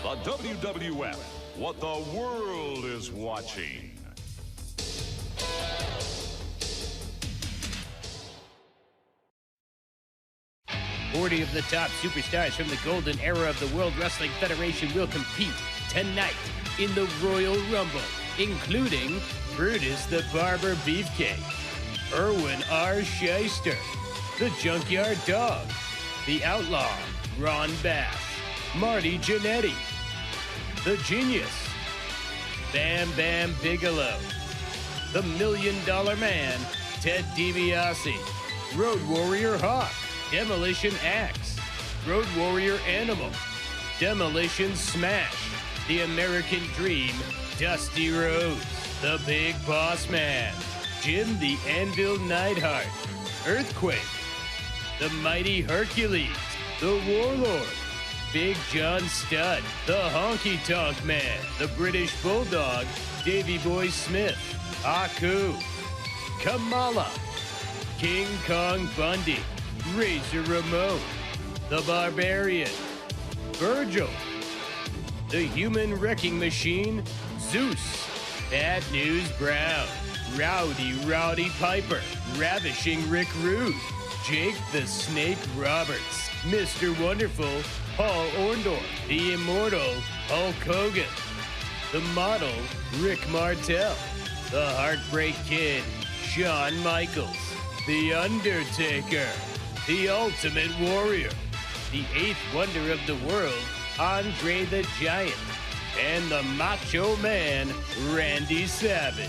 The WWF, what the world is watching. Forty of the top superstars from the golden era of the World Wrestling Federation will compete tonight in the Royal Rumble, including Brutus the Barber Beefcake, Erwin R. Shyster, the Junkyard Dog, the Outlaw, Ron Bass, Marty Jannetty, the Genius, Bam Bam Bigelow, the $1 Million Man, Ted DiBiase, Road Warrior Hawk, Demolition Axe, Road Warrior Animal, Demolition Smash, the American Dream, Dusty Rhodes, the Big Boss Man, Jim the Anvil Neidhart, Earthquake, the Mighty Hercules, the Warlord, Big John Studd, the Honky Tonk Man, the British Bulldog, Davey Boy Smith, Aku, Kamala, King Kong Bundy, Razor Ramon, the Barbarian, Virgil, the Human Wrecking Machine, Zeus, Bad News Brown, Rowdy Piper, Ravishing Rick Rude, Jake the Snake Roberts, Mr. Wonderful, Paul Orndorff, the Immortal, Hulk Hogan, the Model, Rick Martel, the Heartbreak Kid, Shawn Michaels, the Undertaker, the Ultimate Warrior, the Eighth Wonder of the World, Andre the Giant, and the Macho Man, Randy Savage.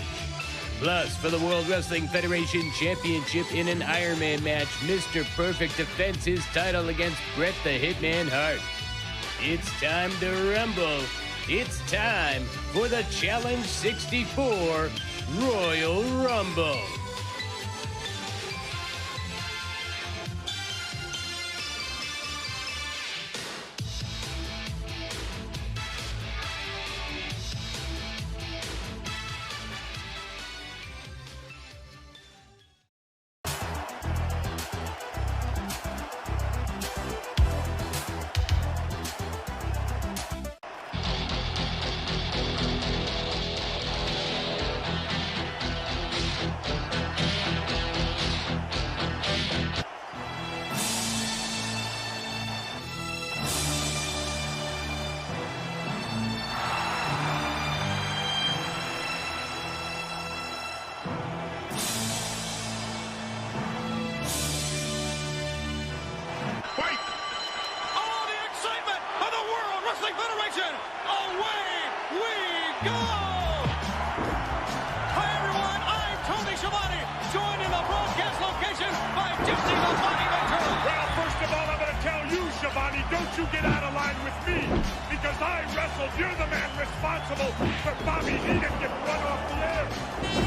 Plus, for the World Wrestling Federation Championship in an Iron Man match, Mr. Perfect defends his title against Bret the Hitman Hart. It's time to rumble. It's time for the Challenge 64 Royal Rumble. Go! Hi everyone, I'm Tony Schiavone, joined in the broadcast location by Jesse Ventura. Well, first of all, I'm going to tell you, Schiavone, don't you get out of line with me, because I wrestled. You're the man responsible for Bobby Heenan getting run off the air.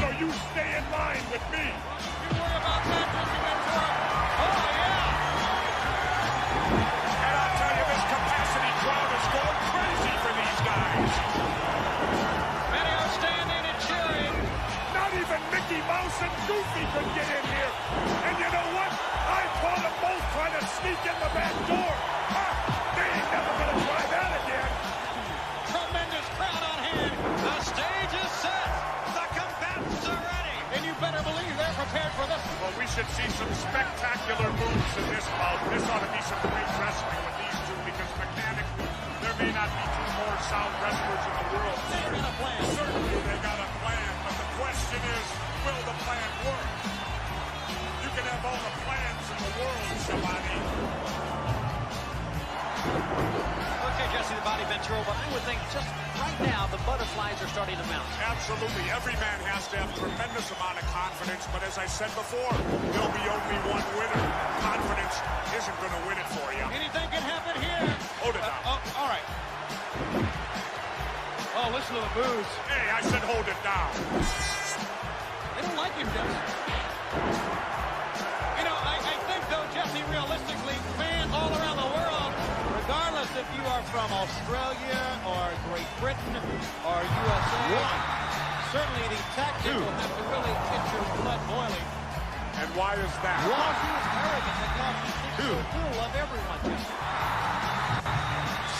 So you stay in line with me. You worry about that, Jesse Ventura. Oh, yeah. And I'll tell you, this capacity crowd is going crazy for these guys. Many are standing and cheering. Not even Mickey Mouse and Goofy could get in here. And you know what? I caught them both trying to sneak in the back door. They ain't never going to try that again. Tremendous crowd on hand. The stage is set. The combatants are ready. And you better believe they're prepared for this. Well, we should see some spectacular moves in this bout. This ought to be some great wrestling with these two, because mechanically, there may not be two more sound wrestlers in the world. They got a plan. Certainly they got a plan, but the question is, will the plan work? You can have all the plans in the world, Schiavone. Okay, Jesse, the body Ventura, but I would think just right now the butterflies are starting to mount. Absolutely. Every man has to have a tremendous amount of confidence, but as I said before, there'll be only one winner. Confidence isn't going to win it for you. Anything can happen here. Hold it down. All right. Oh, listen to the boos. Hey, I said hold it down. They don't like him, Jesse. You know, I think, though, Jesse, realistically, fans all around the world, regardless if you are from Australia or Great Britain or USA, certainly the tactic will have to really get your blood boiling. And why is that? Because he is arrogant, because he thinks he will love everyone, Jesse.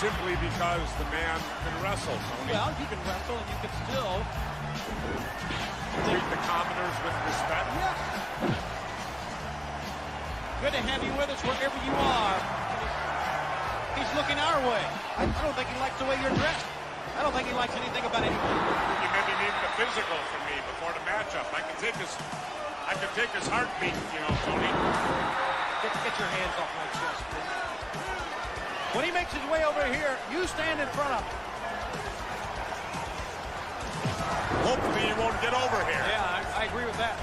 simply because the man can wrestle, Tony. Well, you can wrestle and you can still Treat the commoners with respect. Yes. Good to have you with us wherever you are. He's looking our way. I don't think he likes the way you're dressed. I don't think he likes anything about anyone. You maybe need the physical from me before the matchup. I can take his heartbeat, you know, Tony. Get your hands off my chest, please. When he makes his way over here, you stand in front of him. Hopefully he won't get over here. Yeah, I agree with that.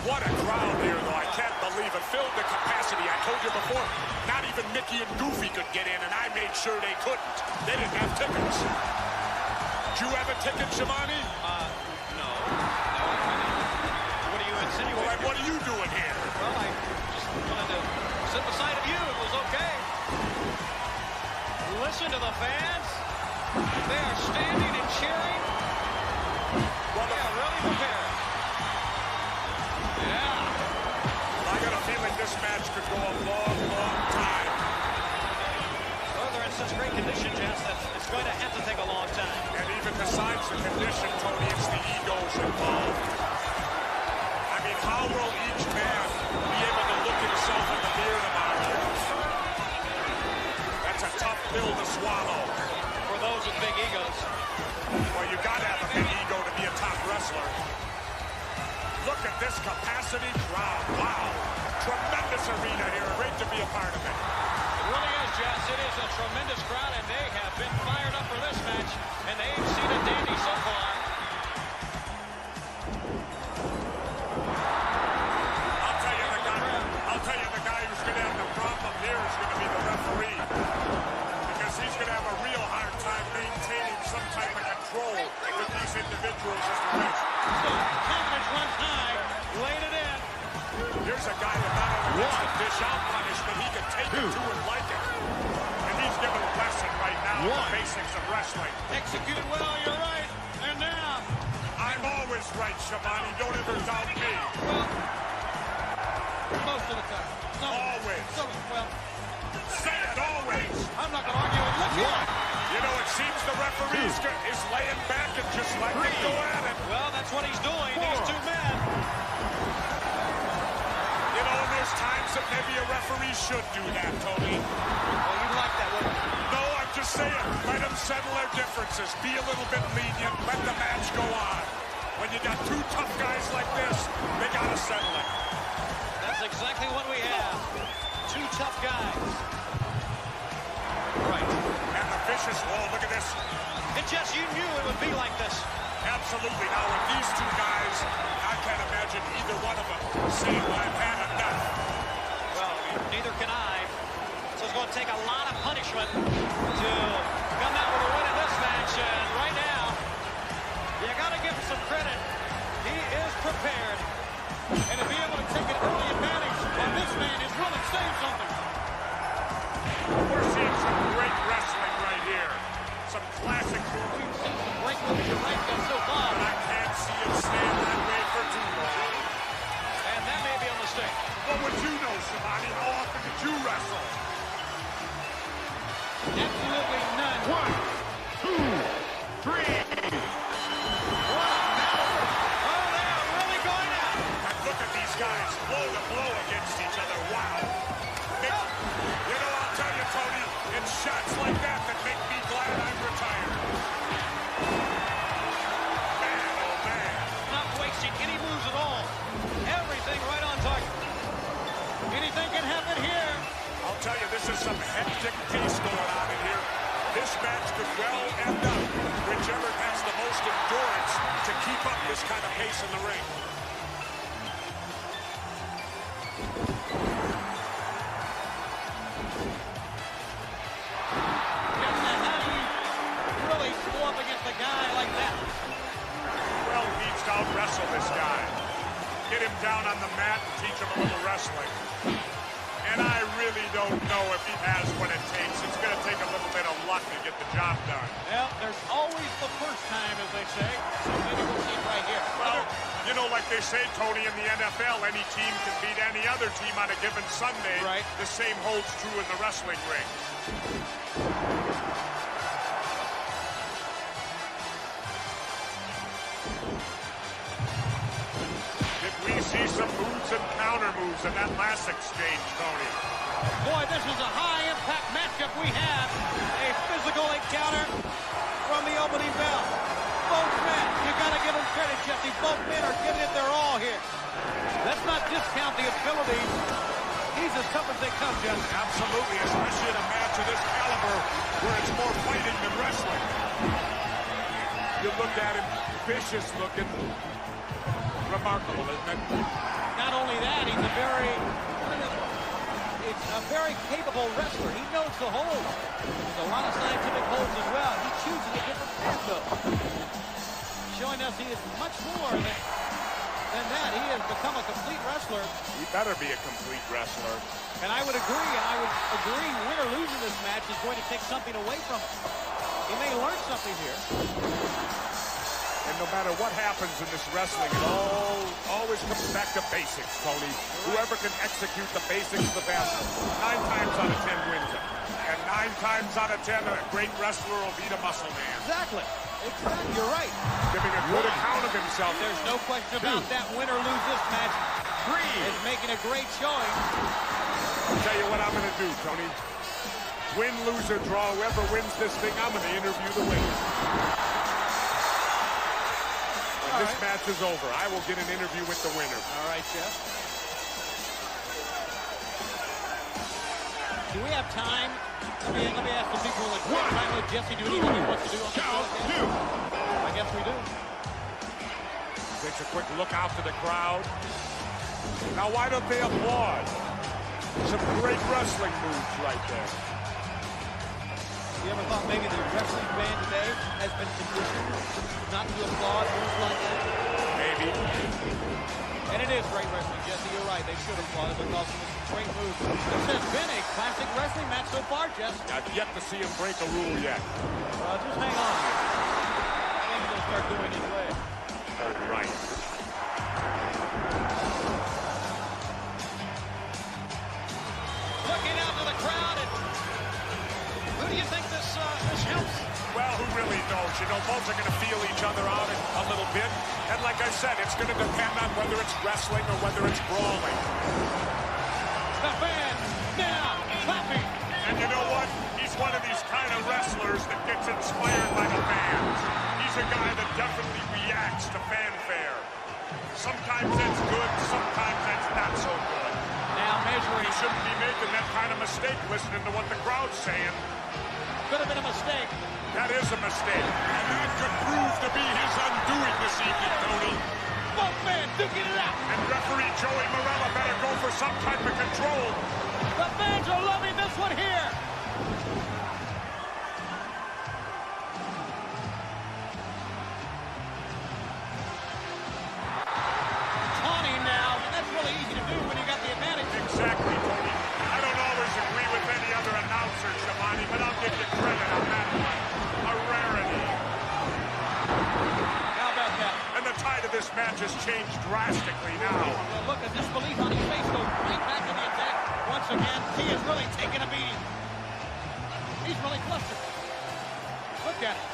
What a crowd here, though. I can't believe it. Filled the capacity. I told you before, not even Mickey and Goofy could get in, and I made sure they couldn't. They didn't have tickets. Did you have a ticket, Schiavone? No. What are you insinuating? Well, then what are you doing here? Well, I just wanted to sit beside of you. It was okay. Listen to the fans. They are standing and cheering. Well, they are really prepared. Yeah. Well, I got a feeling this match could go a long, long time. Well, they're in such great condition, Jess, that it's going to have to take a long time. And even besides the condition, Tony, it's the egos involved. I mean, how will each man be able to look himself in the mirror tomorrow? That's a tough pill to swallow. For those with big egos. Well, you got to have a big ego to be a top wrestler. Look at this capacity crowd. Wow. Tremendous arena here. Great to be a part of it. It really is, Jess. It is a tremendous crowd, and they have been fired up for this match, and they've seen a dandy so far. I'll tell you the guy who's going to have the problem here is going to be the referee. Because he's going to have a real hard time maintaining some type of control with these individuals as the race. So, confidence runs high, laid it in. Here's a guy that not only wants to dish out punishment, he can take it to and like it. And he's giving a lesson right now on the basics of wrestling. Executed well, you're right. And now, I'm always right, Schiavone. Don't ever doubt me. well, most of the time. Always. Well, Say it always. I'm not going to argue with Look. You know, it seems the referee is laying back and just letting it go at it. Well, that's what he's doing. These two men. You know, there's times that maybe a referee should do that, Tony. Well, you'd like that, wouldn't you? No, I'm just saying, let them settle their differences. Be a little bit lenient. Let the match go on. When you got two tough guys like this, they got to settle it. That's exactly what we have. Two tough guys. Right. And the vicious wall, look at this. And Jess, you knew it would be like this. Absolutely. Now, with these two guys, I can't imagine either one of them saying, well, I've had enough. Well, neither can I. So it's going to take a lot of punishment to come out with a win in this match. And right now, you got to give him some credit. He is prepared. And to be able to take an early advantage on this man is really saying something. We're seeing some great wrestling right here. Some classic moves. We've seen some great moves right so far. But I can't see it stand that way for too long. And that may be a mistake. What would you know, Schiavone? How often did you wrestle? Absolutely none. 1, 2, 3. Oh, they are really going out. And look at these guys blow to blow against each other. Wow. You know, I'll tell you, Tony, it's shots like that that make me glad I'm retired. Man, oh man. Not wasting any moves at all. Everything right on target. Anything can happen here. I'll tell you, this is some hectic pace going on in here. This match could well end up whichever has the most endurance to keep up this kind of pace in the ring. How do you really go up against a guy like that? Well, he needs to out-wrestle this guy. Get him down on the mat and teach him a little wrestling. And I really don't know if he has what it takes. It's going to take a little bit of luck to get the job done. Well, there's always the first time, as they say. So maybe we'll see it right here. Well, You know, like they say, Tony, in the NFL, any team can beat any other team on a given Sunday. Right. The same holds true in the wrestling ring. Did we see some moves and counter moves in that last exchange, Tony? Boy, this is a high-impact matchup we have. A physical encounter from the opening bell. Both men, you got to give them credit, Jesse. Both men are giving it their all here. Let's not discount the abilities. He's as tough as they come, Jesse. Absolutely, especially in a match of this caliber where it's more fighting than wrestling. You look at him, vicious looking. Remarkable, isn't it? Not only that, he's a very capable wrestler. He knows the hold. There's a lot of scientific holds as well. He chooses a different path, though. Showing us he is much more than that. He has become a complete wrestler. He better be a complete wrestler. And I would agree, win or lose in this match is going to take something away from him. He may learn something here. And no matter what happens in this wrestling, it always comes back to basics, Tony. Whoever can execute the basics the best, 9 times out of 10 wins it. And 9 times out of 10, a great wrestler will beat a muscle man. Exactly. You're right. Giving a good account of himself. There's no question about that. Win or lose this match, 3 is making a great showing. I'll tell you what I'm going to do, Tony. Win, lose, or draw, whoever wins this thing, I'm going to interview the winner. When this match is over, I will get an interview with the winner. All right, Jeff. Do we have time? Let me ask the people in the crowd. I know Jesse, do anything he wants to do on the show? I guess we do. Takes a quick look out to the crowd. Now, why don't they applaud? Some great wrestling moves right there. You ever thought maybe the wrestling fan today has been conditioned not to applaud moves like that? Maybe. And it is great wrestling, Jesse. You're right. They should applaud it because it was some great moves. This has been a classic wrestling match so far, Jesse. I've yet to see him break a rule yet. Just hang on here. I think he'll start doing his way. Oh, right. Looking out to the crowd, and who do you think this helps? Well, who really knows? You know, both are going to feel each other out a little bit. And like I said, it's going to depend on whether it's wrestling or whether it's brawling. The fans now clapping. And you know what? He's one of these kind of wrestlers that gets inspired by the fans. He's a guy that definitely reacts to fanfare. Sometimes that's good, sometimes that's not so good. Now measuring. He shouldn't be making that kind of mistake listening to what the crowd's saying. Could have been a mistake. That is a mistake. And that could prove to be his undoing this evening, Tony. Both men duking it out. And referee Joey Morella better go for some type of control. The fans are loving this one here. Taunting now. That's really easy to do when you got the advantage. Exactly, Tony. I don't always agree with any other announcer, Schiavone, but I'll give you credit on that one. A rarity. How about that? And the tide of this match has changed drastically now. The look of disbelief on his face goes right back to the attack. Once again, he is really taking a beating. He's really flustered. Look at him.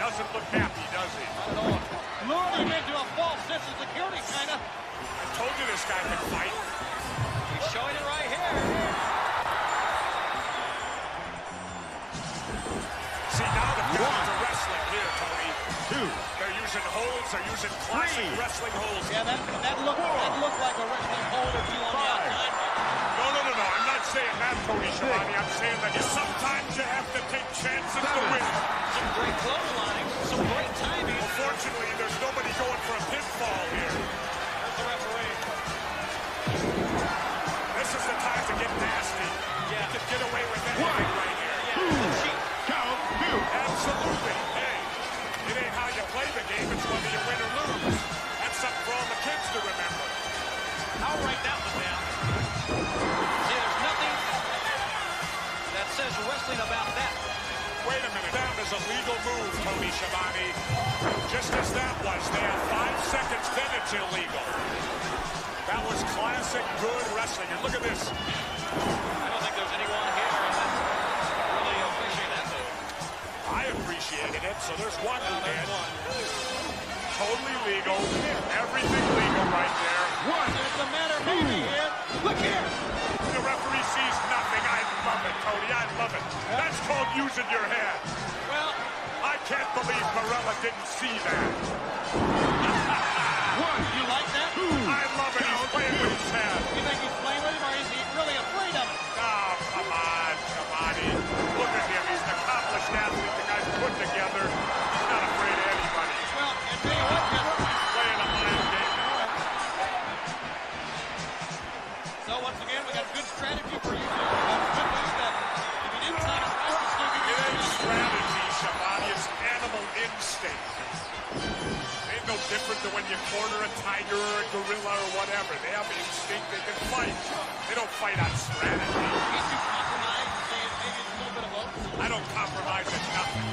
Doesn't look happy, does he? Not at all. Lured him into a false sense of security, kind of. I told you this guy could fight. He's showing it right here. See, now the fans are wrestling here, Tony. 2. They're using holds. They're using classic wrestling holds. Yeah, that looked like a wrestling hold or two on the outside. No. I'm not saying that, Tony Schiavone. I'm saying that sometimes you have to take chances to win. Some great clotheslines, some great timing. Well, fortunately, there's nobody going for a pinfall here. There's the referee. This is the time to get nasty. Yeah. You can get away with anything right here. Yeah. Absolutely. Hey, it ain't how you play the game. It's whether you win or lose. That's something for all the kids to remember. I'll write that one down. See, there's nothing that says wrestling about that. wait a minute. That is a legal move, Tony Schiavone. Just as that was. They have 5 seconds, then it's illegal. That was classic good wrestling. And look at this. I don't think there's anyone here that really appreciate that move. I appreciated it, so there's one who did. Totally legal. Everything legal right there. There's a matter maybe here. Look here. The referee sees nothing. I love it, Tony. I love it. That's called using your head. Well, I can't believe Marella didn't see that. you like that? I love it. He's playing with his head. You think he's playing with him, or is he really afraid of it? Oh, come on, Schiavone. Look at him. He's an accomplished athlete. The guy's put together. He's not afraid of anybody. Well, and tell you what, Jeff. He's playing a mind game. So once again, we got a good strategy for you. Good news that if you didn't sign a practice, you could It get ain't strategy, Schiavone. It's animal instinct. Ain't no different than when you corner a tiger or a gorilla or whatever. They have instinct. They can fight. They don't fight on strategy. Can't you compromise and say maybe it's a little bit of both? I don't compromise at nothing.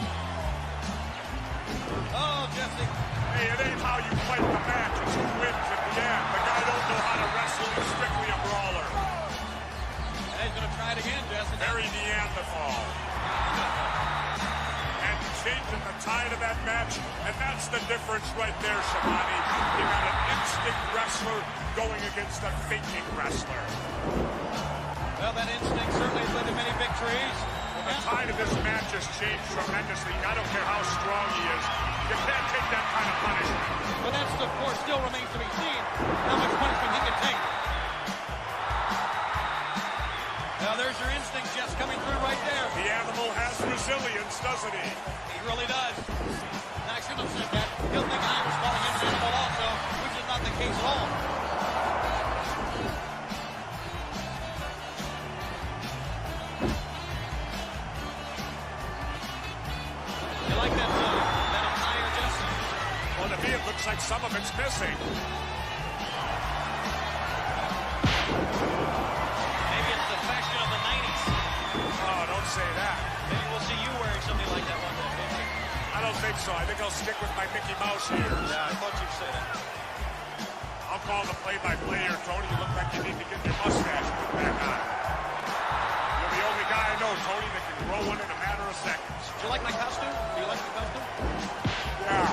Oh, Jesse. Hey, it ain't how you fight the match. It's who wins at the end. The guy don't know how to wrestle. He's strictly a brawler. And he's going to try it again, Jesse. Very Neanderthal. And changing the tide of that match. And that's the difference right there, Schiavone. You got an instinct wrestler going against a thinking wrestler. Well, that instinct certainly has led to many victories. The tide of this match has changed tremendously. I don't care how strong he is. You can't take that kind of punishment. But that's, of course, still remains to be seen how much punishment he can take. Now, there's your instinct just coming through right there. The animal has resilience, doesn't he? He really does. And I shouldn't have said that. He'll think I was calling him an animal also, which is not the case at all. You like that attire, Justin? Well, to me, it looks like some of it's missing. Maybe it's the fashion of the 90s. Oh, don't say that. Maybe we'll see you wearing something like that one day. I don't think so. I think I'll stick with my Mickey Mouse ears. Yeah, I thought you'd say that. I'll call the play-by-play here, Tony. You look like you need to get your mustache put back on. You're the only guy I know, Tony, that can grow one in a matter of seconds. Do you like my costume? Do you like the costume? Yeah.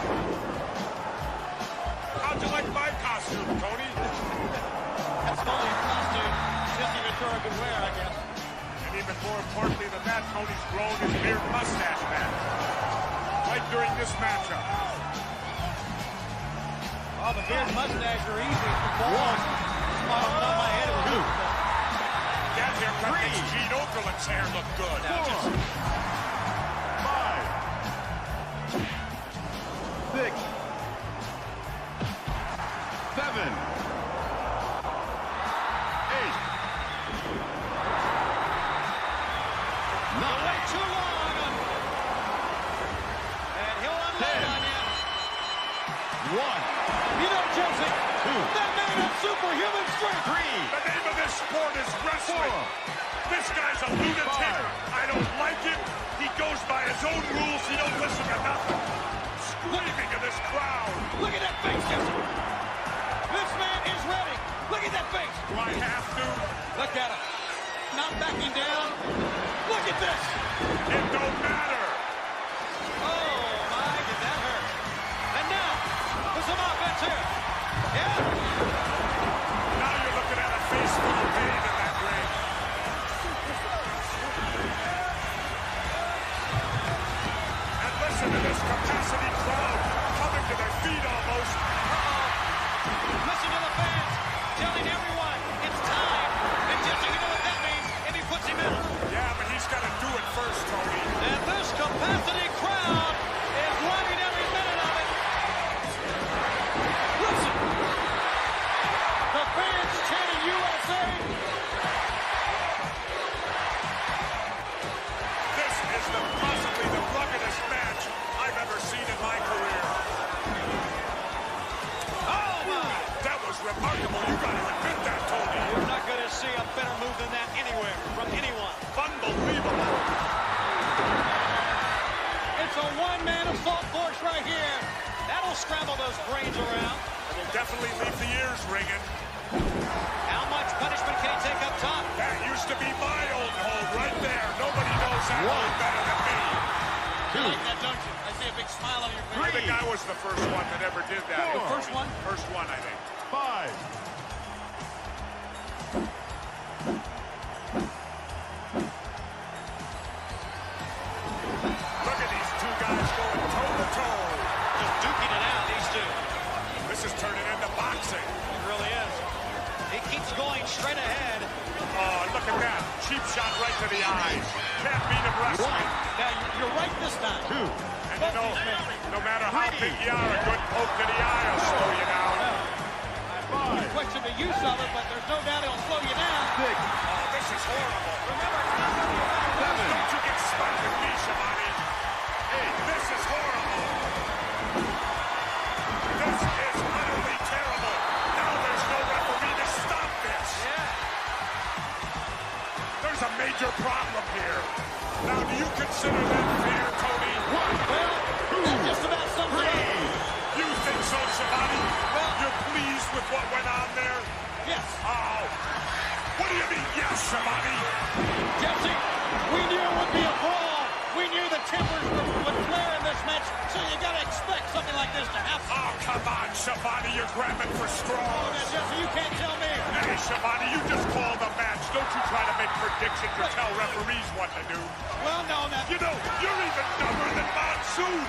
How'd you like my costume, Tony? That's only a costume Jesse Ventura could wear, I guess. And even more importantly than that, Tony's grown his beard mustache back. Right during this matchup. Oh, the beard mustache are easy. It's the ball. Smile on my head. It was good. That haircut makes Gene Okerlund's hair look good. 4, 5, 6, 7, 8, 9, Way too long. And he'll unload on you. 1, You know, Jesse, 2, that man has superhuman strength. 3, The name of this sport is wrestling. 4, This guy's a lunatic. I don't like him. He goes by his own rules. He don't listen to nothing. Screaming at this crowd. Look at that face, Jesse. This man is ready. Look at that face. Do I have to? Look at him. Not backing down. Look at this. It don't matter. Oh, my, did that hurt. And now, for some offense here. Yeah. Now you're looking at a face full of pain in that ring. And listen to this capacity crowd coming to their feet almost. Listen to the fans telling everyone it's time. And Jesse, you know what that means if he puts him in. Yeah, but he's got to do it first, Tony. And this capacity crowd is loving every minute of it. Listen. The fans chanting USA. This is possibly the ruggedest match I've ever seen in my career. Oh, my. That was remarkable. scramble those brains around. It will definitely leave the ears ringing. How much punishment can he take up top? That used to be my old hold right there. Nobody knows that hold better than me. You like that, don't you? I see a big smile on your face. I think I was the first one that ever did that. The first one? First one, I think. 5. Look at these two guys going toe-to-toe. Just duking it out, these two. This is turning into boxing. It really is. He keeps going straight ahead. Oh, look at that. Cheap shot right to the eyes. Can't beat him wrestling. Now, you're right this time. 2. And you know, no matter how big you are, a good poke to the eye will slow you down. You question the use of it, but there's no doubt it'll slow you down. 6. Oh, this is horrible. Remember, it's not going to be about 7. Don't you get stuck with me, Schiavone. Hey, this is horrible. This is utterly terrible. Now there's no referee to stop this. Yeah. There's a major problem here. Now, do you consider that fair, Tony? Well, that just about sums it up. You think so, Schiavone? Well, You're pleased with what went on there? yes. Oh. What do you mean, yes, Schiavone? Jesse, we knew it would be a brawl. We knew the tempers would flare in this match, so you got to expect something like this to happen. Oh, come on, Schiavone. You're grabbing for Oh, straws. now, Jesse, you can't tell me. Hey, Schiavone, you just called the match. Don't you try to make predictions or tell referees what to do. Well, no, now. You know, you're even dumber than Monsoon.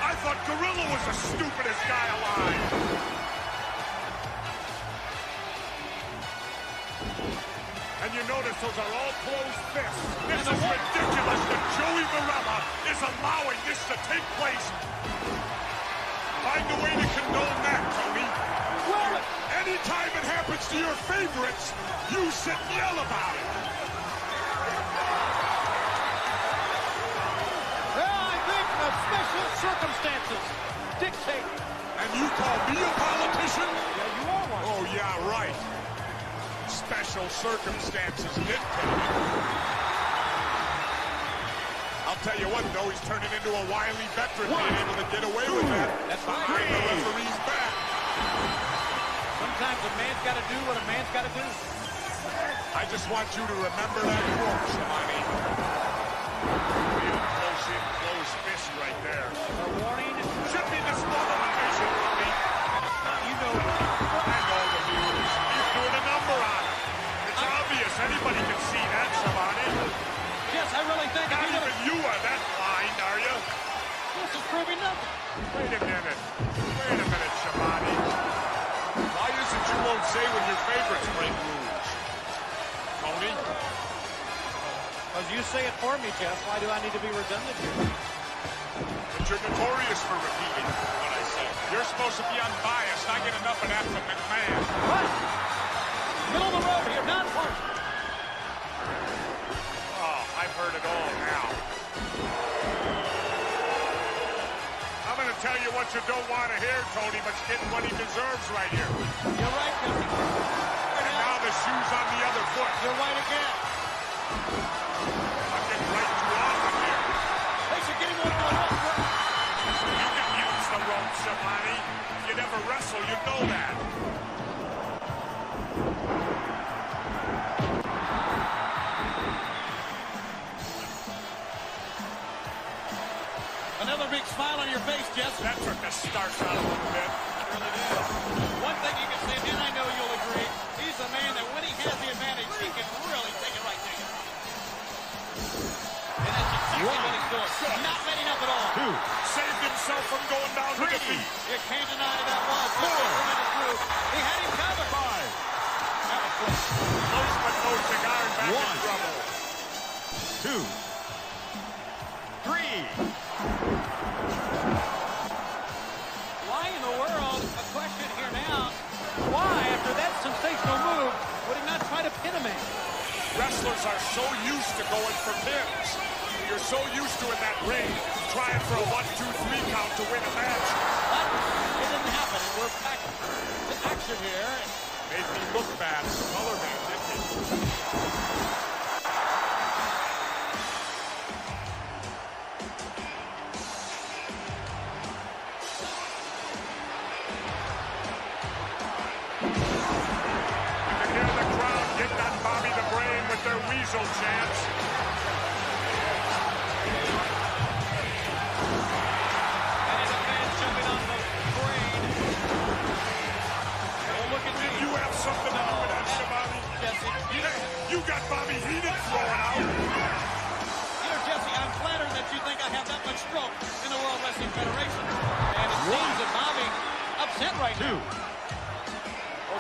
I thought Gorilla was the stupidest guy alive. And you notice those are all closed fists. This is ridiculous that Joey Varela is allowing this to take place. Find a way to condone that, Tony. Well, Anytime it happens to your favorites, you sit and yell about it. I think the special circumstances dictate. And you call me a politician? Yeah, you are one. Oh, yeah, right. Special circumstances dictate. I'll tell you what, though, he's turning into a wily veteran, being able to get away with that. That's right. Behind the referee's back. Sometimes a man's got to do what a man's got to do. I just want you to remember that quote, Schiavone. Real close in, close fist right there. A warning. Should be disqualification, Tony. You know. I know the views. He's doing a number on him. It's obvious. Anybody can see that, Schiavone. Yes, I really think if Not you even you are that blind, are you? this is proving nothing. Wait a minute. Wait a minute, Schiavone. Why is it you won't say when your favorites break rules? Tony? Because you say it for me, Jeff. Why do I need to be redundant here? But you're notorious for repeating what I say. You're supposed to be unbiased. I get enough of that from McMahon. What? Middle of the road here, not Hart. Oh, I've heard it all now. I'm going to tell you what you don't want to hear, Tony, but you're getting what he deserves right here. You're right, Jesse. And now the shoe's on the other foot. You're right again. I'm getting right too often here. They should get him over the rope. You can use the rope, Schiavone. If you never wrestle, you know that. Another big smile on your face, Jesse. That took the starch out a little bit. It really did. One thing you can say, and I know you'll agree, he's a man that when he has the advantage, he can really take it right to you. And that's exactly what he's doing. Not letting up at all. 2. Saved himself from going down to defeat. You can't deny that was. Tremendous move. He had him covered. 5. That was good. Close but no cigar and back in 1. trouble. 2. 3. Why in the world, a question here now, why, after that sensational move, would he not try to pin a man? Wrestlers are so used to going for pins. You're so used to in that ring, trying for a 1, 2, 3 count to win a match. But it didn't happen. We're back to action here. Made me look bad. Color man, didn't he? Diesel chance. And the fans jumping on the parade. Oh, look at Did you have something to do with that, Schiavone? Jesse. You got Bobby Heenan thrown out. You know, Jesse, I'm flattered that you think I have that much stroke in the World Wrestling Federation. And it seems that Bobby upset right now.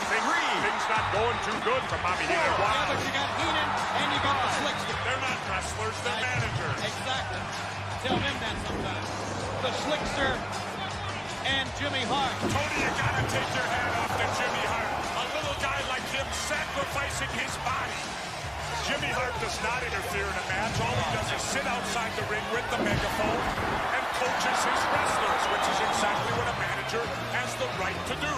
Things not going too good for Bobby Heenan. Wow. Yeah, but you got Heenan and you got the Slickster. They're not wrestlers, they're managers. Exactly. Tell them that sometimes. The Slickster and Jimmy Hart. Tony, you gotta take your hat off to Jimmy Hart. A little guy like him sacrificing his body. Jimmy Hart does not interfere in a match. All he does is sit outside the ring with the megaphone and coaches his wrestlers, which is exactly what a manager has the right to do.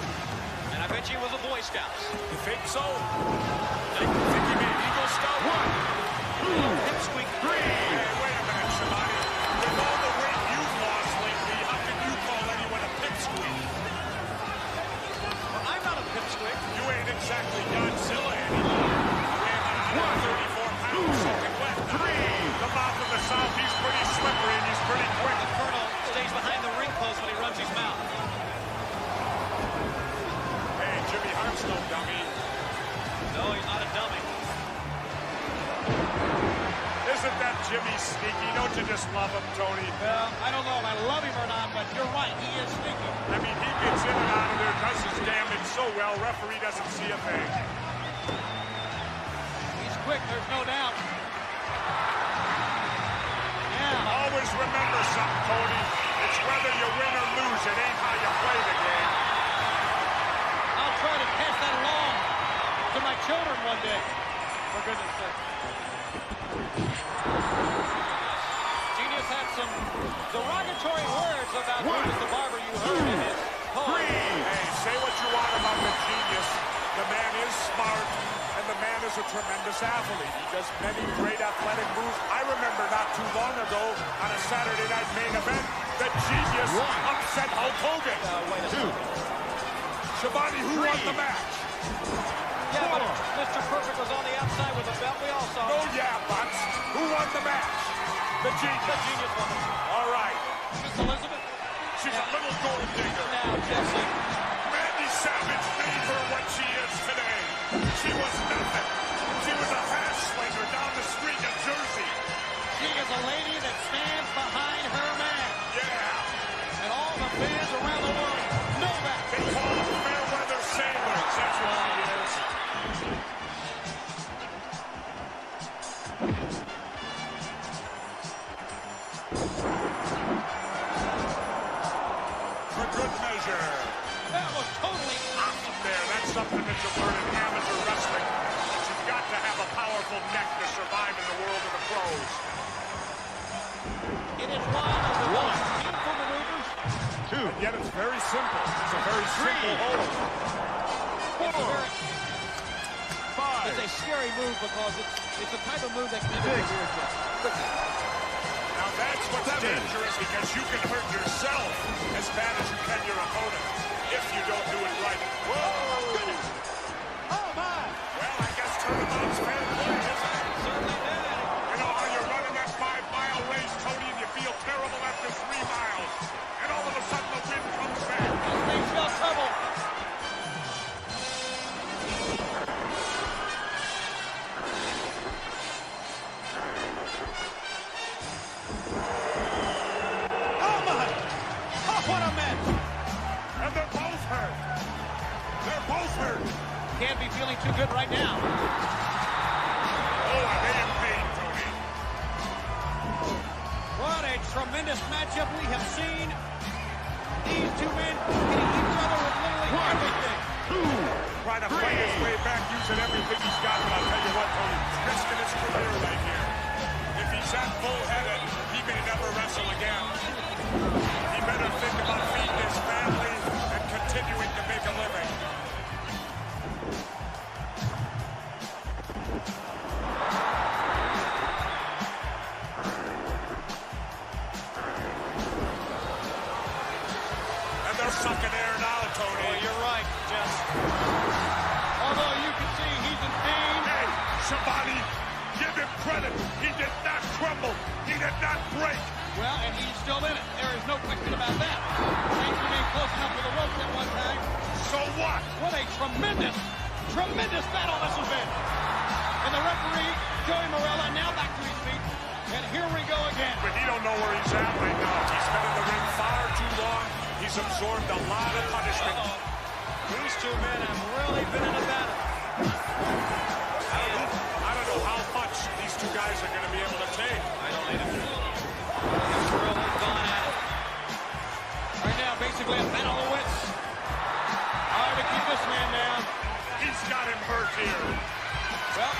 And I bet you he was a Boy Scout. You think so? Think he made Eagle Scout? 1, 2, Pipsqueak 3. Hey, wait a minute, Schiavone. With all the weight you've lost lately, how can you call anyone a pipsqueak? Well, I'm not a pipsqueak. You ain't exactly Godzilla anymore. You weigh 134 pounds soaking wet. 3. The mouth of the South, he's pretty slippery and he's pretty quick. The Colonel stays behind the ring post when he runs his mouth. Jimmy Hart's no dummy. No, he's not a dummy. Isn't that Jimmy sneaky? Don't you just love him, Tony? Well, I don't know if I love him or not, but you're right, he is sneaky. I mean, he gets in and out of there, does his damage so well, referee doesn't see a thing. He's quick, there's no doubt. Yeah. Always remember something, Tony. It's whether you win or lose. It ain't how you play the game. I'll try to pass that along to my children one day. For goodness sake. Genius had some derogatory words about Brutus the Barber you heard in his poem. Hey, say what you want about the Genius. The man is smart, and the man is a tremendous athlete. He does many great athletic moves. I remember not too long ago on a Saturday night main event, the Genius upset Hulk Hogan. Wait a second. Schiavone, who won the match? Yeah, but Mr. Perfect was on the outside with the belt. We all saw No, it. yeah, butts. Who won the match? The Genius. The Genius won it. All right. Miss Elizabeth? She's a little gold digger. Now, Jesse. Randy Savage made her what she is today. She was nothing. She was a hash slinger down the street in Jersey. She is a lady that stands behind her man. Yeah. And all the fans around the world know that. They call them fair weather sailors. That's what she is. For good measure. That was totally awesome. There, that's something that you learn in amateur wrestling. But you've got to have a powerful neck to survive in the world of the pros. It is one of the most painful maneuvers. And yet it's very simple. It's a very simple hold. 5. It's a scary move because it's the type of move that can interfere with. Now that's what's dangerous, because you can hurt yourself as bad as you can your opponent if you don't do it right. Whoa! Oh, my! Well, I guess turnabout's fair play, isn't it? Certainly did. You know how you're running that 5-mile race, Tony, and you feel terrible after 3 miles. And all of a sudden the wind comes back. They spell trouble. Oh, my! Oh, what a match! And they're both hurt. They're both hurt. Can't be feeling too good right now. Oh, are they in pain, Tony? What a tremendous matchup we have seen. These two men hitting each other with literally everything. Trying to fight his way back using everything he's got, but I'll tell you what, Tony, risking his career right here. If he's that bullheaded, he may never wrestle again. He better think about feeding his family and continuing to make a living. And they're sucking air now, Tony. Oh, you're right, Jess. Although you can see he's in pain. Hey, Schiavone, give him did not break. Well, and he's still in it. There is no question about that. Things remain close enough to the ropes at one time. So what? What a tremendous, tremendous battle this has been. And the referee, Joey Marella, now back to his feet. And here we go again. But he don't know where he's at right now. He's been in the ring far too long. He's absorbed a lot of punishment. These two men have really been in a battle. I don't know how much these two guys are going to be able to take. I don't either. They've really gone at it. Right now, basically a battle of wits. Hard to keep this man down. He's got him hurt here. Well,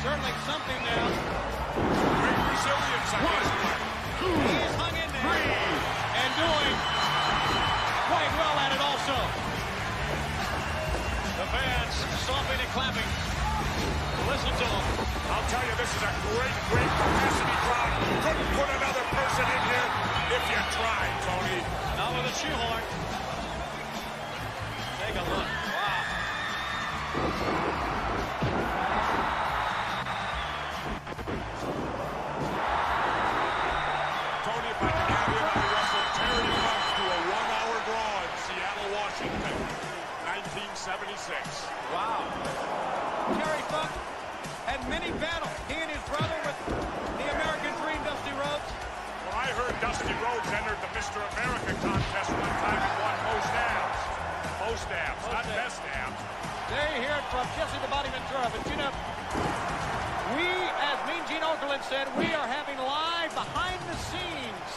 certainly something now. Great resilience on his part. He's hung in there and doing quite well at it also. The fans stomping and clapping. Listen to them. I'll tell you, this is a great, great capacity crowd. Couldn't put another person in here if you tried, Tony. Not with a shoehorn. Take a look. Wow. Tony, if I can have you, I wrestled Terry Funk to a 1-hour draw in Seattle, Washington, 1976. Wow. Terry Funk had many battles. He and his brother with the American Dream, Dusty Rhodes. Well, I heard Dusty Rhodes entered the Mr. America contest one time and won most abs. Most abs, not best abs. There you hear it from Jesse the Body Ventura. But you know, we, as Mean Gene Okerlund said, we are having live behind-the-scenes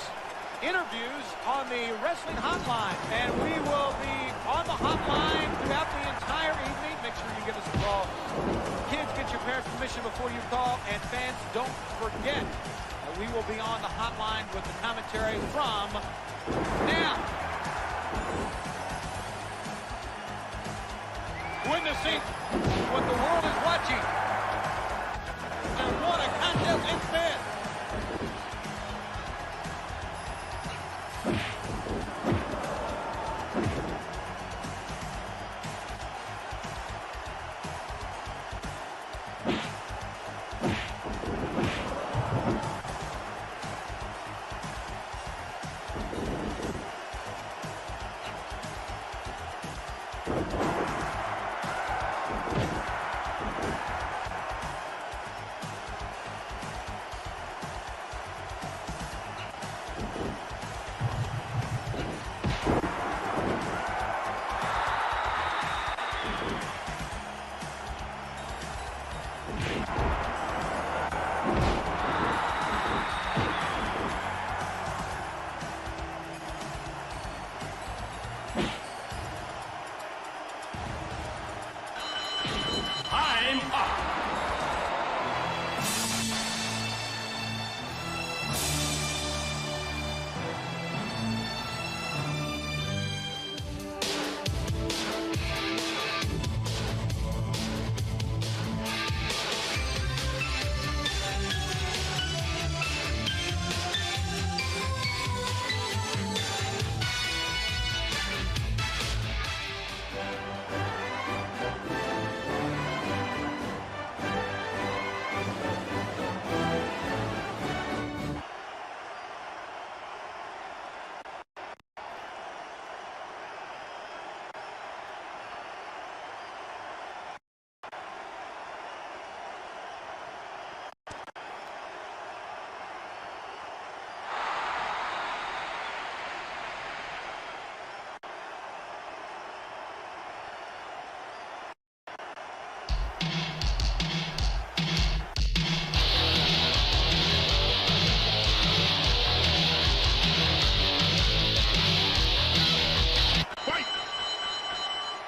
interviews on the Wrestling Hotline. And we will be on the hotline throughout the entire evening. Make sure you give us a call. Kids, get your parents' permission before you call. And fans, don't forget, we will be on the hotline with the commentary from now. Witnessing what the world is watching. And what a contest it's been.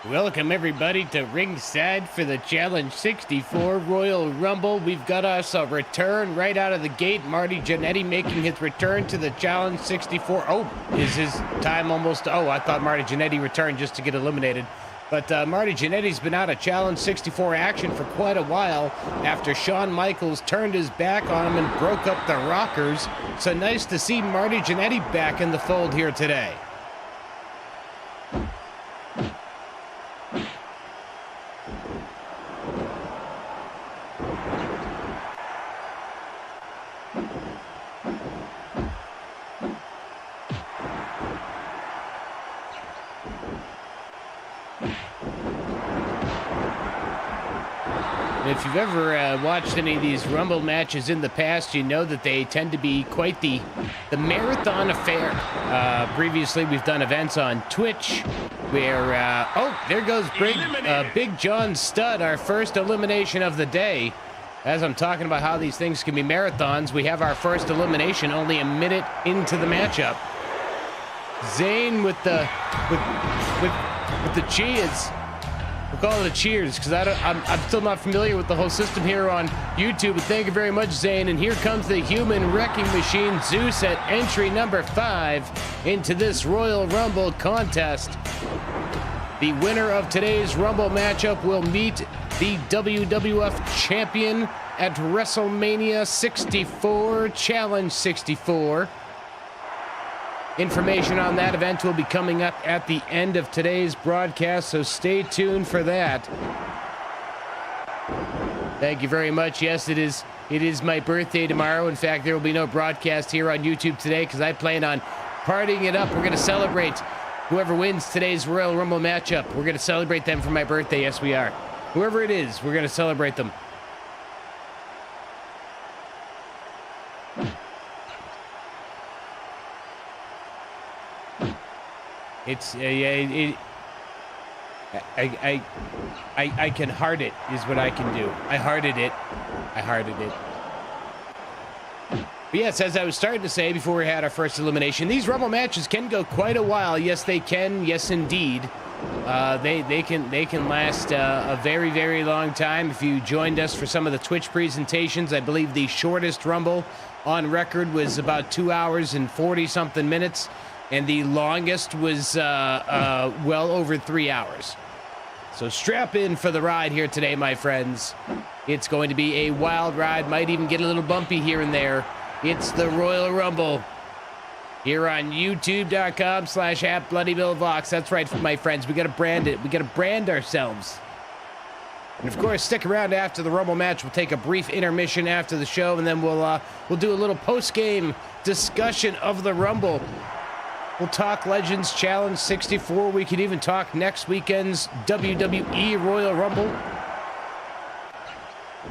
Welcome everybody to ringside for the Challenge 64 Royal Rumble. We've got us a return right out of the gate. Marty Jannetty making his return to the Challenge 64. Oh, is his time almost? Oh, I thought Marty Jannetty returned just to get eliminated. But Marty Jannetty's been out of Challenge 64 action for quite a while after Shawn Michaels turned his back on him and broke up the rockers. So nice to see Marty Jannetty back in the fold here today. you've ever watched any of these Rumble matches in the past, you know that they tend to be quite the marathon affair. Previously, we've done events on Twitch where, oh, there goes Big John Studd, our first elimination of the day. As I'm talking about how these things can be marathons, we have our first elimination only a minute into the matchup. Zayn with the cheers. We'll call it a cheers because I'm still not familiar with the whole system here on YouTube. But thank you very much, Zayn. And here comes the human wrecking machine, Zeus, at entry number 5 into this Royal Rumble contest. The winner of today's Rumble matchup will meet the WWF champion at WrestleMania 64, Challenge 64. Information on that event will be coming up at the end of today's broadcast, so stay tuned for that. Thank you very much. Yes, it is my birthday tomorrow. In fact, there will be no broadcast here on YouTube today because I plan on partying it up. We're going to celebrate whoever wins today's Royal Rumble matchup. We're going to celebrate them for my birthday. Yes, we are. Whoever it is, we're going to celebrate them. It's I can heart it is what I can do. I hearted it. But yes, as I was starting to say before we had our first elimination, these Rumble matches can go quite a while. Yes, they can. Yes, indeed. They can last a very, very long time. If you joined us for some of the Twitch presentations, I believe the shortest Rumble on record was about 2 hours and 40-something minutes. And the longest was well over 3 hours. So strap in for the ride here today, my friends. It's going to be a wild ride. Might even get a little bumpy here and there. It's the Royal Rumble here on youtube.com/@BloodyBillVaux. That's right, my friends. We got to brand it. We got to brand ourselves. And of course, stick around after the Rumble match. We'll take a brief intermission after the show, and then we'll do a little post-game discussion of the Rumble. We'll talk Legends Challenge 64. We could even talk next weekend's WWE Royal Rumble.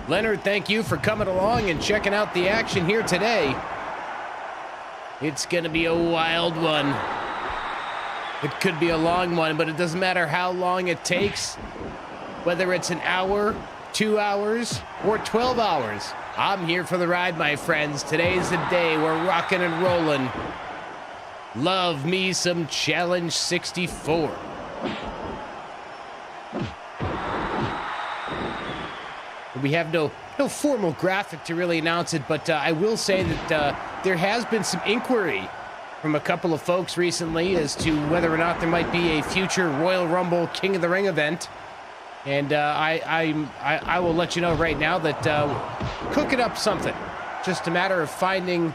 Leonard, thank you for coming along and checking out the action here today. It's going to be a wild one. It could be a long one, but it doesn't matter how long it takes. Whether it's an hour, 2 hours, or 12 hours. I'm here for the ride, my friends. Today's the day. We're rocking and rolling. Love me some Challenge 64. We have no formal graphic to really announce it, but I will say that there has been some inquiry from a couple of folks recently as to whether or not there might be a future Royal Rumble King of the Ring event. And I will let you know right now that cooking up something. Just a matter of finding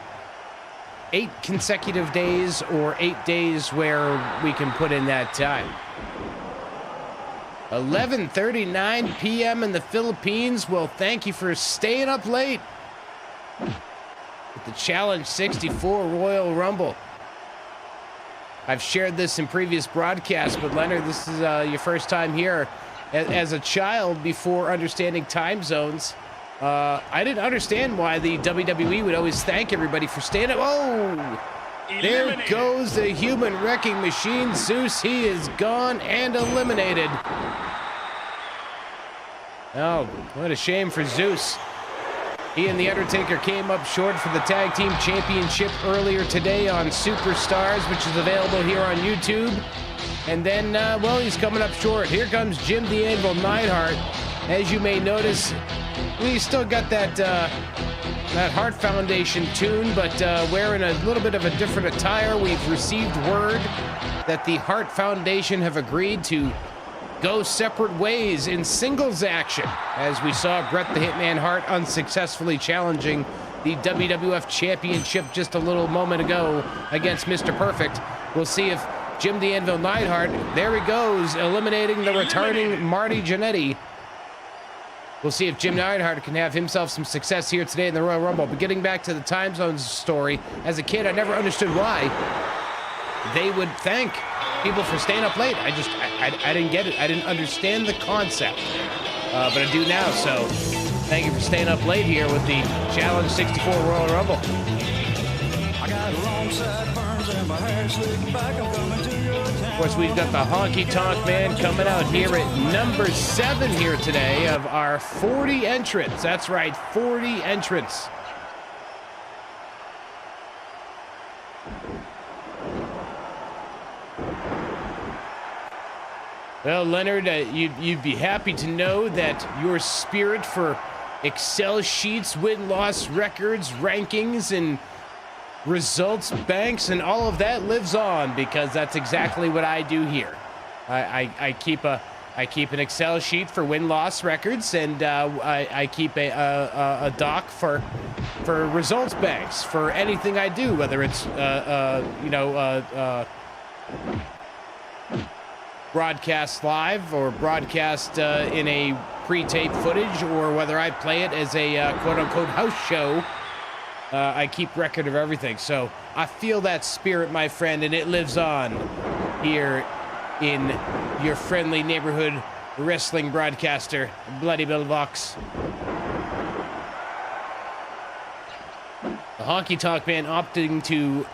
8 consecutive days or 8 days where we can put in that time. 11:39 p.m. in the Philippines. Well, thank you for staying up late with the Challenge 64 Royal Rumble. I've shared this in previous broadcasts, but Leonard, this is your first time here. As a child, before understanding time zones, I didn't understand why the WWE would always thank everybody for staying up. Oh, there goes the human wrecking machine. Zeus, he is gone and eliminated. Oh, what a shame for Zeus. He and The Undertaker came up short for the Tag Team Championship earlier today on Superstars, which is available here on YouTube. And then, well, he's coming up short. Here comes Jim the Anvil Neidhart. As you may notice, we still got that Hart Foundation tune, but wearing a little bit of a different attire. We've received word that the Hart Foundation have agreed to go separate ways in singles action, as we saw Bret the Hitman Hart unsuccessfully challenging the WWF Championship just a little moment ago against Mr. Perfect. We'll see if Jim the Anvil Neidhart, there he goes, eliminating the returning Marty Jannetty. We'll see if Jim Neidhart can have himself some success here today in the Royal Rumble. But getting back to the time zones story, as a kid, I never understood why they would thank people for staying up late. I didn't get it. I didn't understand the concept, but I do now. So Thank you for staying up late here with the Challenge 64 Royal Rumble. I got long sideburns and my hair slicked back. I'm coming to your town. Of course, we've got the Honky Tonk Man coming out here at number 7 here today of our 40 entrants. That's right, 40 entrants. Well, Leonard, you'd be happy to know that your spirit for Excel sheets, win-loss records, rankings, and results banks, and all of that lives on, because that's exactly what I do here. I keep an Excel sheet for win-loss records, and I keep a doc for results banks for anything I do, whether it's broadcast live or broadcast in a pre-tape footage, or whether I play it as a quote-unquote house show. I keep record of everything. So I feel that spirit, my friend, and it lives on here in your friendly neighborhood wrestling broadcaster, Bloody Bill Vaux. The Honky Tonk Man opting to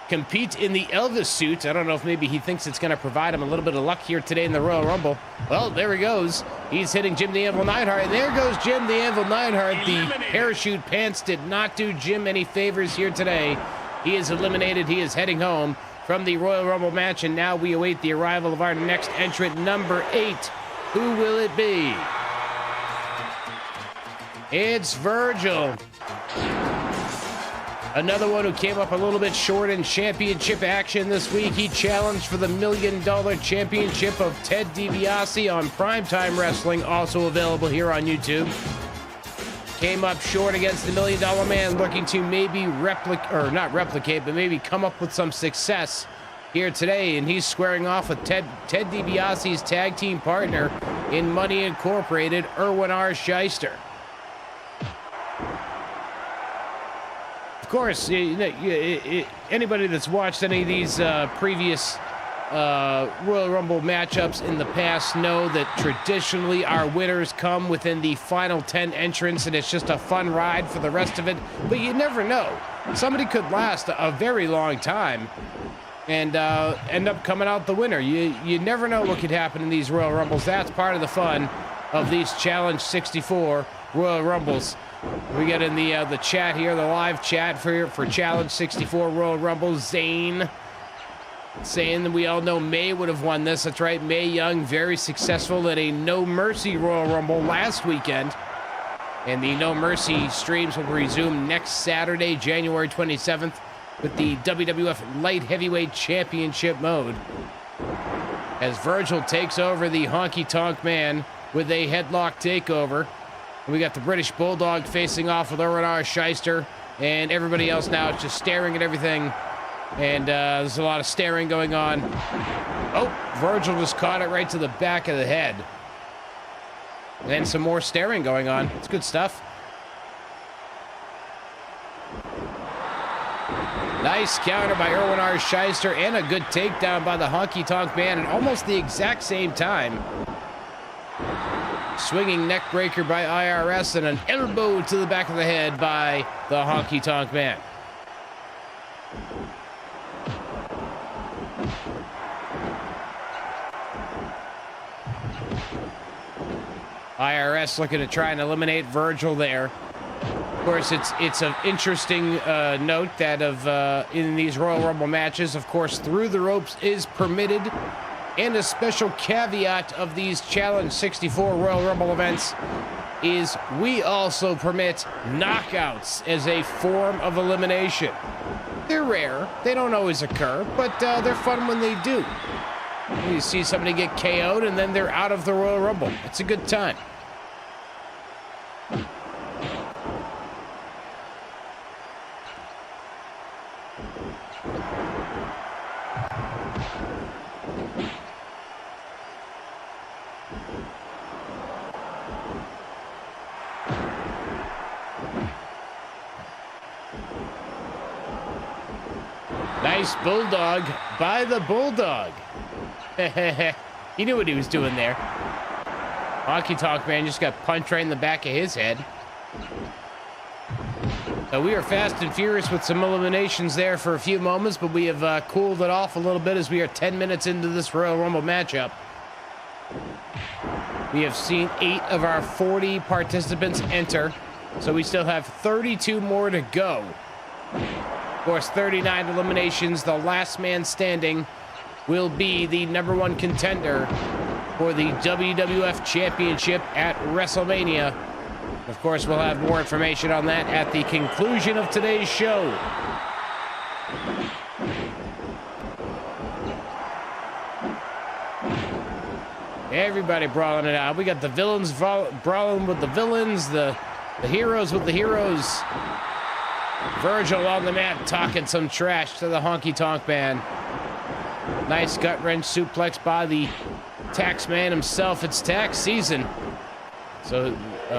compete in the Elvis suit. I don't know if maybe he thinks it's going to provide him a little bit of luck here today in the Royal Rumble. Well, there he goes. He's hitting Jim the Anvil Neidhart. And there goes Jim the Anvil Neidhart. The parachute pants did not do Jim any favors here today. He is eliminated. He is heading home from the Royal Rumble match. And now we await the arrival of our next entrant, number 8. Who will it be? It's Virgil. Another one who came up a little bit short in championship action this week. He challenged for the $1 Million Championship of Ted DiBiase on Primetime Wrestling, also available here on YouTube. Came up short against the $1 Million Man, looking to maybe not replicate, but maybe come up with some success here today. And he's squaring off with Ted DiBiase's tag team partner in Money Incorporated, Irwin R. Shyster. Of course, anybody that's watched any of these previous Royal Rumble matchups in the past know that traditionally our winners come within the final 10 entrants, and it's just a fun ride for the rest of it. But you never know. Somebody could last a very long time and end up coming out the winner. You never know what could happen in these Royal Rumbles. That's part of the fun of these Challenge 64 Royal Rumbles. We get in the chat here, the live chat for Challenge 64 Royal Rumble. Zane saying that we all know May would have won this. That's right, Mae Young, very successful at a No Mercy Royal Rumble last weekend. And the No Mercy streams will resume next Saturday, January 27th, with the WWF Light Heavyweight Championship mode, as Virgil takes over the Honky Tonk Man with a headlock takeover. We got the British Bulldog facing off with Irwin R. Shyster, and everybody else now is just staring at everything, and there's a lot of staring going on. Oh, Virgil just caught it right to the back of the head. And some more staring going on. It's good stuff. Nice counter by Irwin R. Shyster, and a good takedown by the Honky Tonk Man at almost the exact same time. Swinging neck breaker by IRS, and an elbow to the back of the head by the Honky Tonk Man. IRS looking to try and eliminate Virgil there. Of course, it's an interesting note that in these Royal Rumble matches, of course, through the ropes is permitted. And a special caveat of these Challenge 64 Royal Rumble events is we also permit knockouts as a form of elimination. They're rare. They don't always occur, but they're fun when they do. You see somebody get KO'd and then they're out of the Royal Rumble. It's a good time. Nice bulldog by the Bulldog. He knew what he was doing there. Honky Tonk Man just got punched right in the back of his head. We are fast and furious with some eliminations there for a few moments, but we have cooled it off a little bit as we are 10 minutes into this Royal Rumble matchup. We have seen 8 of our 40 participants enter, so we still have 32 more to go. Of course, 39 eliminations. The last man standing will be the #1 contender for the WWF Championship at WrestleMania. Of course, we'll have more information on that at the conclusion of today's show. Everybody brawling it out. We got the villains brawling with the villains, the heroes with the heroes. Virgil on the mat talking some trash to the Honky Tonk Man. Nice gut wrench suplex by the tax man himself. It's tax season. So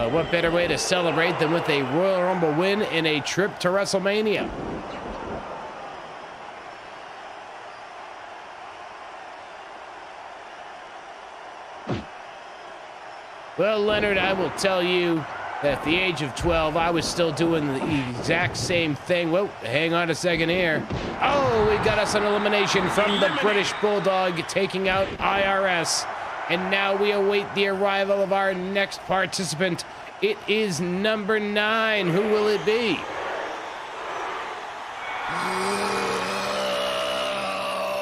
what better way to celebrate than with a Royal Rumble win and a trip to WrestleMania? Well, Leonard, I will tell you that at the age of 12, I was still doing the exact same thing. Whoa, hang on a second here. Oh, we got us an elimination from the British Bulldog, taking out IRS. And now we await the arrival of our next participant. It is number 9. Who will it be?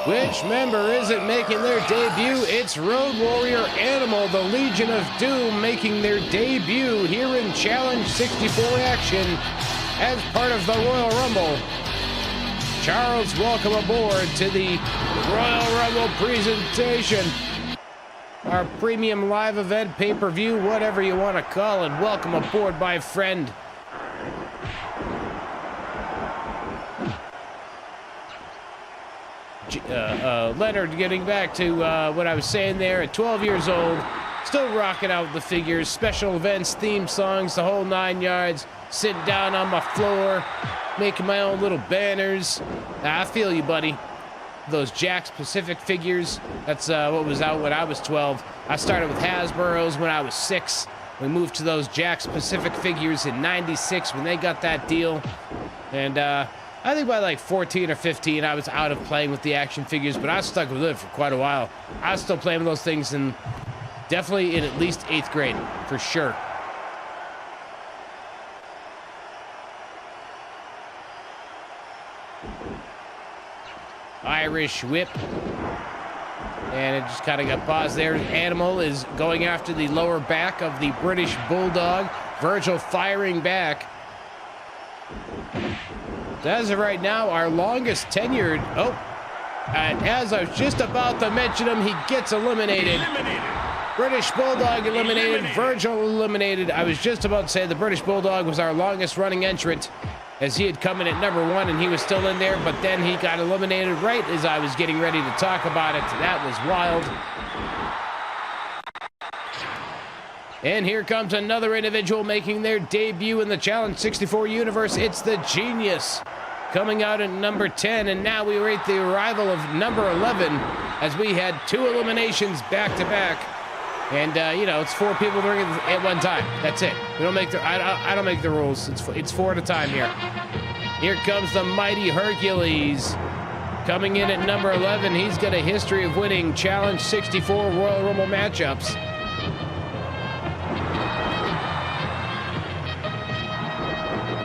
Which member isn't making their debut? It's Road Warrior Animal, the Legion of Doom, making their debut here in Challenge 64 action as part of the Royal Rumble. Charles, welcome aboard to the Royal Rumble presentation. Our premium live event, pay-per-view, whatever you want to call it. Welcome aboard, my friend. Leonard, getting back to what I was saying there, at 12 years old, still rocking out the figures, special events, theme songs, the whole 9 yards, sitting down on my floor, making my own little banners. I feel you, buddy. Those Jakks Pacific figures, that's what was out when I was 12. I started with Hasbro's when I was 6. We moved to those Jakks Pacific figures in '96 when they got that deal. And I think by like 14 or 15, I was out of playing with the action figures, but I stuck with it for quite a while. I was still playing with those things definitely in at least 8th grade, for sure. Irish whip. And it just kind of got paused there. Animal is going after the lower back of the British Bulldog. Virgil firing back. As of right now, our longest tenured. Oh, and as I was just about to mention him, he gets eliminated. British Bulldog eliminated. Virgil eliminated. I was just about to say the British Bulldog was our longest running entrant, as he had come in at number 1 and he was still in there, but then he got eliminated right as I was getting ready to talk about it. That was wild. And here comes another individual making their debut in the Challenge 64 universe. It's the Genius, coming out at number 10, and now we rate the arrival of number 11 as we had 2 eliminations back to back. And you know, it's 4 people doing it at one time. That's it. We don't make the. I don't make the rules. It's 4 at a time here. Here comes the mighty Hercules, coming in at number 11. He's got a history of winning Challenge 64 Royal Rumble matchups.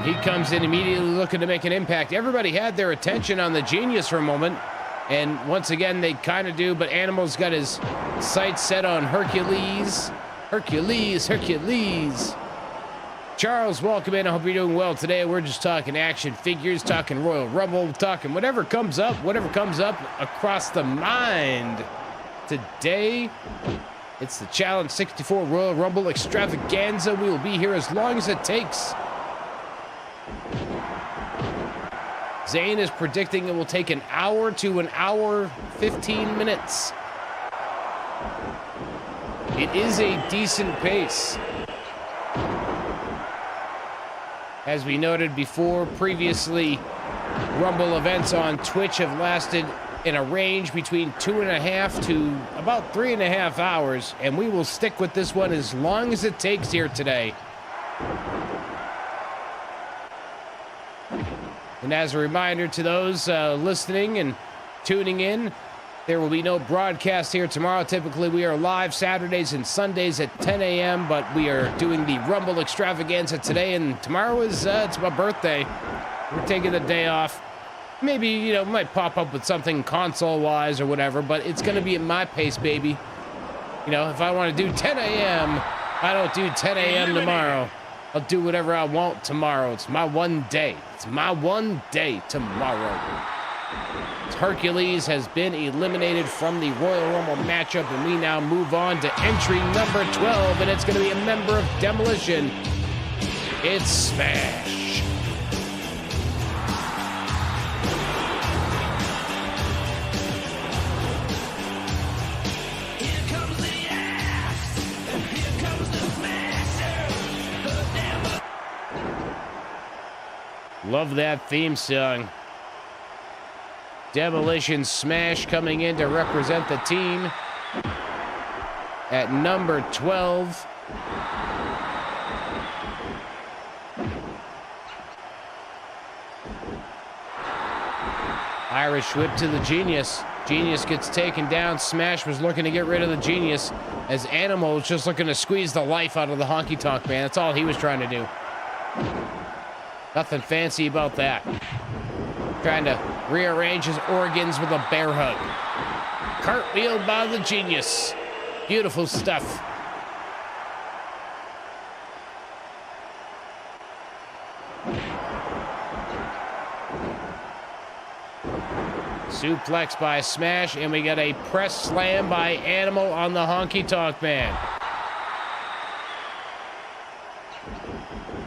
He comes in immediately looking to make an impact. Everybody had their attention on the Genius for a moment, and once again they kind of do, but Animal's got his sights set on Hercules. Hercules. Charles, welcome in. I hope you're doing well today. We're just talking action figures, talking Royal Rumble, talking whatever comes up across the mind. Today, it's the Challenge 64 Royal Rumble extravaganza. We will be here as long as it takes. Zane is predicting it will take an hour to an hour 15 minutes. It is a decent pace. As we noted before, previously, Rumble events on Twitch have lasted in a range between 2.5 to about 3.5 hours, and we will stick with this one as long as it takes here today. And as a reminder to those listening and tuning in, there will be no broadcast here tomorrow. Typically, we are live Saturdays and Sundays at 10 a.m., but we are doing the Rumble extravaganza today, and tomorrow is it's my birthday. We're taking the day off. Maybe, you know, might pop up with something console-wise or whatever, but it's going to be at my pace, baby. You know, if I want to do 10 a.m., I don't do 10 a.m. tomorrow. I'll do whatever I want tomorrow. It's my one day. It's my one day tomorrow. Hercules has been eliminated from the Royal Rumble matchup, and we now move on to entry number 12, and it's going to be a member of Demolition. It's Smash. Love that theme song. Demolition Smash coming in to represent the team at number 12. Irish whip to the Genius. Genius gets taken down. Smash was looking to get rid of the Genius as Animal was just looking to squeeze the life out of the Honky Tonk Man. That's all he was trying to do. Nothing fancy about that. Trying to rearrange his organs with a bear hug. Cartwheeled by the Genius. Beautiful stuff. Suplex by Smash, and we got a press slam by Animal on the Honky Tonk Man.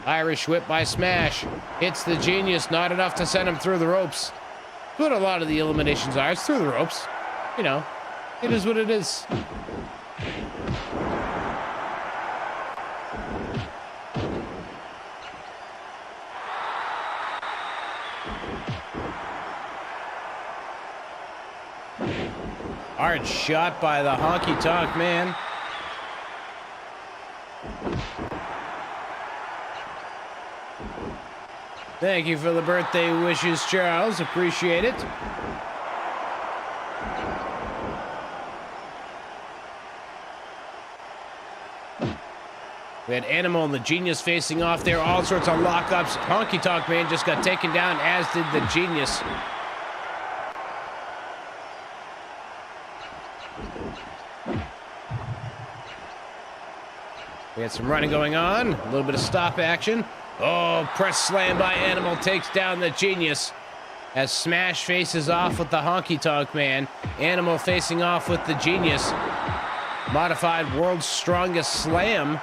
Irish whip by Smash. Hits the Genius, not enough to send him through the ropes. But a lot of the eliminations are. It's through the ropes. You know, it is what it is. Hard shot by the Honky Tonk Man. Thank you for the birthday wishes, Charles. Appreciate it. We had Animal and the Genius facing off there. All sorts of lockups. Honky Tonk Man just got taken down, as did the Genius. We had some running going on. A little bit of stop action. Oh, press slam by Animal takes down the Genius as Smash faces off with the Honky Tonk Man. Animal facing off with the Genius. Modified World's Strongest Slam.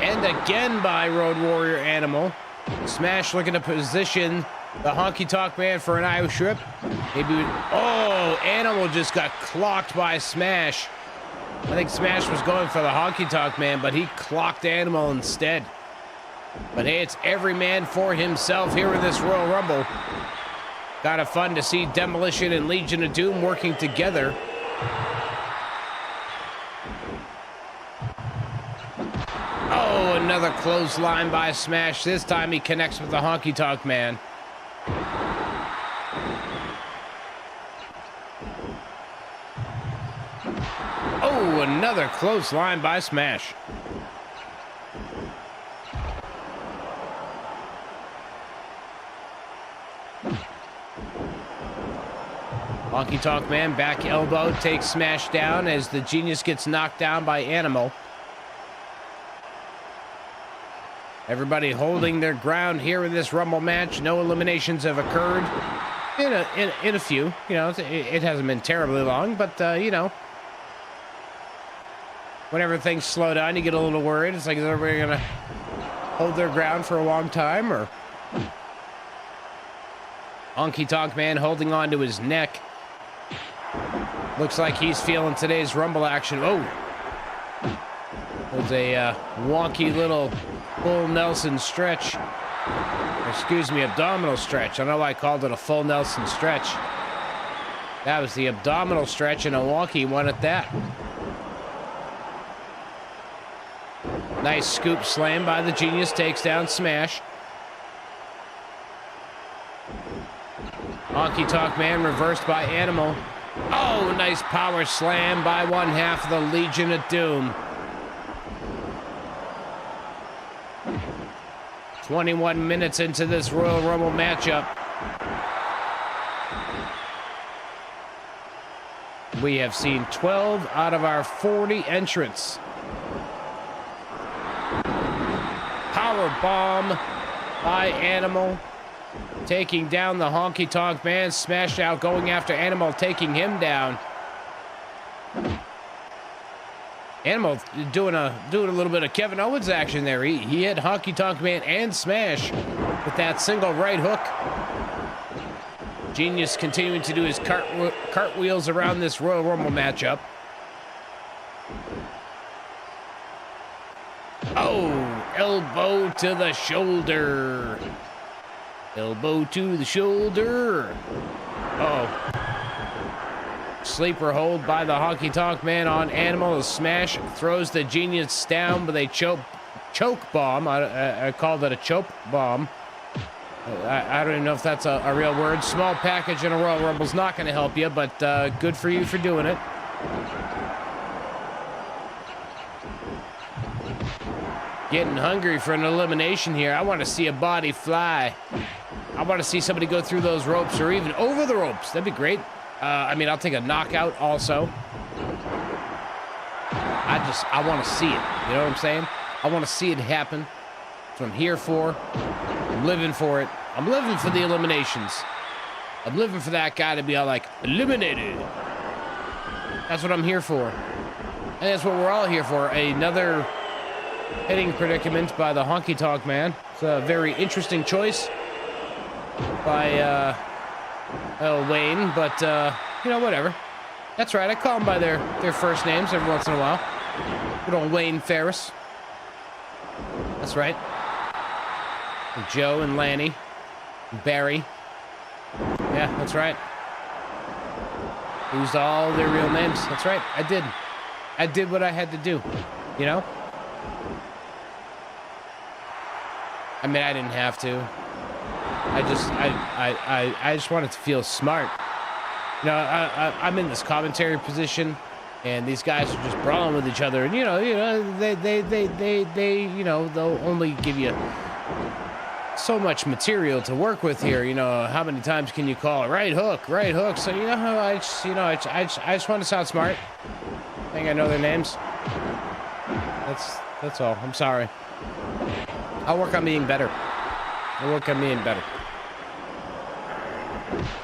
And again by Road Warrior Animal. Smash looking to position the Honky Tonk Man for an Irish whip. Oh, Animal just got clocked by Smash. I think Smash was going for the Honky Tonk Man, but he clocked Animal instead. But hey, it's every man for himself here in this Royal Rumble. Kind of fun to see Demolition and Legion of Doom working together. Oh, another clothesline by Smash. This time he connects with the Honky Tonk Man. Oh, another clothesline by Smash. Honky Tonk Man back elbow takes Smash down as the Genius gets knocked down by Animal. Everybody holding their ground here in this Rumble match. No eliminations have occurred in a few. You know, it hasn't been terribly long, but you know, whenever things slow down, you get a little worried. It's like, is everybody gonna hold their ground for a long time, or? Honky Tonk Man holding on to his neck. Looks like he's feeling today's Rumble action. Oh, there's a wonky little full Nelson stretch. Excuse me, abdominal stretch. I don't know why I called it a full Nelson stretch. That was the abdominal stretch, and a wonky one at that. Nice scoop slam by the Genius. Takes down Smash. Honky Tonk Man reversed by Animal. Oh, nice power slam by one half of the Legion of Doom. 21 minutes into this Royal Rumble matchup. We have seen 12 out of our 40 entrants. Power bomb by Animal. Taking down the Honky Tonk Man. Smash out, going after Animal, taking him down. Animal doing a little bit of Kevin Owens action there. He hit Honky Tonk Man and Smash with that single right hook. Genius continuing to do his cartwheels around this Royal Rumble matchup. Oh, elbow to the shoulder. Elbow to the shoulder. Oh. Sleeper hold by the Honky Tonk Man on Animal. Smash throws the Genius down with a choke bomb. I called it a choke bomb. I don't even know if that's a real word. Small package in a Royal Rumble's not going to help you, but good for you for doing it. Getting hungry for an elimination here. I want to see a body fly. I want to see somebody go through those ropes or even over the ropes. That'd be great. I mean, I'll take a knockout also. I want to see it. You know what I'm saying? I want to see it happen. That's what I'm here for. I'm living for it. I'm living for the eliminations. I'm living for that guy to be all like, eliminated. That's what I'm here for. And that's what we're all here for. Another hitting predicament by the Honky Tonk Man. It's a very interesting choice by Wayne, but you know, whatever. That's right, I call them by their first names every once in a while. Good old Wayne Ferris. That's right. And Joe and Lanny. And Barry. Yeah, that's right. Used all their real names. That's right, I did. I did what I had to do, you know? I mean, I didn't have to. I just wanted to feel smart. You know, I'm in this commentary position, and these guys are just brawling with each other, and you know, they you know, they'll only give you so much material to work with here. You know, how many times can you call it right hook, right hook? So you know, I just want to sound smart. I think I know their names. That's all. I'm sorry. I'll work on being better. I'll work on being better.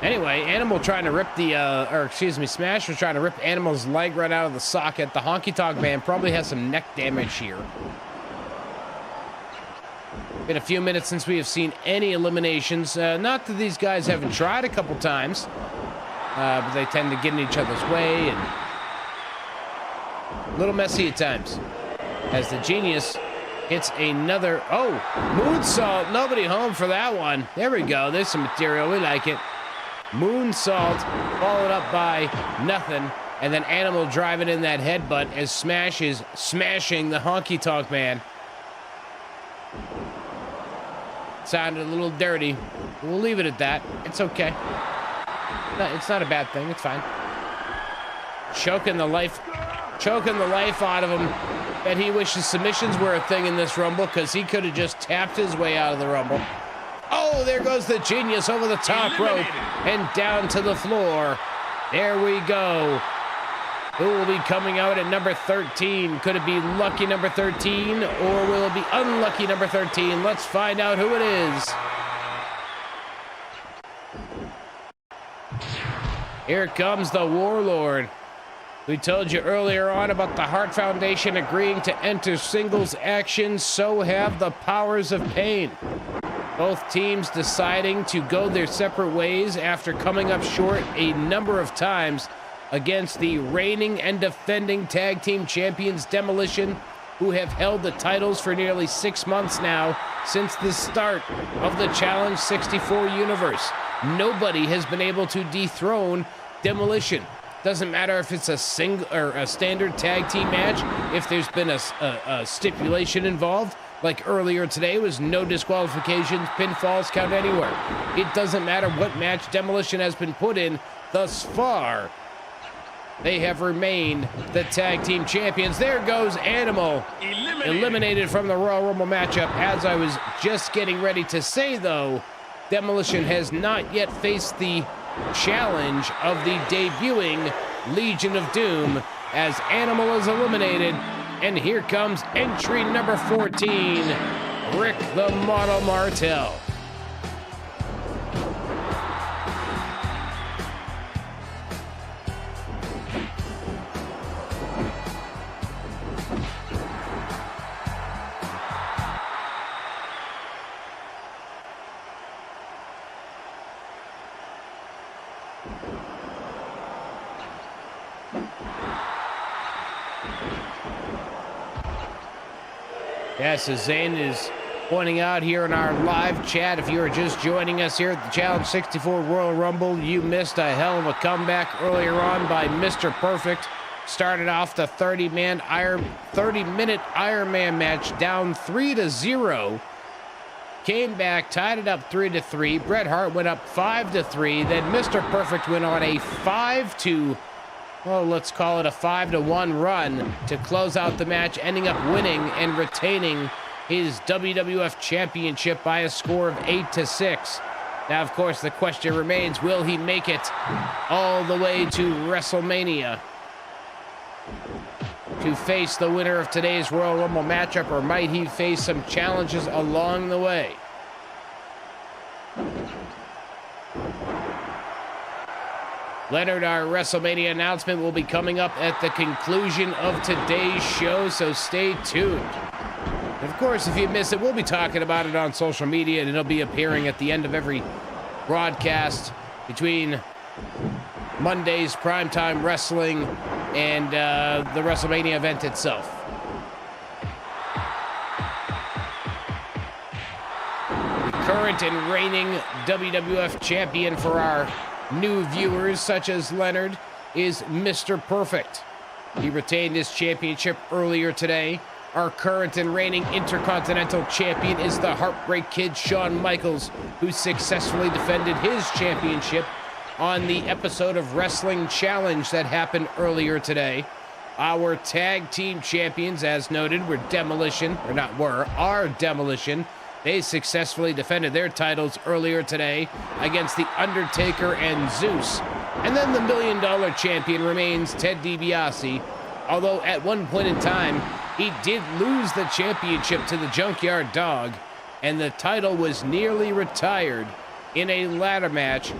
Anyway, Animal trying to rip Smash was trying to rip Animal's leg right out of the socket. The Honky Tonk Man probably has some neck damage here. Been a few minutes since we have seen any eliminations. Not that these guys haven't tried a couple times, but they tend to get in each other's way and a little messy at times. As the Genius hits another, moonsault. Nobody home for that one. There we go. There's some material. We like it. Moonsault followed up by nothing. And then Animal driving in that headbutt as Smash is smashing the Honky Tonk Man. Sounded a little dirty. We'll leave it at that. It's okay. No, it's not a bad thing. It's fine. Choking the life out of him. Bet he wishes submissions were a thing in this Rumble, because he could have just tapped his way out of the Rumble. Oh, there goes the Genius over the top rope and down to the floor. There we go. Who will be coming out at number 13? Could it be lucky number 13, or will it be unlucky number 13? Let's find out who it is. Here comes the Warlord. We told you earlier on about the Hart Foundation agreeing to enter singles action. So have the Powers of Pain. Both teams deciding to go their separate ways after coming up short a number of times against the reigning and defending tag team champions Demolition, who have held the titles for nearly 6 months now since the start of the Challenge 64 universe. Nobody has been able to dethrone Demolition. Doesn't matter if it's a single or a standard tag team match. If there's been a stipulation involved, like earlier today, was no disqualifications, pinfalls, count anywhere. It doesn't matter what match Demolition has been put in thus far. They have remained the tag team champions. There goes Animal, eliminated from the Royal Rumble matchup. As I was just getting ready to say, though, Demolition has not yet faced the challenge of the debuting Legion of Doom as Animal is eliminated. And here comes entry number 14, Rick the Model Martel. Yes, as Zane is pointing out here in our live chat, if you are just joining us here at the Challenge 64 Royal Rumble, you missed a hell of a comeback earlier on by Mr. Perfect. Started off the 30-minute Iron Man match down 3-0. Came back, tied it up 3-3. Bret Hart went up 5-3. Then Mr. Perfect went on a 5-1 run to close out the match, ending up winning and retaining his WWF Championship by a score of 8-6. Now, of course, the question remains, will he make it all the way to WrestleMania to face the winner of today's Royal Rumble matchup, or might he face some challenges along the way? Leonard, our WrestleMania announcement will be coming up at the conclusion of today's show, so stay tuned. Of course, if you miss it, we'll be talking about it on social media, and it'll be appearing at the end of every broadcast between Monday's Primetime Wrestling and the WrestleMania event itself. The current and reigning WWF champion for our new viewers, such as Leonard, is Mr. Perfect. He retained his championship earlier today. Our current and reigning Intercontinental Champion is the Heartbreak Kid, Shawn Michaels, who successfully defended his championship on the episode of Wrestling Challenge that happened earlier today. Our tag team champions, as noted, are Demolition. They successfully defended their titles earlier today against The Undertaker and Zeus. And then the $1 Million Champion remains Ted DiBiase, although at one point in time, he did lose the championship to the Junkyard Dog, and the title was nearly retired in a ladder match.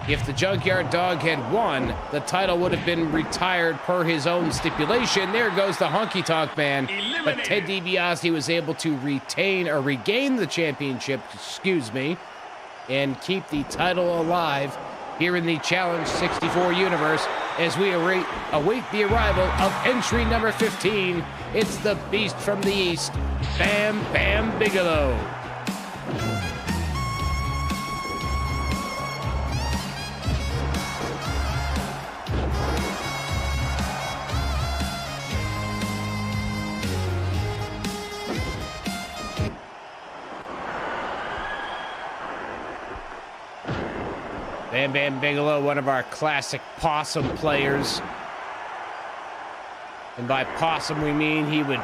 If the Junkyard Dog had won, the title would have been retired per his own stipulation. There goes the Honky Tonk Man. But Ted DiBiase was able to regain the championship, and keep the title alive here in the Challenge 64 universe as we await the arrival of entry number 15. It's the Beast from the East, Bam Bam Bigelow. Bam Bam Bigelow, one of our classic possum players. And by possum, we mean he would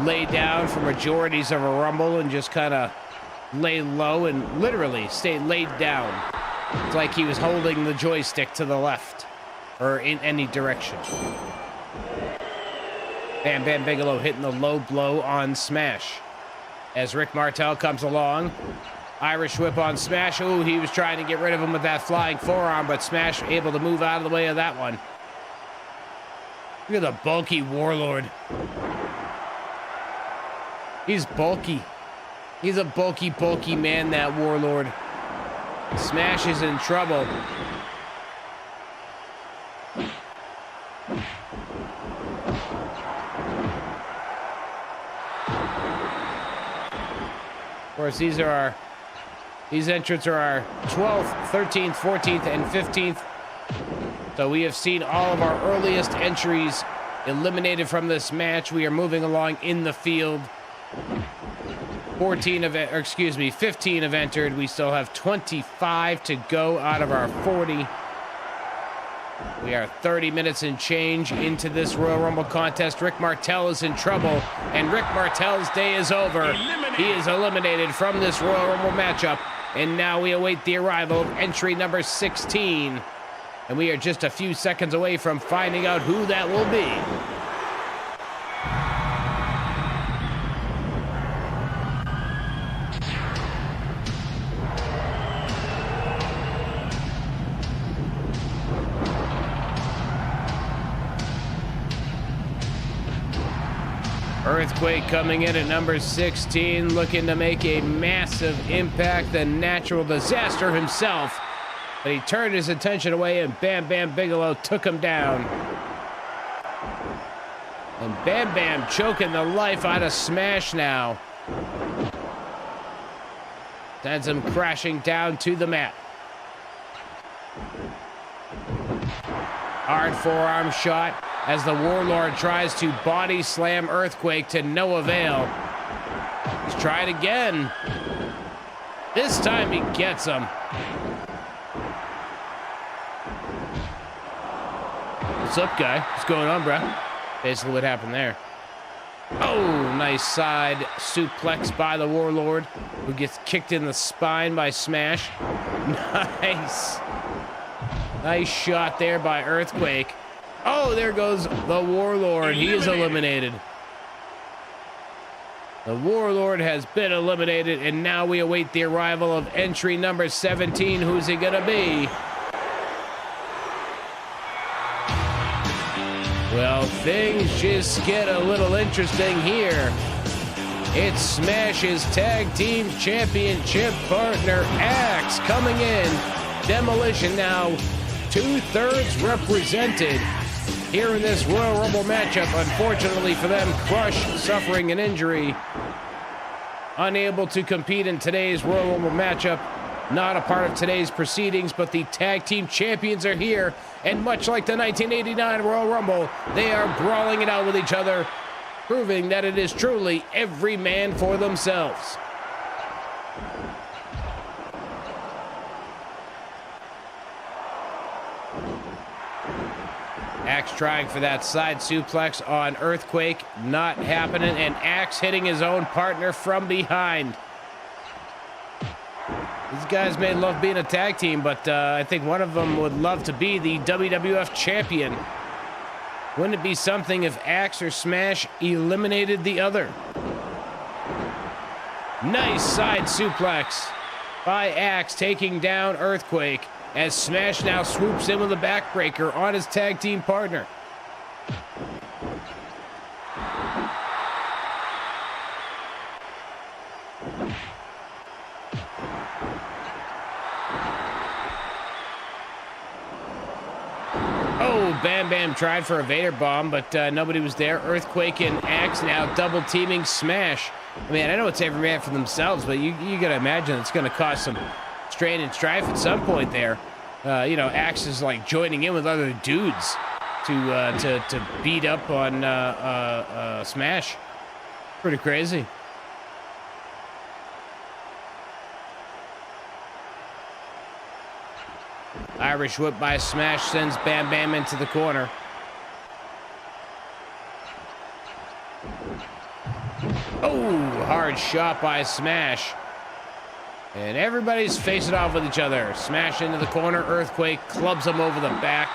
lay down for majorities of a rumble and just kind of lay low and literally stay laid down. It's like he was holding the joystick to the left or in any direction. Bam Bam Bigelow hitting the low blow on Smash. As Rick Martel comes along, Irish whip on Smash. Ooh, he was trying to get rid of him with that flying forearm, but Smash able to move out of the way of that one. Look at the bulky Warlord. He's bulky. He's a bulky man, that Warlord. Smash is in trouble. Of course, these entrants are our 12th, 13th, 14th, and 15th So we have seen all of our earliest entries eliminated from this match. We are moving along in the field. 15 have entered. We still have 25 to go out of our 40. We are 30 minutes and change into this Royal Rumble contest. Rick Martel is in trouble, and Rick Martel's day is over. He is eliminated from this Royal Rumble matchup, and now we await the arrival of entry number 16. And we are just a few seconds away from finding out who that will be. Earthquake coming in at number 16, looking to make a massive impact, the natural disaster himself. But he turned his attention away, and Bam Bam Bigelow took him down. And Bam Bam choking the life out of Smash now. Sends him crashing down to the mat. Hard forearm shot as the Warlord tries to body slam Earthquake to no avail. He's tried again. This time he gets him. What's up, guy? What's going on, bro? Basically what happened there. Oh, nice side suplex by the Warlord, who gets kicked in the spine by Smash. Nice. Nice shot there by Earthquake. Oh, there goes the Warlord. He is eliminated. The Warlord has been eliminated, and now we await the arrival of entry number 17. Who's he gonna be? Well, things just get a little interesting here. It's Smash's Tag Team Championship partner, Axe, coming in. Demolition now 2/3 represented here in this Royal Rumble matchup. Unfortunately for them, Crush suffering an injury. Unable to compete in today's Royal Rumble matchup. Not a part of today's proceedings, but the tag team champions are here. And much like the 1989 Royal Rumble, they are brawling it out with each other, proving that it is truly every man for themselves. Axe trying for that side suplex on Earthquake, not happening, and Axe hitting his own partner from behind. These guys may love being a tag team, but I think one of them would love to be the WWF champion. Wouldn't it be something if Axe or Smash eliminated the other? Nice side suplex by Axe, taking down Earthquake, as Smash now swoops in with a backbreaker on his tag team partner. Oh, Bam Bam tried for a Vader bomb, but nobody was there. Earthquake and Axe now double teaming Smash. I mean, I know it's every man for themselves, but you gotta imagine it's gonna cause some strain and strife at some point there. You know, Axe is like joining in with other dudes to beat up on Smash. Pretty crazy. Irish whip by Smash sends Bam Bam into the corner. Oh, hard shot by Smash. And everybody's facing off with each other. Smash into the corner. Earthquake clubs him over the back.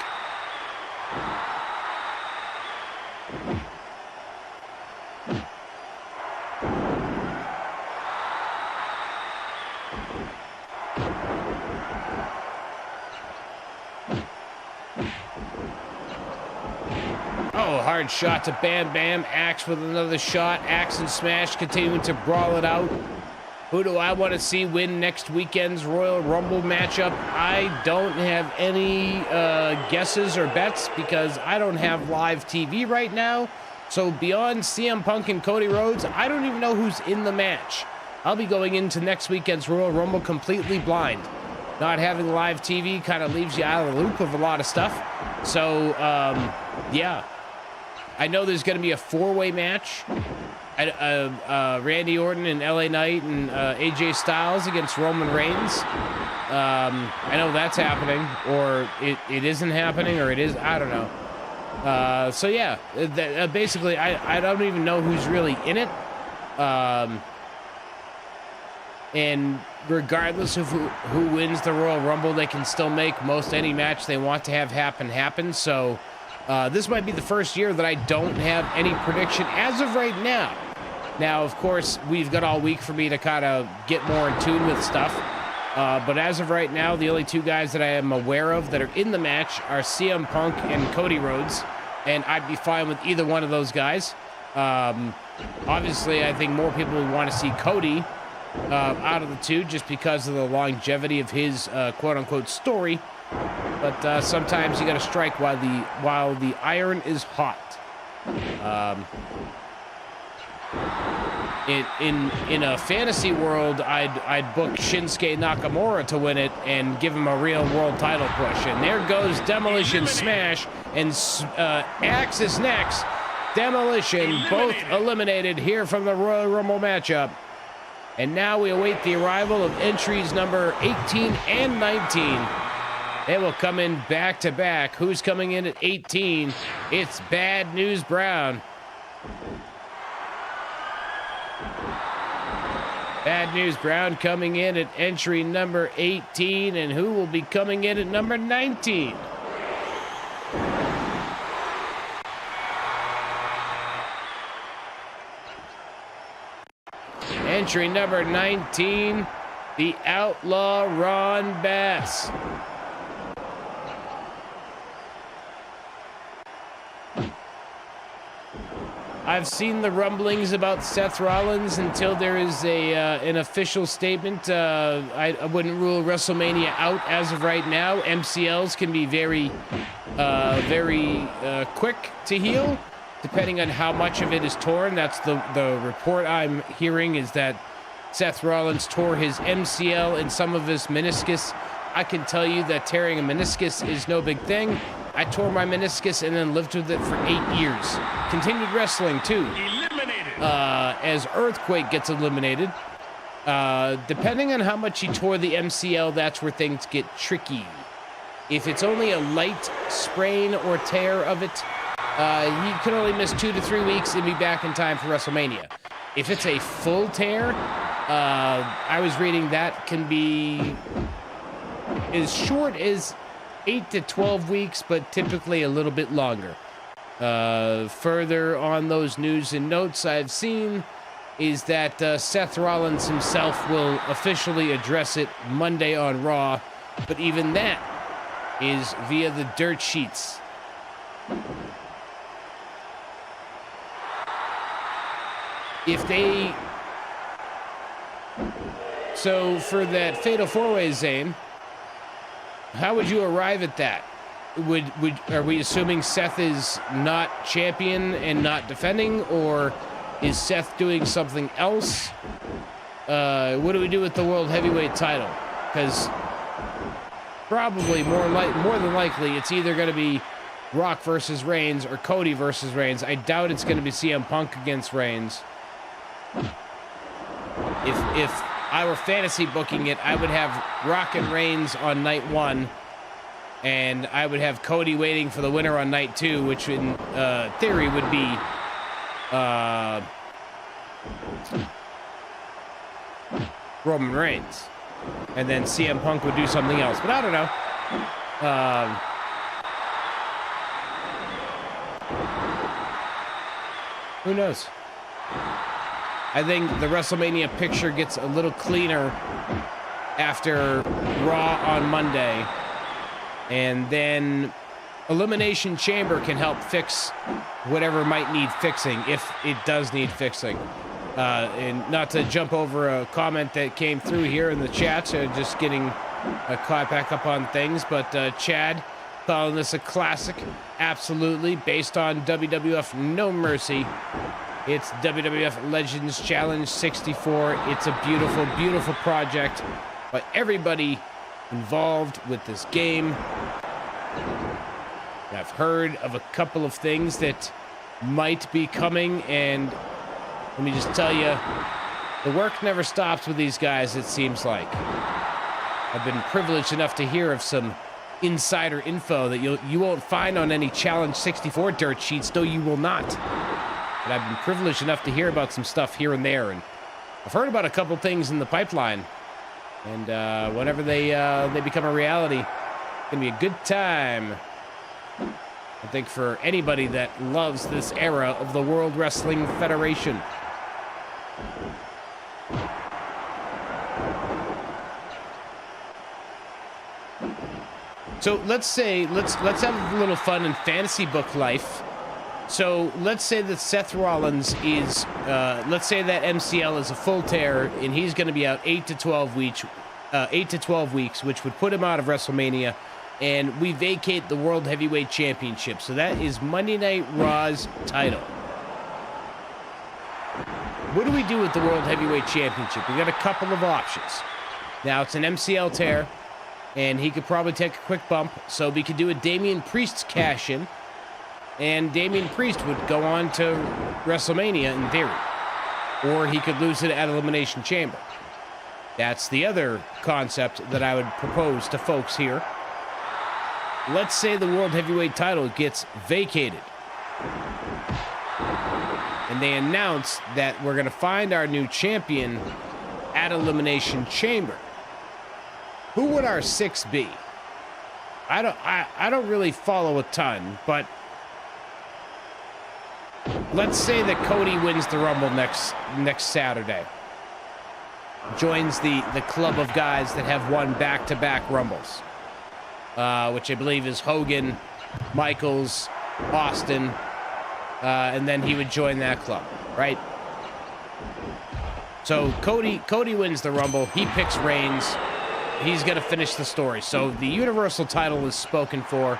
Oh, hard shot to Bam Bam. Axe with another shot. Axe and Smash continuing to brawl it out. Who do I want to see win next weekend's Royal Rumble matchup? I don't have any guesses or bets because I don't have live TV right now. So beyond CM Punk and Cody Rhodes, I don't even know who's in the match. I'll be going into next weekend's Royal Rumble completely blind. not having live TV kind of leaves you out of the loop of a lot of stuff. So, yeah. I know there's going to be a 4-way match. Randy Orton and LA Knight and AJ Styles against Roman Reigns. I know that's happening, or it isn't happening, or it is, I don't know. So yeah, basically I don't even know who's really in it. And regardless of who wins the Royal Rumble, they can still make most any match they want to have happen. So this might be the first year that I don't have any prediction as of right now. Now, of course, we've got all week for me to kind of get more in tune with stuff. But as of right now, the only 2 guys that I am aware of that are in the match are CM Punk and Cody Rhodes. And I'd be fine with either one of those guys. Obviously, I think more people would want to see Cody out of the 2 just because of the longevity of his quote-unquote story. But sometimes you got to strike while the iron is hot. In a fantasy world, I'd book Shinsuke Nakamura to win it and give him a real world title push. And there goes Demolition Smash and Axis Next. Demolition both eliminated here from the Royal Rumble matchup. And now we await the arrival of entries number 18 and 19. They will come in back to back. Who's coming in at 18? It's Bad News Brown. Bad News Brown coming in at entry number 18, and who will be coming in at number 19? Entry number 19, the Outlaw Ron Bass. I've seen the rumblings about Seth Rollins until there is an official statement. I wouldn't rule WrestleMania out as of right now. MCLs can be very quick to heal, depending on how much of it is torn. That's the report I'm hearing, is that Seth Rollins tore his MCL and some of his meniscus. I can tell you that tearing a meniscus is no big thing. I tore my meniscus and then lived with it for 8 years. Continued wrestling, too. Eliminated. As Earthquake gets eliminated. Depending on how much he tore the MCL, that's where things get tricky. If it's only a light sprain or tear of it, he can only miss 2 to 3 weeks and be back in time for WrestleMania. If it's a full tear, I was reading that can be as short as 8 to 12 weeks, but typically a little bit longer. Further on those news and notes I've seen is that Seth Rollins himself will officially address it Monday on Raw, but even that is via the dirt sheets. So for that Fatal 4-Way, Zane, how would you arrive at that? Are we assuming Seth is not champion and not defending, or is Seth doing something else? What do we do with the World Heavyweight title? Because probably more than likely it's either going to be Rock versus Reigns or Cody versus Reigns. I doubt it's going to be CM Punk against Reigns. If I were fantasy booking it, I would have Rock and Reigns on night 1, and I would have Cody waiting for the winner on night 2, which in theory would be Roman Reigns. And then CM Punk would do something else, but I don't know. Who knows? I think the WrestleMania picture gets a little cleaner after Raw on Monday. And then Elimination Chamber can help fix whatever might need fixing, if it does need fixing. And not to jump over a comment that came through here in the chat, so just getting caught back up on things. But Chad calling this a classic, absolutely, based on WWF No Mercy. It's WWF Legends Challenge 64. It's a beautiful, beautiful project by everybody involved with this game. I've heard of a couple of things that might be coming, and let me just tell you, the work never stops with these guys, it seems like. I've been privileged enough to hear of some insider info that you won't find on any Challenge 64 dirt sheets, though you will not. But I've been privileged enough to hear about some stuff here and there, and I've heard about a couple things in the pipeline. And whenever they become a reality, it's gonna be a good time. I think for anybody that loves this era of the World Wrestling Federation. So let's have a little fun in fantasy book life. So let's say that Seth Rollins is, let's say that MCL is a full tear, and he's going to be out 8 to 12 weeks, which would put him out of WrestleMania, and we vacate the World Heavyweight Championship. So that is Monday Night Raw's title. What do we do with the World Heavyweight Championship? We got a couple of options. Now, it's an MCL tear, and he could probably take a quick bump, so we could do a Damian Priest cash-in, and Damian Priest would go on to WrestleMania in theory. Or he could lose it at Elimination Chamber. That's the other concept that I would propose to folks here. Let's say the World Heavyweight title gets vacated. And they announce that we're going to find our new champion at Elimination Chamber. Who would our 6 be? I don't really follow a ton, but let's say that Cody wins the Rumble next Saturday. Joins the club of guys that have won back-to-back Rumbles, which I believe is Hogan, Michaels, Austin, and then he would join that club, right? So Cody wins the Rumble. He picks Reigns. He's going to finish the story. So the Universal title is spoken for.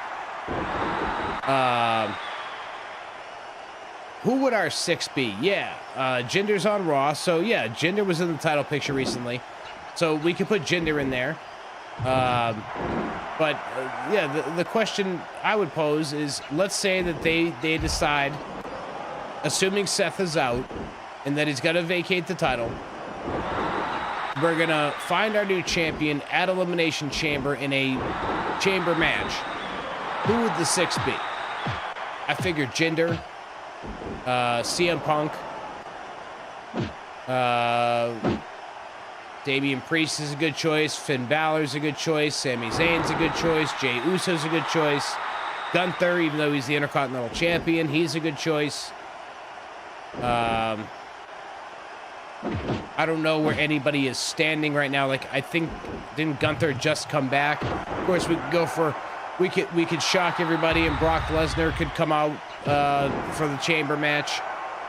Who would our 6 be? Yeah, Jinder's on Raw. So yeah, Jinder was in the title picture recently. So we could put Jinder in there. But yeah, the question I would pose is, let's say that they decide, assuming Seth is out and that he's got to vacate the title, we're going to find our new champion at Elimination Chamber in a chamber match. Who would the 6 be? I figured Jinder, CM Punk, Damian Priest is a good choice, Finn Balor's a good choice, Sami Zayn's a good choice, Jey Uso's a good choice, Gunther, even though he's the Intercontinental Champion, he's a good choice. I don't know where anybody is standing right now. Like, I think, didn't Gunther just come back? Of course, we could go for, we could shock everybody, and Brock Lesnar could come out for the chamber match.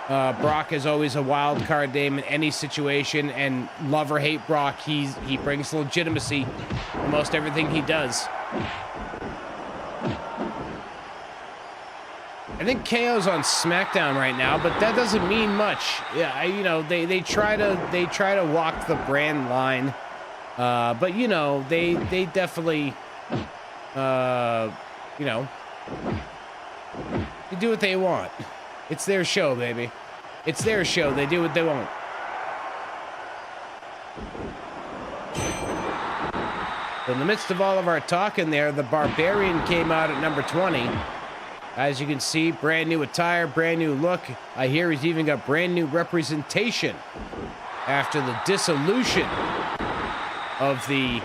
Brock is always a wild card name in any situation, and love or hate Brock, he brings legitimacy to most everything he does. I think KO's on SmackDown right now, but that doesn't mean much. Yeah, they try to walk the brand line, but they definitely they do what they want. It's their show, baby. It's their show. They do what they want. In the midst of all of our talking there, the Barbarian came out at number 20. As you can see, brand new attire, brand new look. I hear he's even got brand new representation after the dissolution of the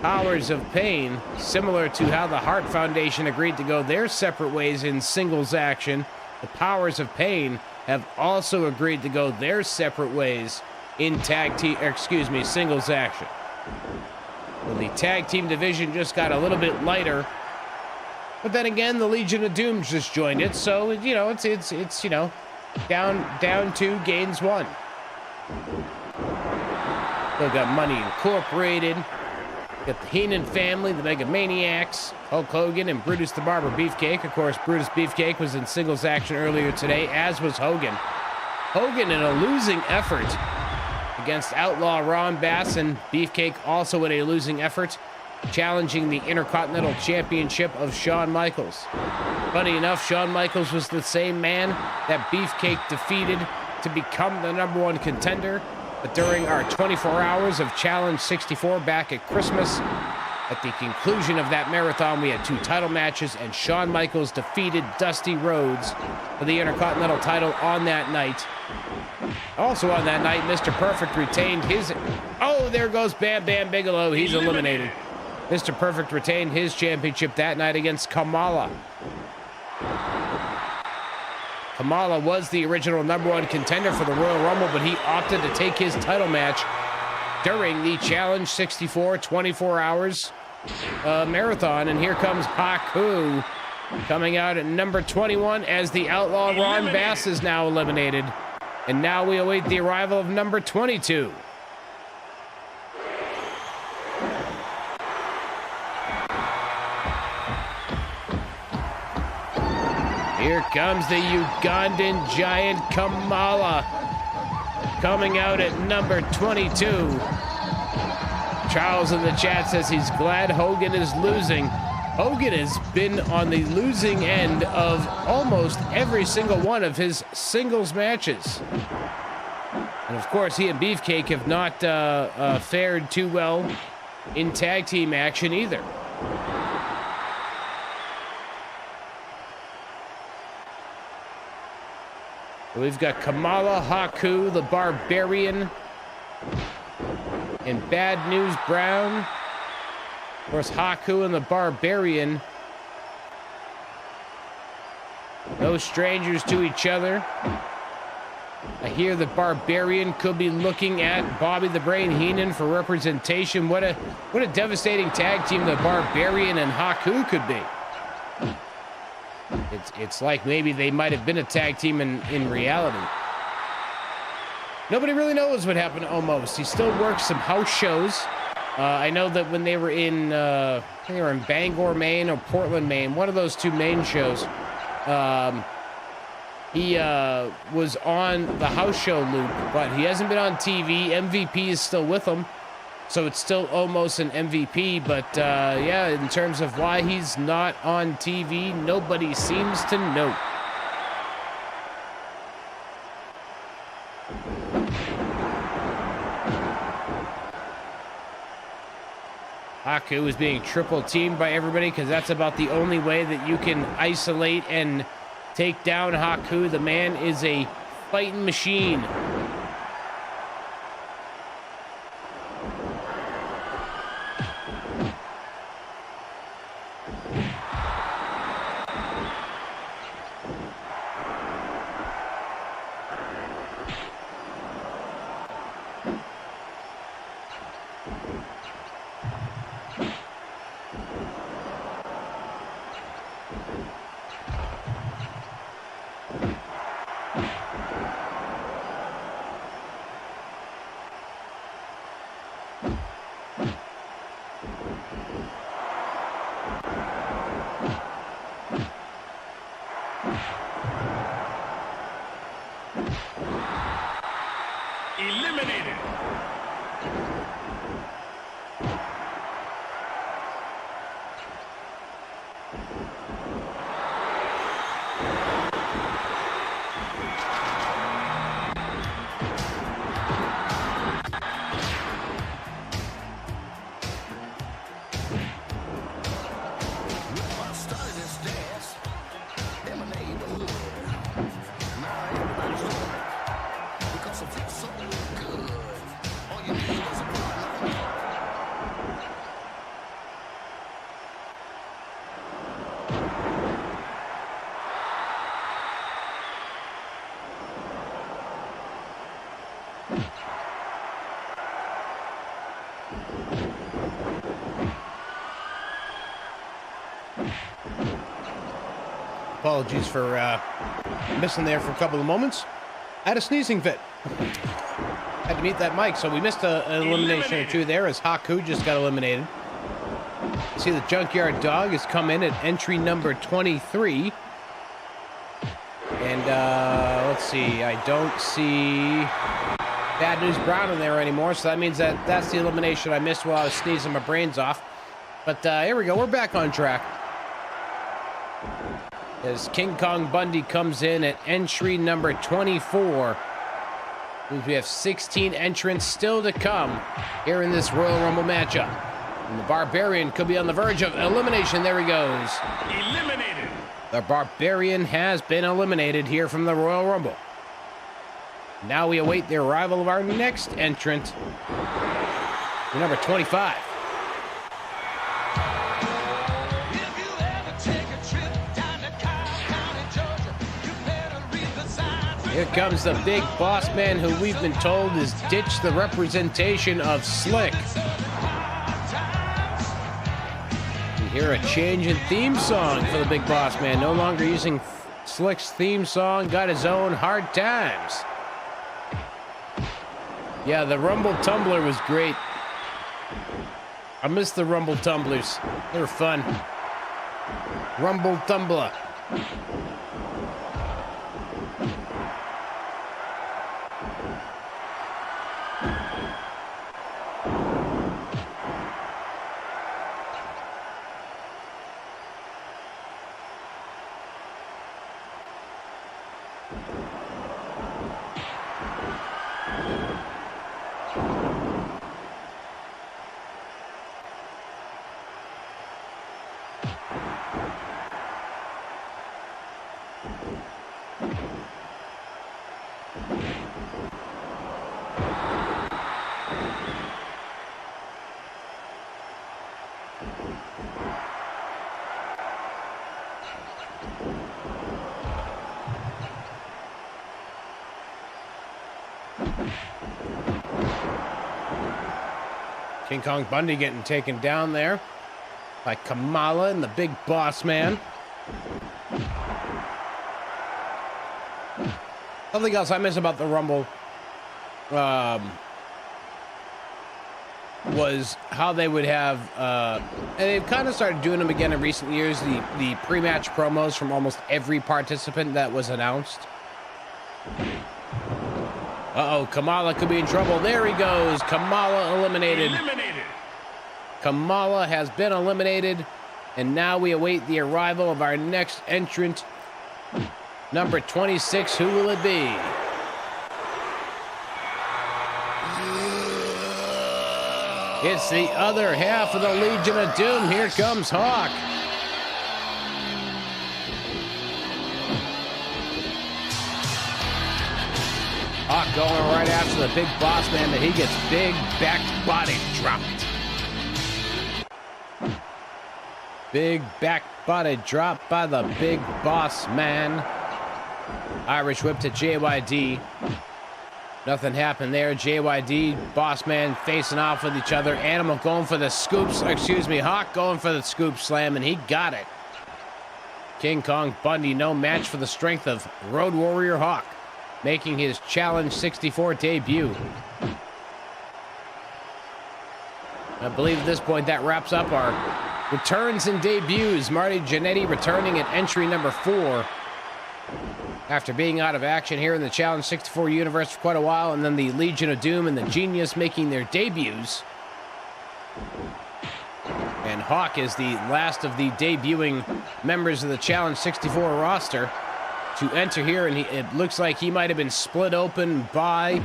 Powers of Pain, similar to how the Hart Foundation agreed to go their separate ways in singles action. The Powers of Pain have also agreed to go their separate ways in singles action. Well, the tag team division just got a little bit lighter. But then again, the Legion of Doom just joined it, so it's down 2, gains 1. Still got Money Incorporated, got the Heenan family, the Megamaniacs, Hulk Hogan, and Brutus the Barber Beefcake. Of course, Brutus Beefcake was in singles action earlier today, as was Hogan. Hogan in a losing effort against Outlaw Ron Bass, and Beefcake also in a losing effort challenging the Intercontinental Championship of Shawn Michaels. Funny enough, Shawn Michaels was the same man that Beefcake defeated to become the #1 contender. But during our 24 hours of Challenge 64 back at Christmas, at the conclusion of that marathon, we had 2 title matches, and Shawn Michaels defeated Dusty Rhodes for the Intercontinental title on that night. Also on that night, Mr. Perfect retained his... Oh, there goes Bam Bam Bigelow. He's eliminated. Mr. Perfect retained his championship that night against Kamala. Kamala was the original #1 contender for the Royal Rumble, but he opted to take his title match during the Challenge 64 24 hours marathon. And here comes Haku coming out at number 21 as the Outlaw Ron Bass is now eliminated. And now we await the arrival of number 22. Here comes the Ugandan giant Kamala coming out at number 22. Charles in the chat says he's glad Hogan is losing. Hogan has been on the losing end of almost every single one of his singles matches. And of course, he and Beefcake have not fared too well in tag team action either. We've got Kamala, Haku, the Barbarian, and Bad News Brown. Of course, Haku and the Barbarian, no strangers to each other. I hear the Barbarian could be looking at Bobby the Brain Heenan for representation. What a devastating tag team the Barbarian and Haku could be. It's like maybe they might have been a tag team in reality. Nobody really knows what happened to Omos. He still works some house shows. I know that when they were in, I think they were in Bangor, Maine, or Portland, Maine, one of those 2 main shows, he was on the house show loop, but he hasn't been on TV. MVP is still with him, so it's still almost an MVP. But yeah, in terms of why he's not on TV, nobody seems to know. Haku is being triple teamed by everybody because that's about the only way that you can isolate and take down Haku. The man is a fighting machine. Eliminated. Apologies for missing there for a couple of moments. I had a sneezing fit. Had to mute that mic, so we missed an elimination or 2 there as Haku just got eliminated. See the Junkyard Dog has come in at entry number 23. And let's see, I don't see Bad News Brown in there anymore, so that means that that's the elimination I missed while I was sneezing my brains off. But here we go. We're back on track. As King Kong Bundy comes in at entry number 24. We have 16 entrants still to come here in this Royal Rumble matchup. And the Barbarian could be on the verge of elimination. There he goes. Eliminated. The Barbarian has been eliminated here from the Royal Rumble. Now we await the arrival of our next entrant, number 25. Here comes the big boss man who we've been told has ditched the representation of Slick. You hear a change in theme song for the big boss man. No longer using Slick's theme song, got his own Hard Times. Yeah, the Rumble Tumbler was great. I miss the Rumble Tumblers. They were fun. Rumble Tumbler. King Kong Bundy getting taken down there by Kamala and the big boss man. Something else I miss about the Rumble was how they would have, and they've kind of started doing them again in recent years, the pre-match promos from almost every participant that was announced. Uh-oh, Kamala could be in trouble. There he goes. Kamala eliminated. Kamala has been eliminated. And now we await the arrival of our next entrant. Number 26, who will it be? It's the other half of the Legion of Doom. Here comes Hawk. Hawk going right after the big boss man, but he gets big back body dropped. Big back body drop by the big boss man. Irish whip to JYD. Nothing happened there. JYD, boss man facing off with each other. Animal going for the scoops, Hawk going for the scoop slam, and he got it. King Kong Bundy, no match for the strength of Road Warrior Hawk, making his Challenge 64 debut. I believe at this point that wraps up our returns and debuts. Marty Jannetty returning at entry number 4 after being out of action here in the Challenge 64 universe for quite a while, and then the Legion of Doom and the Genius making their debuts. And Hawk is the last of the debuting members of the Challenge 64 roster to enter here, and it looks like he might have been split open by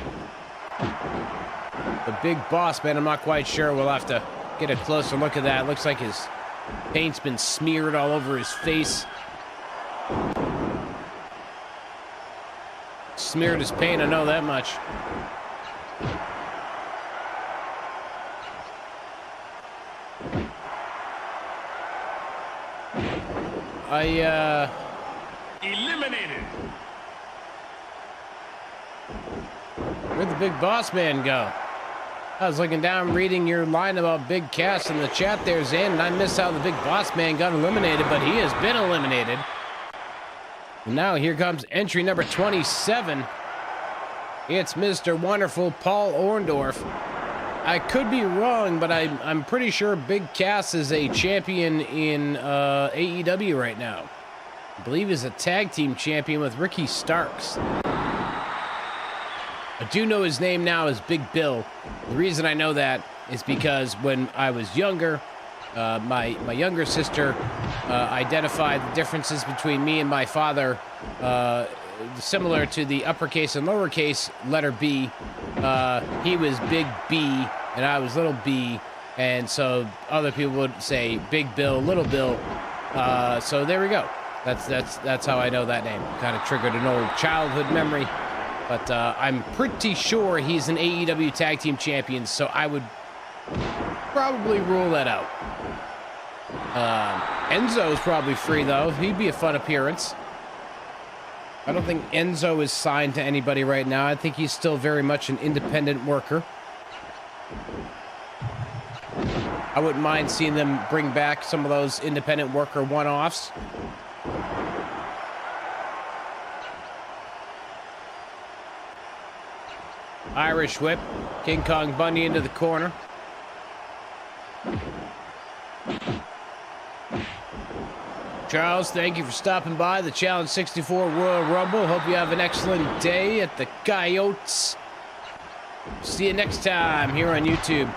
the big boss man. I'm not quite sure. We'll have to get a closer look at that. It looks like his paint's been smeared all over his face. Smeared his paint, I know that much. Eliminated. Where'd the big boss man go? I was looking down reading your line about Big Cass in the chat there, Zan, and I missed how the big boss man got eliminated, but he has been eliminated. And now here comes entry number 27. It's Mr. Wonderful Paul Orndorff. I could be wrong, but I'm pretty sure Big Cass is a champion in AEW right now. I believe he's a tag team champion with Ricky Starks. I do know his name now is Big Bill. The reason I know that is because when I was younger My younger sister identified the differences between me and my father, similar to the uppercase and lowercase letter B. He was big B, and I was little b, and so other people would say Big Bill, Little Bill. So there we go. That's how I know that name. Kind of triggered an old childhood memory. But I'm pretty sure he's an AEW Tag Team Champion, so I would probably rule that out. Enzo's probably free, though. He'd be a fun appearance. I don't think Enzo is signed to anybody right now. I think he's still very much an independent worker. I wouldn't mind seeing them bring back some of those independent worker one-offs. Irish whip. King Kong Bundy into the corner. Charles, thank you for stopping by the Challenge 64 Royal Rumble. Hope you have an excellent day at the Coyotes. See you next time here on YouTube.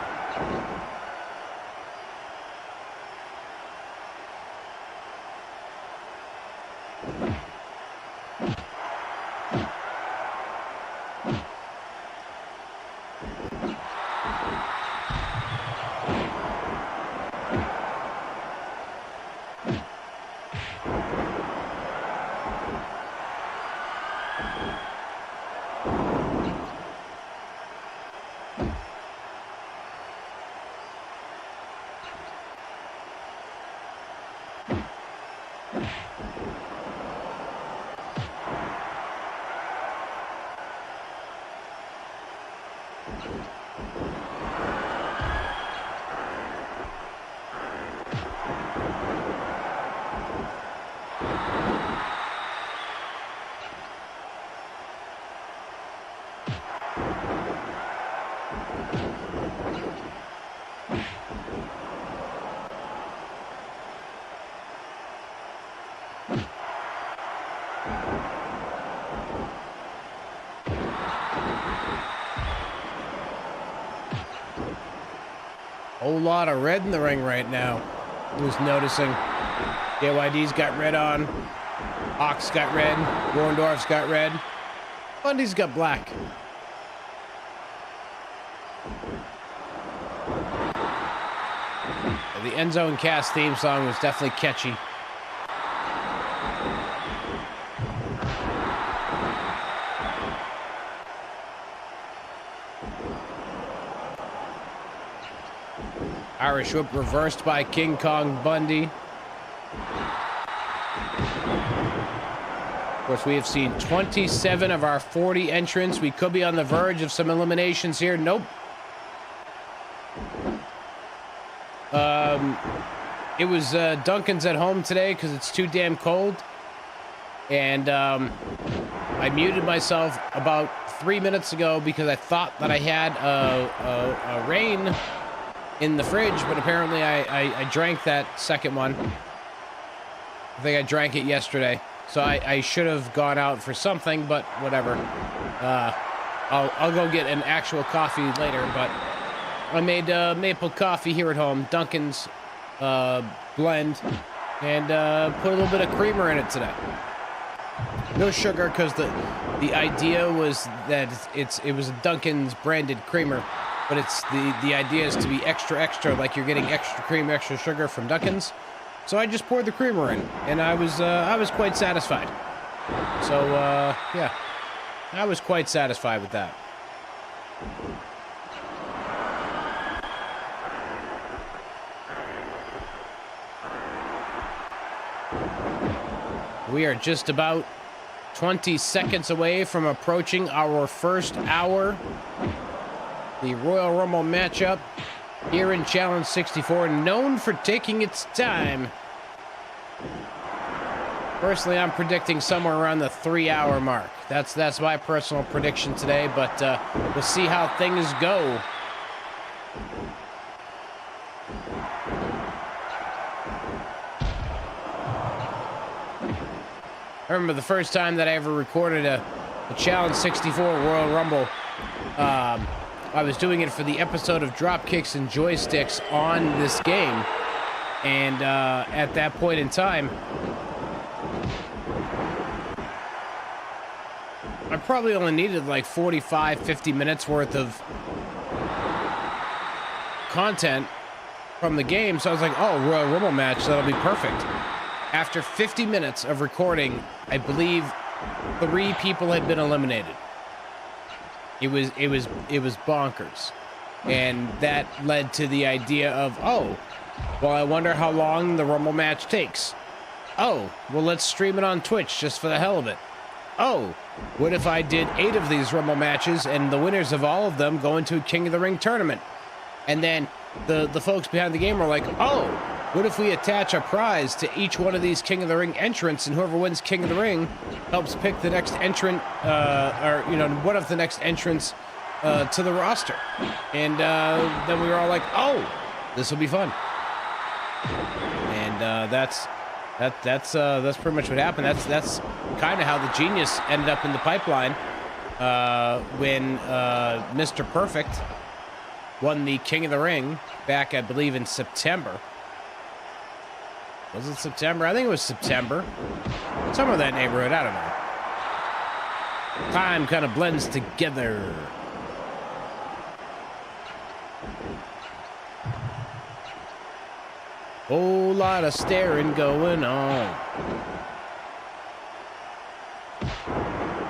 Whole lot of red in the ring right now. Who's noticing? JYD's got red on. Ox got red. Warndorf's got red. Bundy's got black. The Enzo and Cass theme song was definitely catchy. Irish whip reversed by King Kong Bundy. Of course, we have seen 27 of our 40 entrants. We could be on the verge of some eliminations here. Nope. It was Duncan's at home today because it's too damn cold. And I muted myself about 3 minutes ago because I thought that I had a rain in the fridge, but apparently I drank that second one. I think I drank it yesterday, so I should have gone out for something, but whatever. I'll go get an actual coffee later, but I made maple coffee here at home, Duncan's blend, and put a little bit of creamer in it today. No sugar, because the idea was that it was a Duncan's branded creamer. But it's the idea is to be extra, like you're getting extra cream, extra sugar from Duncan's. So I just poured the creamer in, and I was quite satisfied. So yeah, I was quite satisfied with that. We are just about 20 seconds away from approaching our first hour. The Royal Rumble matchup here in Challenge 64, known for taking its time. Personally, I'm predicting somewhere around the 3-hour mark. That's my personal prediction today, but we'll see how things go. I remember the first time that I ever recorded a Challenge 64 Royal Rumble. I was doing it for the episode of Dropkicks and Joysticks on this game. And at that point in time, I probably only needed like 45, 50 minutes worth of content from the game. So I was like, oh, Royal Rumble match, that'll be perfect. After 50 minutes of recording, I believe 3 people had been eliminated. It was bonkers. And that led to the idea of, oh, well, I wonder how long the Rumble match takes. Oh, well, let's stream it on Twitch just for the hell of it. Oh, what if I did 8 of these Rumble matches and the winners of all of them go into a King of the Ring tournament? And then the folks behind the game were like, oh, what if we attach a prize to each one of these King of the Ring entrants, and whoever wins King of the Ring helps pick the next entrant, or, you know, one of the next entrants to the roster. And then we were all like, oh, this will be fun. And that's pretty much what happened. That's kind of how the genius ended up in the pipeline when Mr. Perfect won the King of the Ring back, I believe, in September. Was it September? I think it was September. Somewhere in that neighborhood. I don't know. Time kind of blends together. Whole lot of staring going on.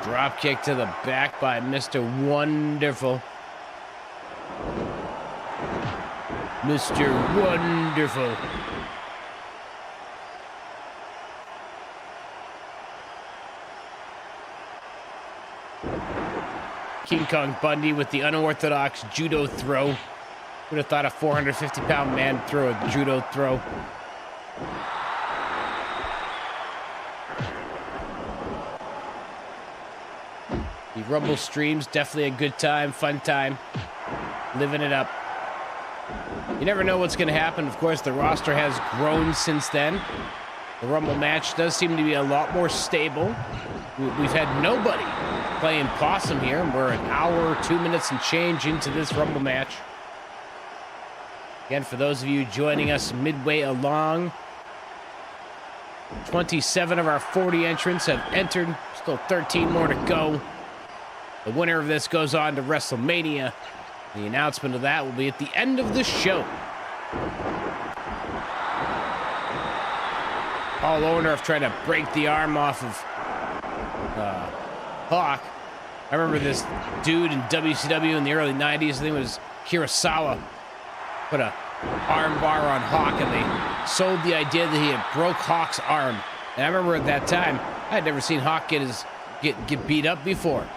Drop kick to the back by Mr. Wonderful. Mr. Wonderful. King Kong Bundy with the unorthodox judo throw. Would have thought a 450-pound man throw a judo throw. The Rumble streams, definitely a good time, fun time. Living it up. You never know what's going to happen. Of course, the roster has grown since then. The Rumble match does seem to be a lot more stable. We've had nobody playing possum here. We're an hour, 2 minutes and change into this Rumble match. Again, for those of you joining us midway along, 27 of our 40 entrants have entered. Still 13 more to go. The winner of this goes on to WrestleMania. The announcement of that will be at the end of the show. Paul Orndorff tried to break the arm off of Hawk. I remember this dude in WCW in the early 90s. I think it was Kurosawa. Put a arm bar on Hawk, and they sold the idea that he had broke Hawk's arm. And I remember at that time, I had never seen Hawk get beat up before.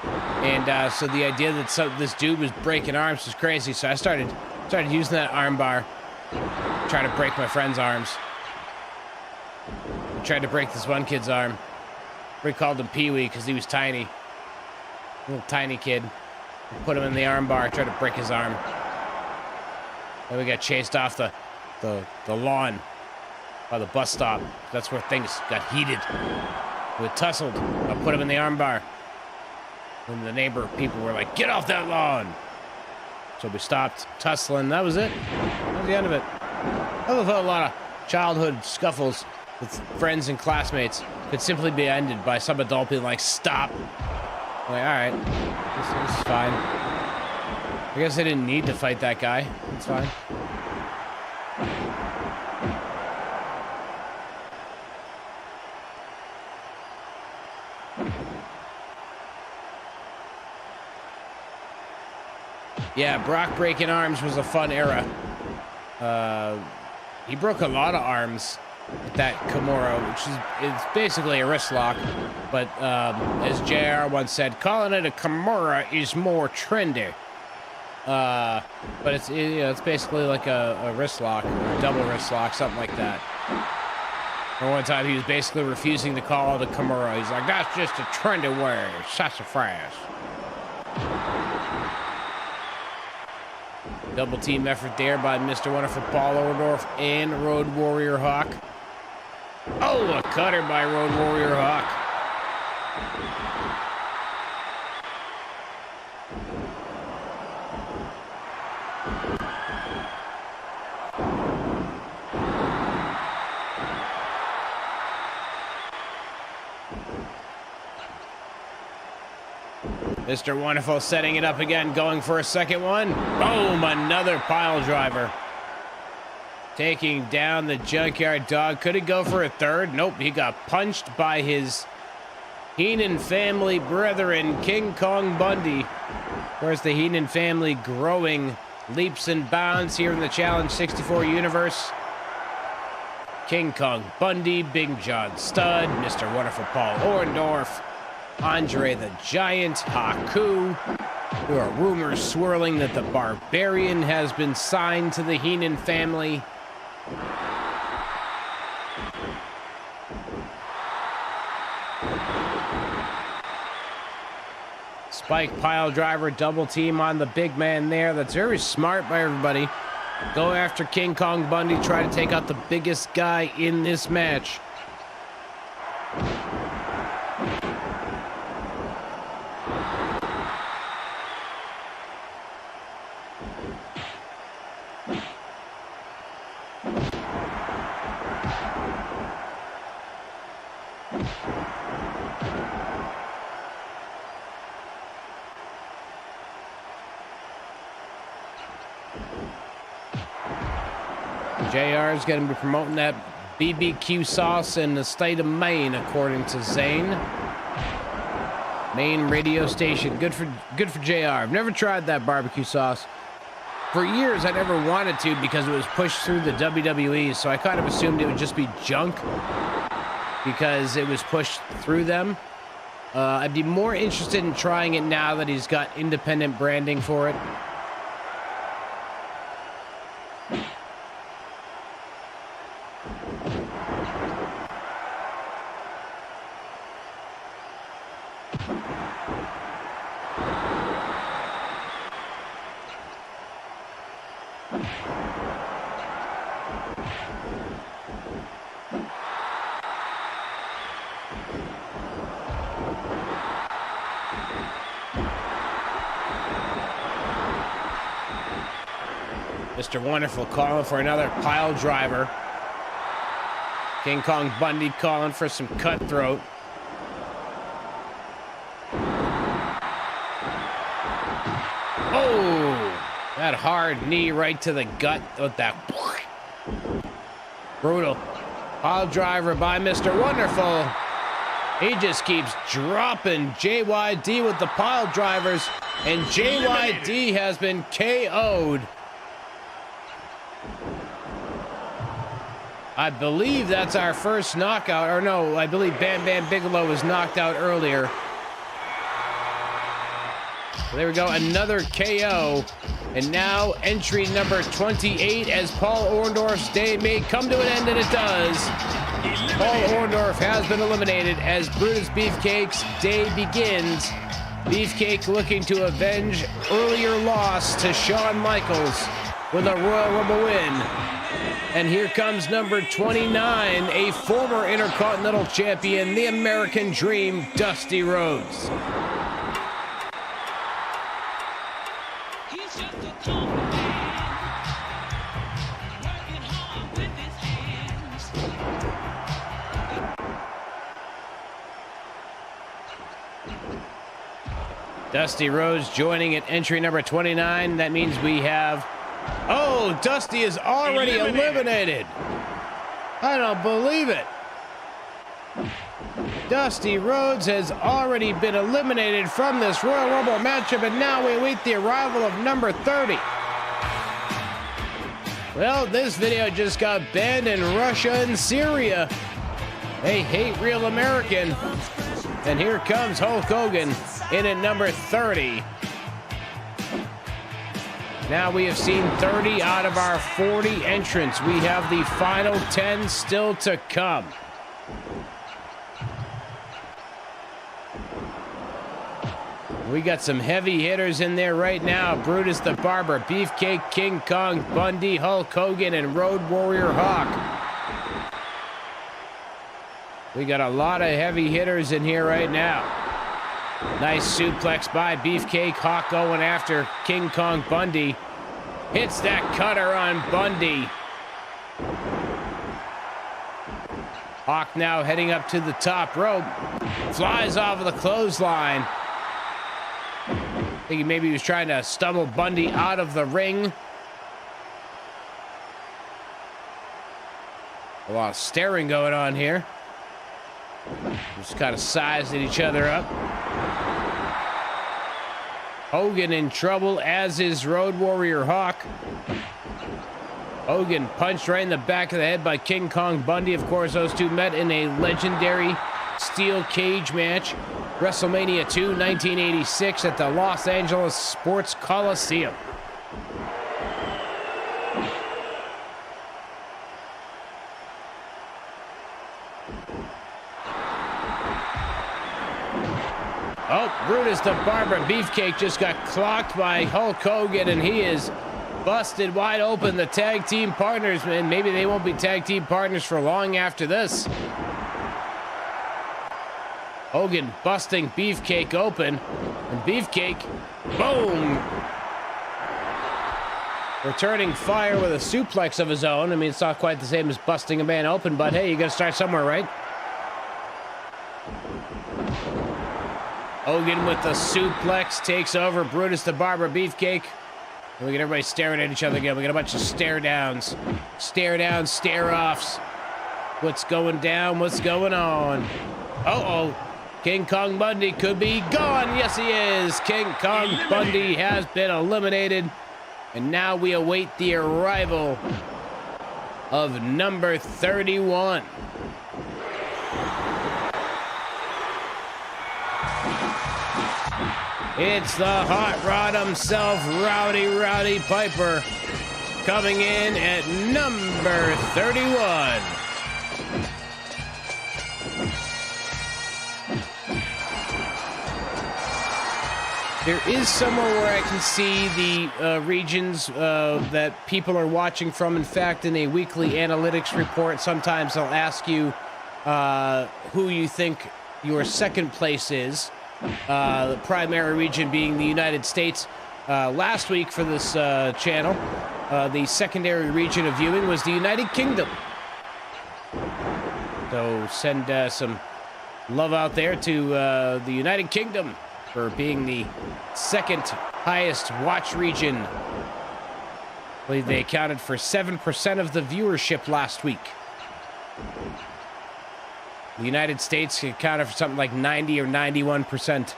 And so the idea that this dude was breaking arms was crazy. So I started using that arm bar, trying to break my friend's arms. I tried to break this one kid's arm. We called him Pee-wee because he was tiny. Little tiny kid. We put him in the arm bar, tried to break his arm. Then we got chased off the lawn by the bus stop. That's where things got heated. We tussled. I put him in the arm bar. And the neighbor people were like, get off that lawn. So we stopped tussling. That was it. That was the end of it. I love how a lot of childhood scuffles with friends and classmates could simply be ended by some adult being like, stop. I'm like, all right, this is fine. I guess I didn't need to fight that guy. It's fine. Yeah, Brock breaking arms was a fun era. He broke a lot of arms with that Kimura, which is basically a wrist lock. But as JR once said, calling it a Kimura is more trendy. But it's basically like a wrist lock, or a double wrist lock, something like that. And one time he was basically refusing to call it a Kimura. He's like, that's just a trendy word, sassafras. Double team effort there by Mr. Wonderful Paul Orndorff and Road Warrior Hawk. Oh, a cutter by Road Warrior Hawk. Mr. Wonderful setting it up again, going for a second one. Boom, another pile driver. Taking down the Junkyard Dog. Could he go for a third? Nope, he got punched by his Heenan family brethren, King Kong Bundy. Of course, the Heenan family growing leaps and bounds here in the Challenge 64 universe. King Kong Bundy, Big John Studd, Mr. Wonderful Paul Orndorff, Andre the Giant, Haku. There are rumors swirling that the Barbarian has been signed to the Heenan family. Spike pile driver, double team on the big man there. That's very smart by everybody. Go after King Kong Bundy, try to take out the biggest guy in this match. JR is going to be promoting that BBQ sauce in the state of Maine, according to Zane. Maine radio station. Good for JR. I've never tried that barbecue sauce. For years, I never wanted to because it was pushed through the WWE, so I kind of assumed it would just be junk because it was pushed through them. I'd be more interested in trying it now that he's got independent branding for it. Mr. Wonderful calling for another pile driver. King Kong Bundy calling for some cutthroat. Oh, that hard knee right to the gut with that. Brutal. Pile driver by Mr. Wonderful. He just keeps dropping JYD with the pile drivers, and JYD has been KO'd. I believe that's our first knockout, or no, I believe Bam Bam Bigelow was knocked out earlier. There we go, another KO. And now entry number 28 as Paul Orndorff's day may come to an end, and it does. Paul Orndorff has been eliminated as Brutus Beefcake's day begins. Beefcake looking to avenge earlier loss to Shawn Michaels with a Royal Rumble win. And here comes number 29, a former Intercontinental Champion, the American Dream, Dusty Rhodes. Dusty Rhodes joining at entry number 29. That means we have... Oh, Dusty is already eliminated. I don't believe it. Dusty Rhodes has already been eliminated from this Royal Rumble matchup, and now we await the arrival of number 30. Well, this video just got banned in Russia and Syria. They hate real American. And here comes Hulk Hogan in at number 30. Now we have seen 30 out of our 40 entrants. We have the final 10 still to come. We got some heavy hitters in there right now. Brutus the Barber, Beefcake, King Kong Bundy, Hulk Hogan, and Road Warrior Hawk. We got a lot of heavy hitters in here right now. Nice suplex by Beefcake. Hawk going after King Kong Bundy. Hits that cutter on Bundy. Hawk now heading up to the top rope. Flies off of the clothesline. Thinking maybe he was trying to stumble Bundy out of the ring. A lot of staring going on here. Just kind of sizing each other up. Hogan in trouble, as is Road Warrior Hawk. Hogan punched right in the back of the head by King Kong Bundy. Of course, those two met in a legendary steel cage match. WrestleMania 2, 1986 at the Los Angeles Sports Coliseum. Oh, Brutus the Barber Beefcake just got clocked by Hulk Hogan, and he is busted wide open. The tag team partners, and maybe they won't be tag team partners for long after this. Hogan busting Beefcake open, and Beefcake, boom! Returning fire with a suplex of his own. I mean, it's not quite the same as busting a man open, but hey, you gotta start somewhere, right? Hogan with the suplex takes over Brutus the Barber Beefcake. And we get everybody staring at each other again. We got a bunch of stare downs, stare offs. What's going down? What's going on? Uh-oh. King Kong Bundy could be gone. Yes, he is. King Kong Bundy has been eliminated. And now we await the arrival of number 31. It's the hot rod himself, Rowdy Piper, coming in at number 31. There is somewhere where I can see the regions that people are watching from. In fact, in a weekly analytics report, sometimes they'll ask you who you think your second place is. The primary region being the United States. Last week for this channel, the secondary region of viewing was the United Kingdom. So send some love out there to the United Kingdom for being the second highest watch region. I believe they accounted for 7% of the viewership last week. The United States accounted for something like 90 or 91%.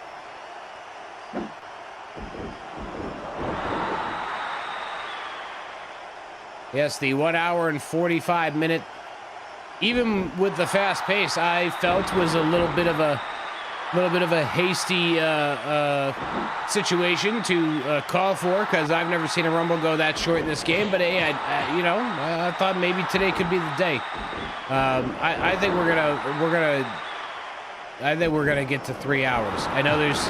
Yes, the 1 hour and 45 minute, even with the fast pace, I felt was a little bit of a hasty situation to call for, because I've never seen a Rumble go that short in this game. But hey, I thought maybe today could be the day. I think we're gonna get to 3 hours. I know there's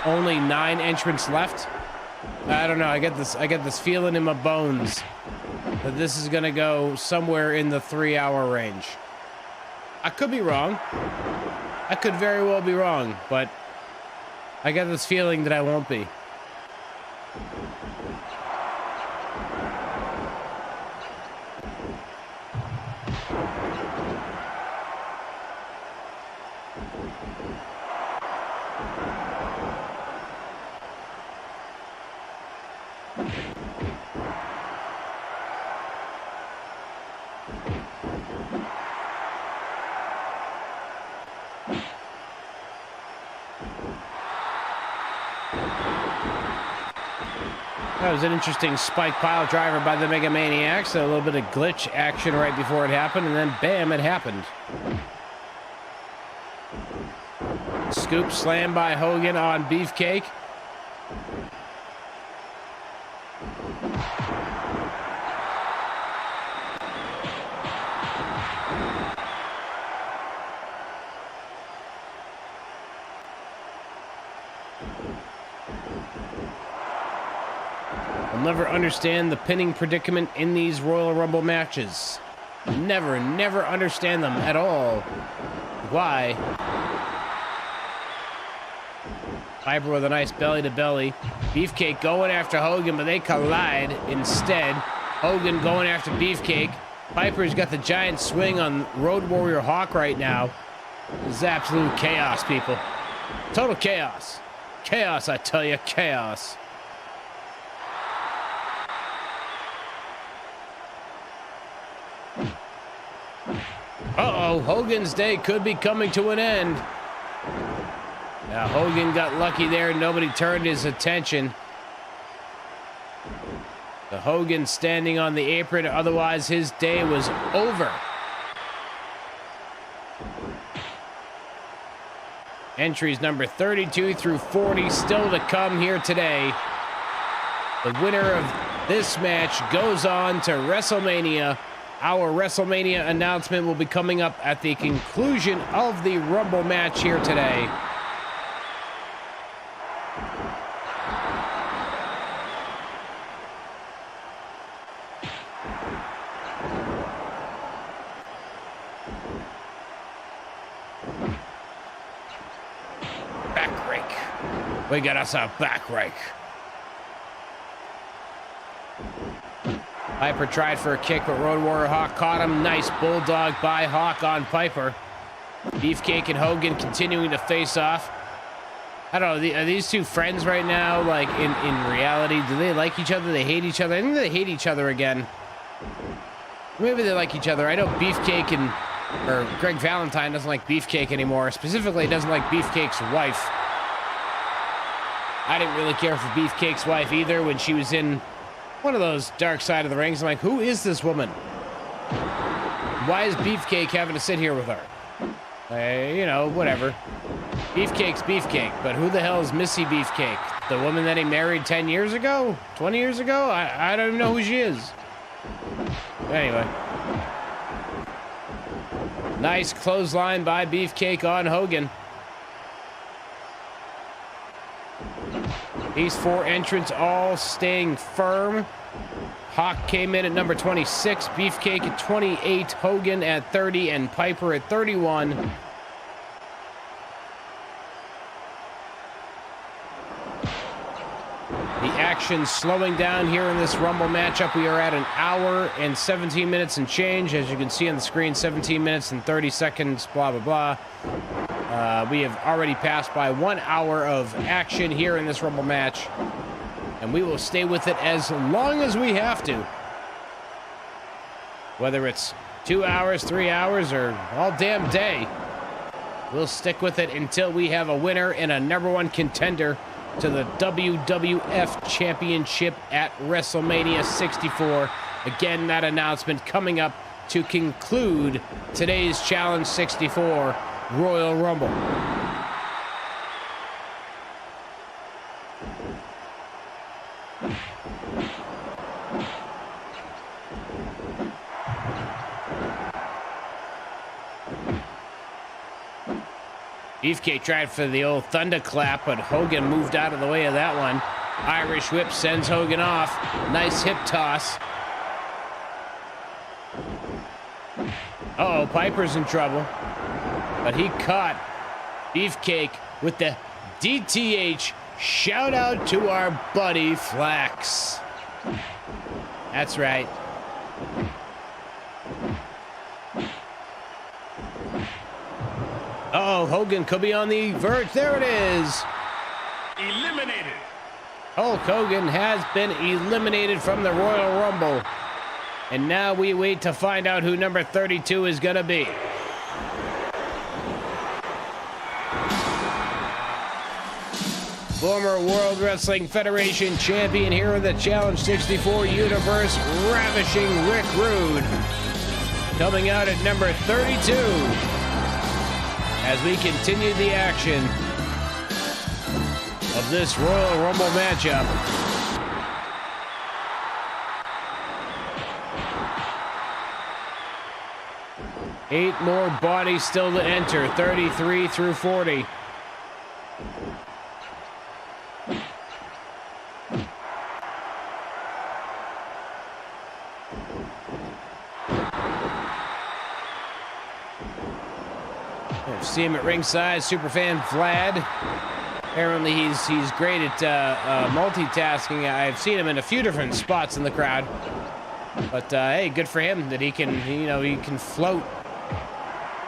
only 9 entrants left. I don't know. I get this feeling in my bones that this is gonna go somewhere in the 3 hour range. I could be wrong. I could very well be wrong, but I got this feeling that I won't be. That was an interesting spike pile driver by the Mega Maniacs. A little bit of glitch action right before it happened, and then bam, it happened. Scoop slam by Hogan on Beefcake. I'll never understand the pinning predicament in these Royal Rumble matches. Never understand them at all. Why? Piper with a nice belly-to-belly. Beefcake going after Hogan, but they collide instead. Hogan going after Beefcake. Piper's got the giant swing on Road Warrior Hawk right now. This is absolute chaos, people. Total chaos. Chaos, I tell you, chaos. Uh-oh, Hogan's day could be coming to an end. Now, Hogan got lucky there. Nobody turned his attention. The Hogan standing on the apron, otherwise his day was over. Entries number 32 through 40 still to come here today. The winner of this match goes on to WrestleMania. Our WrestleMania announcement will be coming up at the conclusion of the Rumble match here today. Back rake. We got us a back rake. Piper tried for a kick, but Road Warrior Hawk caught him. Nice bulldog by Hawk on Piper. Beefcake and Hogan continuing to face off. I don't know, are these two friends right now? Like, in reality, do they like each other? They hate each other? I think they hate each other again. Maybe they like each other. I know Beefcake or Greg Valentine doesn't like Beefcake anymore. Specifically, doesn't like Beefcake's wife. I didn't really care for Beefcake's wife either when she was in one of those Dark Side of the Rings. I'm like, who is this woman? Why is Beefcake having to sit here with her? You know, whatever. Beefcake's Beefcake, but who the hell is Missy Beefcake? The woman that he married 10 years ago? 20 years ago? I don't even know who she is. Anyway. Nice clothesline by Beefcake on Hogan. These four entrants all staying firm. Hawk came in at number 26, Beefcake at 28, Hogan at 30, and Piper at 31. The action slowing down here in this Rumble matchup. We are at an hour and 17 minutes and change. As you can see on the screen, 17 minutes and 30 seconds, blah, blah, blah. We have already passed by 1 hour of action here in this Rumble match, and we will stay with it as long as we have to. Whether it's 2 hours, 3 hours, or all damn day, we'll stick with it until we have a winner and a #1 contender to the WWF Championship at WrestleMania 64. Again, that announcement coming up to conclude today's Challenge 64 Royal Rumble. Beefcake tried for the old thunderclap, but Hogan moved out of the way of that one. Irish whip sends Hogan off. Nice hip toss. Uh-oh, Piper's in trouble. But he caught Beefcake with the DTH. Shout out to our buddy Flax. That's right. Uh-oh, Hogan could be on the verge. There it is. Eliminated. Hulk Hogan has been eliminated from the Royal Rumble. And now we wait to find out who number 32 is going to be. Former World Wrestling Federation champion here in the Challenge 64 universe, Ravishing Rick Rude. Coming out at number 32. As we continue the action of this Royal Rumble matchup. Eight more bodies still to enter, 33 through 40. See him at ringside, superfan Vlad. Apparently he's great at multitasking. I've seen him in a few different spots in the crowd. But hey, good for him that he can, he can float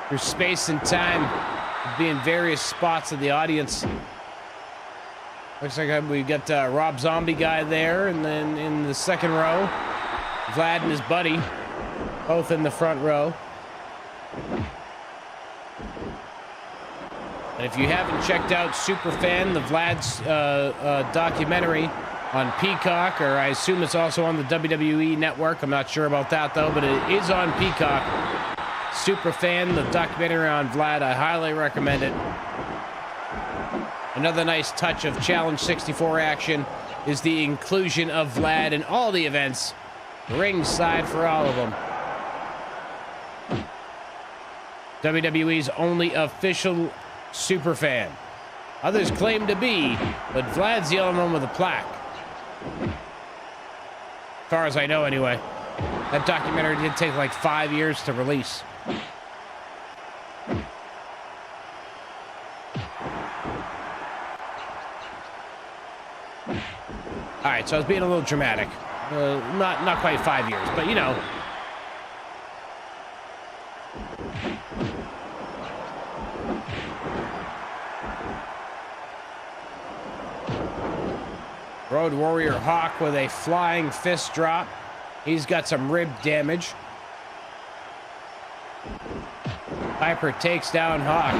through space and time, be in various spots of the audience. Looks like we got Rob Zombie guy there, and then in the second row, Vlad and his buddy, both in the front row. And if you haven't checked out Superfan, the Vlad's documentary on Peacock, or I assume it's also on the WWE Network. I'm not sure about that, though, but it is on Peacock. Superfan, the documentary on Vlad, I highly recommend it. Another nice touch of Challenge 64 action is the inclusion of Vlad in all the events, ringside for all of them. WWE's only official Superfan. Others claim to be, but Vlad's the only one with a plaque. As far as I know, anyway. That documentary did take like 5 years to release. All right, so I was being a little dramatic. Not quite 5 years, but you know. Road Warrior Hawk with a flying fist drop. He's got some rib damage. Piper takes down Hawk.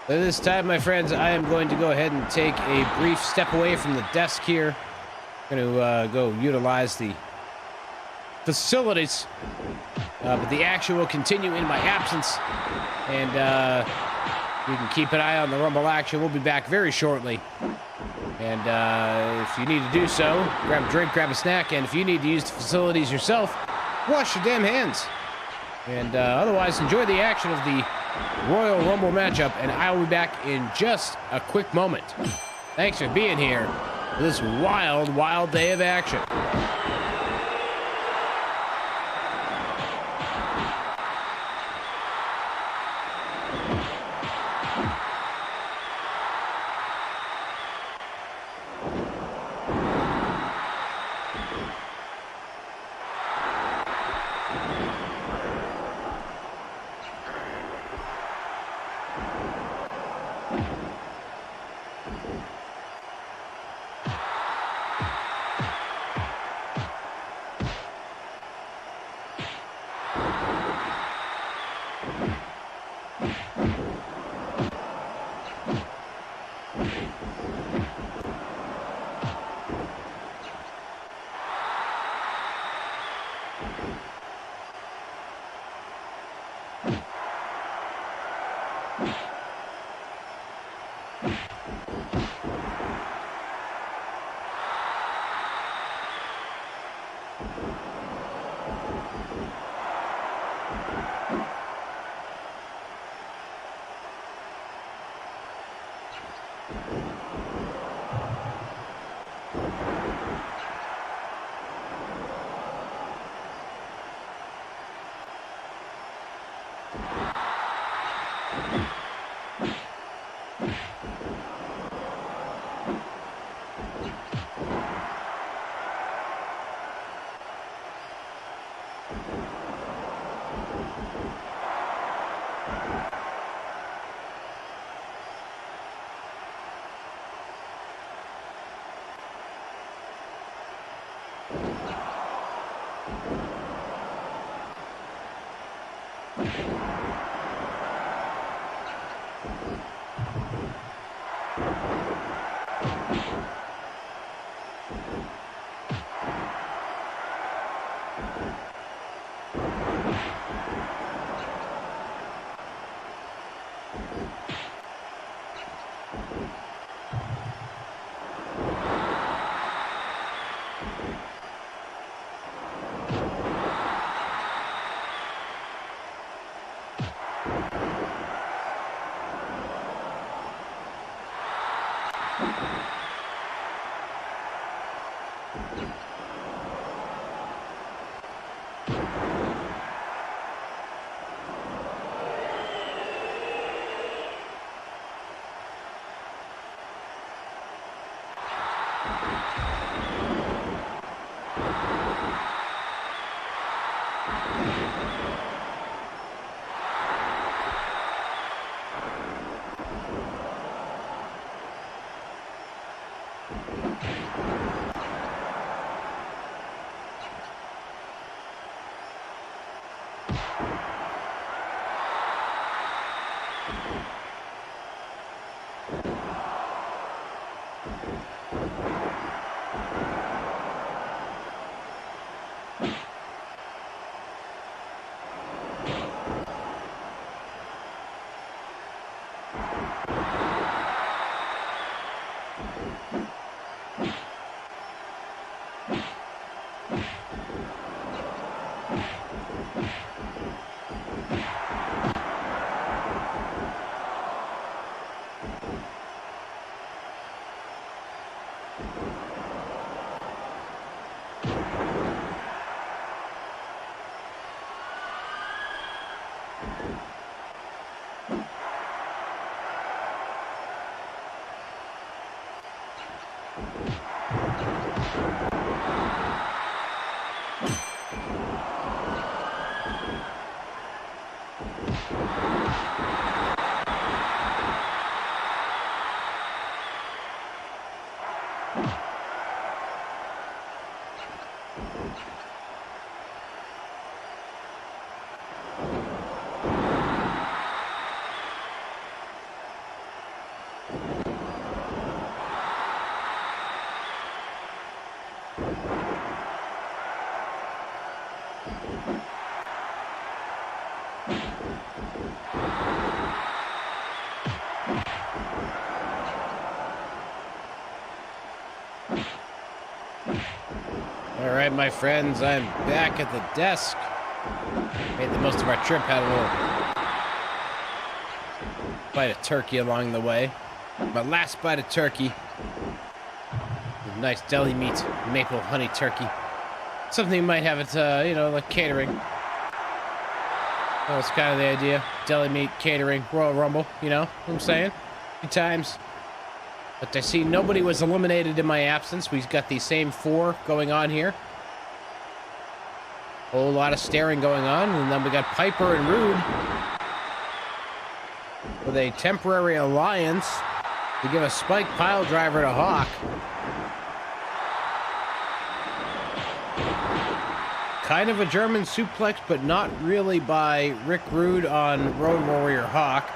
At this time, my friends, I am going to go ahead and take a brief step away from the desk here. I'm going to go utilize the facilities. But the action will continue in my absence. And you can keep an eye on the Rumble action. We'll be back very shortly. And if you need to do so, grab a drink, grab a snack. And if you need to use the facilities yourself, wash your damn hands. And otherwise, enjoy the action of the Royal Rumble matchup. And I will be back in just a quick moment. Thanks for being here for this wild, wild day of action. All right, my friends, I'm back at the desk. Made the most of our trip, had a little bite of turkey along the way. My last bite of turkey. Nice deli meat, maple honey turkey. Something you might have at, you know, like catering. That's kind of the idea. Deli meat, catering, Royal Rumble, you know what I'm saying? Good times. But I see nobody was eliminated in my absence. We've got the same 4 going on here. Whole lot of staring going on. And then we got Piper and Rude with a temporary alliance to give a spike pile driver to Hawk. Kind of a German suplex, but not really by Rick Rude on Road Warrior Hawk.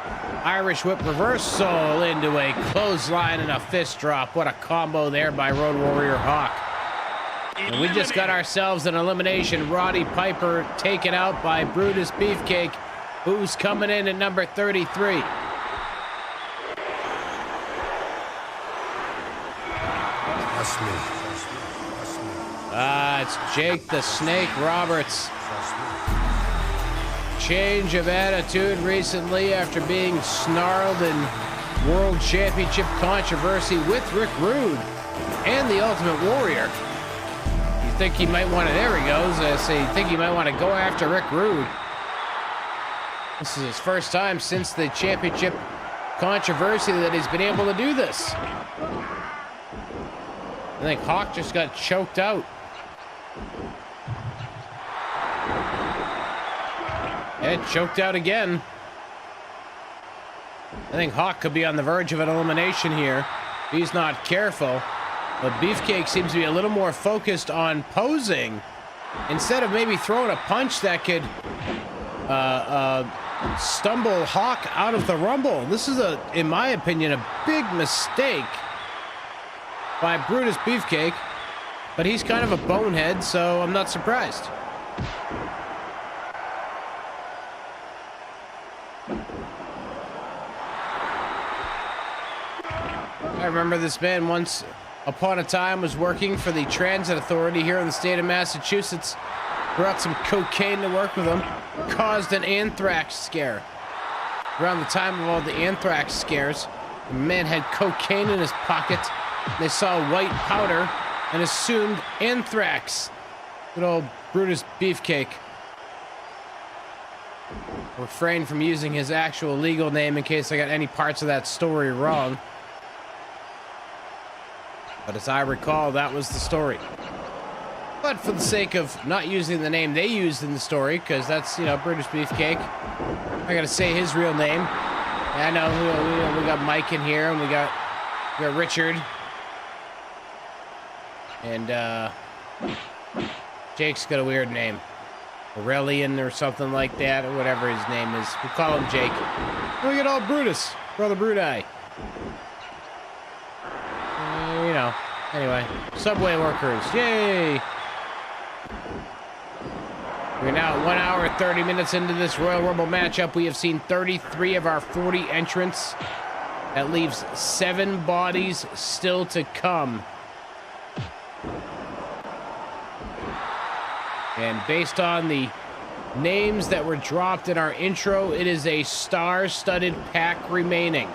Irish whip reversal into a clothesline and a fist drop. What a combo there by Road Warrior Hawk. And we just got ourselves an elimination. Roddy Piper taken out by Brutus Beefcake, who's coming in at number 33. That's me. It's Jake the Snake Roberts. Change of attitude recently after being snarled in World Championship controversy with Rick Rude and the Ultimate Warrior. You think he might want to, there he goes. You think he might want to go after Rick Rude. This is his first time since the championship controversy that he's been able to do this. I think Hawk just got choked out. Yeah, choked out again. I think Hawk could be on the verge of an elimination here. He's not careful. But Beefcake seems to be a little more focused on posing instead of maybe throwing a punch that could stumble Hawk out of the Rumble. This is, in my opinion, a big mistake by Brutus Beefcake. But he's kind of a bonehead, so I'm not surprised. I remember this man once upon a time was working for the Transit Authority here in the state of Massachusetts. Brought some cocaine to work with him. Caused an anthrax scare. Around the time of all the anthrax scares, the man had cocaine in his pocket. They saw white powder and assumed anthrax. Good old Brutus Beefcake. Refrain from using his actual legal name in case I got any parts of that story wrong. But as I recall, that was the story. But for the sake of not using the name they used in the story, because that's, you know, Brutus Beefcake, I gotta say his real name. I know we got Mike in here, and we got Richard. And Jake's got a weird name. Aurelian or something like that, or whatever his name is. We call him Jake. And we got old Brutus, Brother Brudai. You know. Anyway, Subway workers, yay! We're now at 1 hour, 30 minutes into this Royal Rumble matchup. We have seen 33 of our 40 entrants. That leaves 7 bodies still to come. And based on the names that were dropped in our intro, it is a star-studded pack remaining.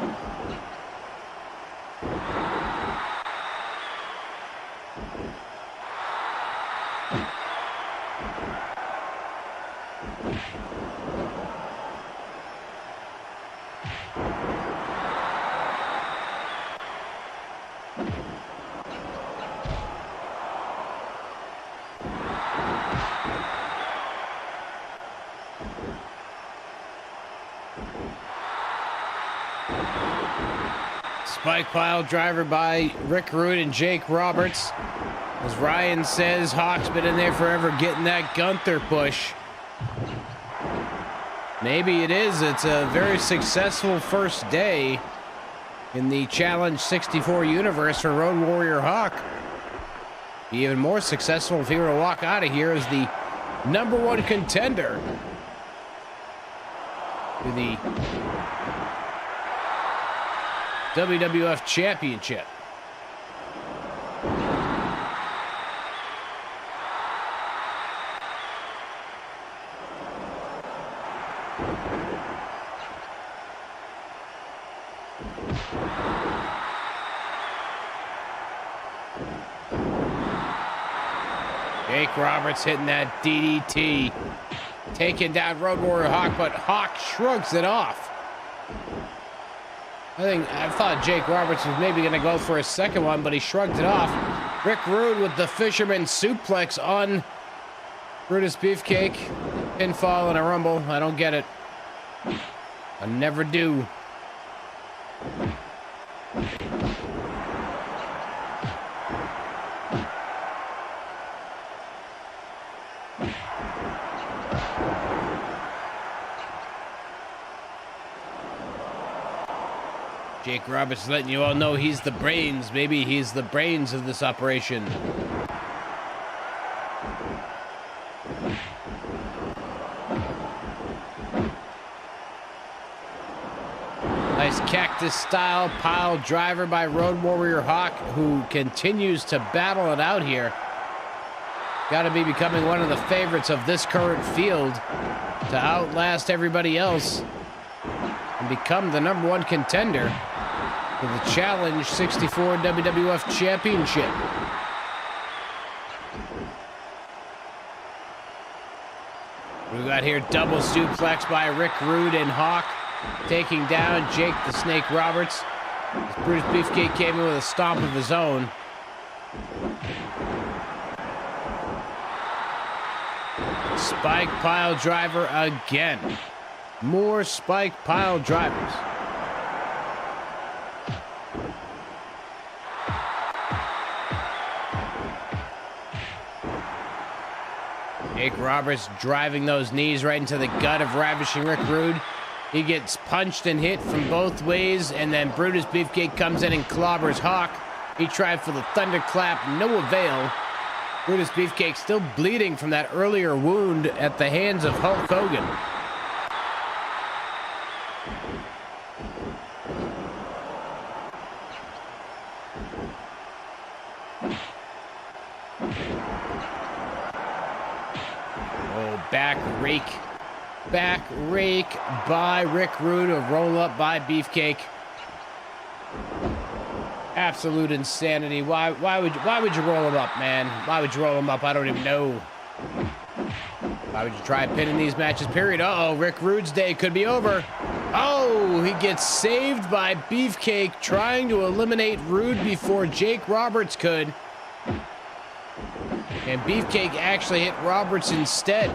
Spike pile driver by Rick Rude and Jake Roberts. As Ryan says, Hawk's been in there forever getting that Gunther push. Maybe it is. It's a very successful first day in the Challenge 64 universe for Road Warrior Hawk. Be even more successful if he were to walk out of here as the #1 contender to the WWF Championship. Jake Roberts hitting that DDT, taking down Road Warrior Hawk, but Hawk shrugs it off. I thought Jake Roberts was maybe going to go for a second one, but he shrugged it off. Rick Rude with the Fisherman Suplex on Brutus Beefcake. Pinfall in a Rumble. I don't get it. I never do. Jake Roberts letting you all know he's the brains. Maybe he's the brains of this operation. Nice cactus-style pile driver by Road Warrior Hawk, who continues to battle it out here. Got to be becoming one of the favorites of this current field to outlast everybody else and become the #1 contender for the Challenge 64 WWF Championship. We got here double suplex by Rick Rude and Hawk, taking down Jake the Snake Roberts. As Brutus Beefcake came in with a stomp of his own. Spike pile driver again. More spike pile drivers. Jake Roberts driving those knees right into the gut of Ravishing Rick Rude. He gets punched and hit from both ways, and then Brutus Beefcake comes in and clobbers Hawk. He tried for the thunderclap, no avail. Brutus Beefcake still bleeding from that earlier wound at the hands of Hulk Hogan. Back rake by Rick Rude, a roll up by Beefcake. Absolute insanity. Why would you roll him up, man? Why would you roll him up? I don't even know. Why would you try pinning these matches, period? Uh-oh, Rick Rude's day could be over. Oh, he gets saved by Beefcake, trying to eliminate Rude before Jake Roberts could. And Beefcake actually hit Roberts instead.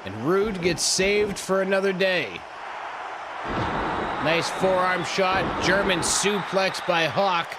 And Rude gets saved for another day. Nice forearm shot, German suplex by Hawk.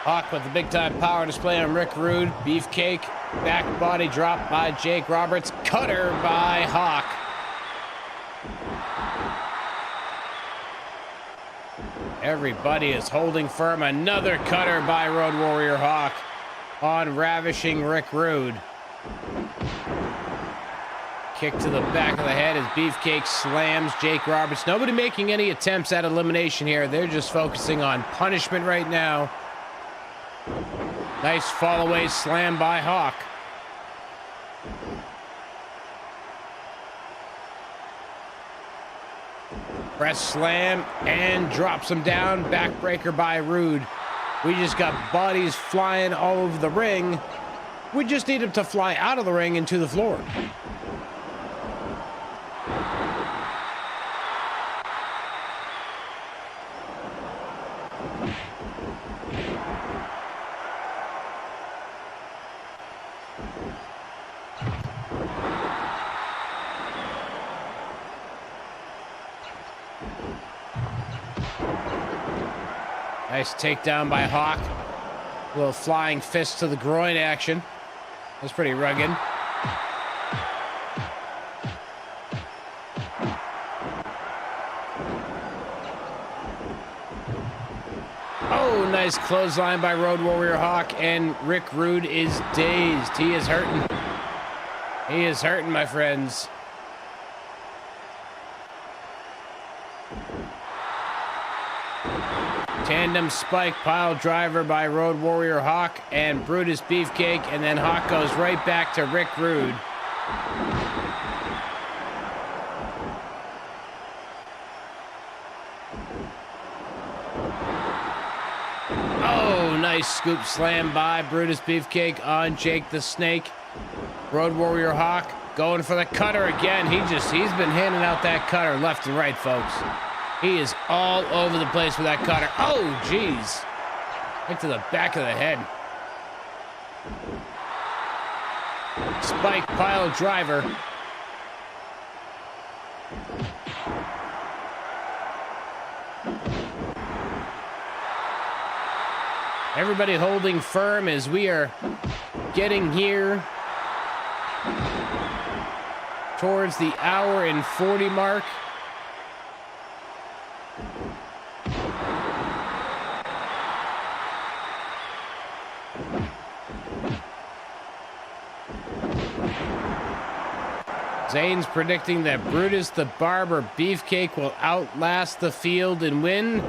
Hawk with the big-time power display on Rick Rude. Beefcake, back body drop by Jake Roberts. Cutter by Hawk. Everybody is holding firm. Another cutter by Road Warrior Hawk on ravishing Rick Rude. Kick to the back of the head as Beefcake slams Jake Roberts. Nobody making any attempts at elimination here. They're just focusing on punishment right now. Nice fall away slam by Hawk. Press slam and drops him down. Backbreaker by Rude. We just got bodies flying all over the ring. We just need him to fly out of the ring into the floor. Nice takedown by Hawk. A little flying fist to the groin action. That's pretty rugged. Oh, nice clothesline by Road Warrior Hawk, and Rick Rude is dazed. He is hurting. He is hurting, my friends. Tandem spike pile driver by Road Warrior Hawk and Brutus Beefcake, and then Hawk goes right back to Rick Rude. Oh, nice scoop slam by Brutus Beefcake on Jake the Snake. Road Warrior Hawk going for the cutter again. He's been handing out that cutter left and right, folks. He is all over the place with that cutter. Oh, jeez. Right to the back of the head. Spike pile driver. Everybody holding firm as we are getting here towards the hour and 40 mark. Zane's predicting that Brutus the Barber Beefcake will outlast the field and win.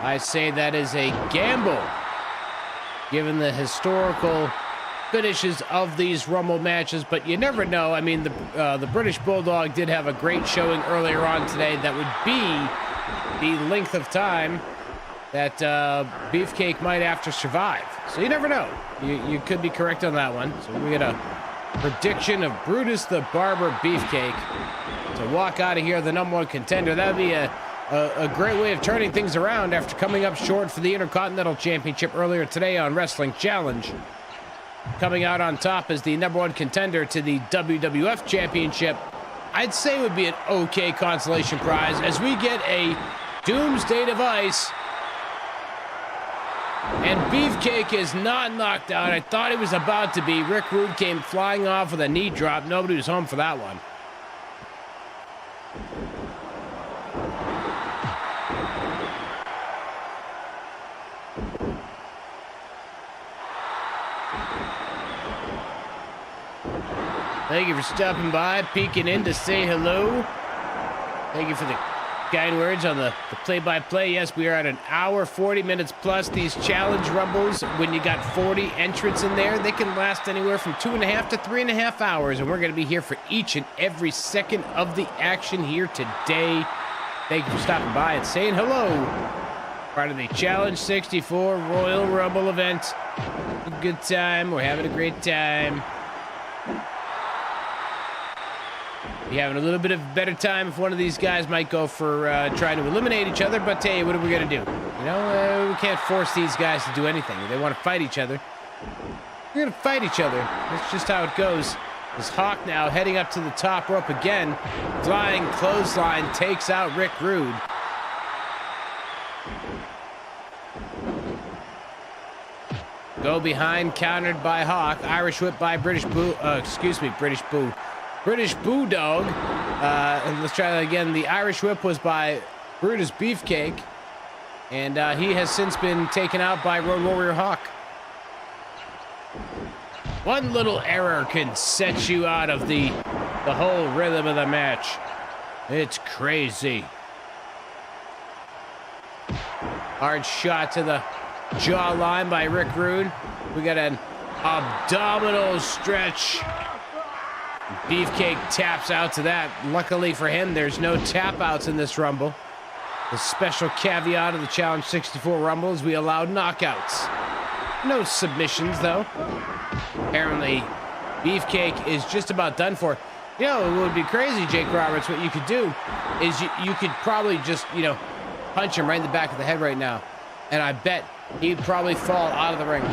I say that is a gamble, given the historical finishes of these Rumble matches, but you never know. I mean, the British Bulldog did have a great showing earlier on today. That would be the length of time that Beefcake might have to survive. So you never know. You could be correct on that one. So we get a prediction of Brutus the Barber Beefcake to walk out of here the #1 contender. That would be a great way of turning things around after coming up short for the Intercontinental Championship earlier today on Wrestling Challenge. Coming out on top as the #1 contender to the WWF Championship, I'd say would be an okay consolation prize as we get a Doomsday Device. And Beefcake is not knocked out. I thought he was about to be. Rick Rude came flying off with a knee drop. Nobody was home for that one. Thank you for stopping by, peeking in to say hello. Thank you for the kind words on the play-by-play. Yes, we are at an hour, 40 minutes plus. These challenge rumbles, when you got 40 entrants in there, they can last anywhere from 2.5 to 3.5 hours, and we're going to be here for each and every second of the action here today. Thank you for stopping by and saying hello. Part of the Challenge 64 Royal Rumble event. A good time. We're having a great time. Be having a little bit of a better time if one of these guys might go for trying to eliminate each other, but hey, what are we going to do? You know, we can't force these guys to do anything. If they want to fight each other, we're going to fight each other. That's just how it goes. This Hawk now heading up to the top rope again. Flying clothesline takes out Rick Rude. Go behind, countered by Hawk. Irish whip by British Bulldog. Let's try that again. The Irish whip was by Brutus Beefcake. And he has since been taken out by Road Warrior Hawk. One little error can set you out of the whole rhythm of the match. It's crazy. Hard shot to the jawline by Rick Rude. We got an abdominal stretch. Beefcake taps out to that. Luckily for him, there's no tap outs in this Rumble. The special caveat of the Challenge 64 Rumble is we allowed knockouts. No submissions, though. Apparently, Beefcake is just about done for. You know, it would be crazy, Jake Roberts. What you could do is you could probably just, you know, punch him right in the back of the head right now. And I bet he'd probably fall out of the ring.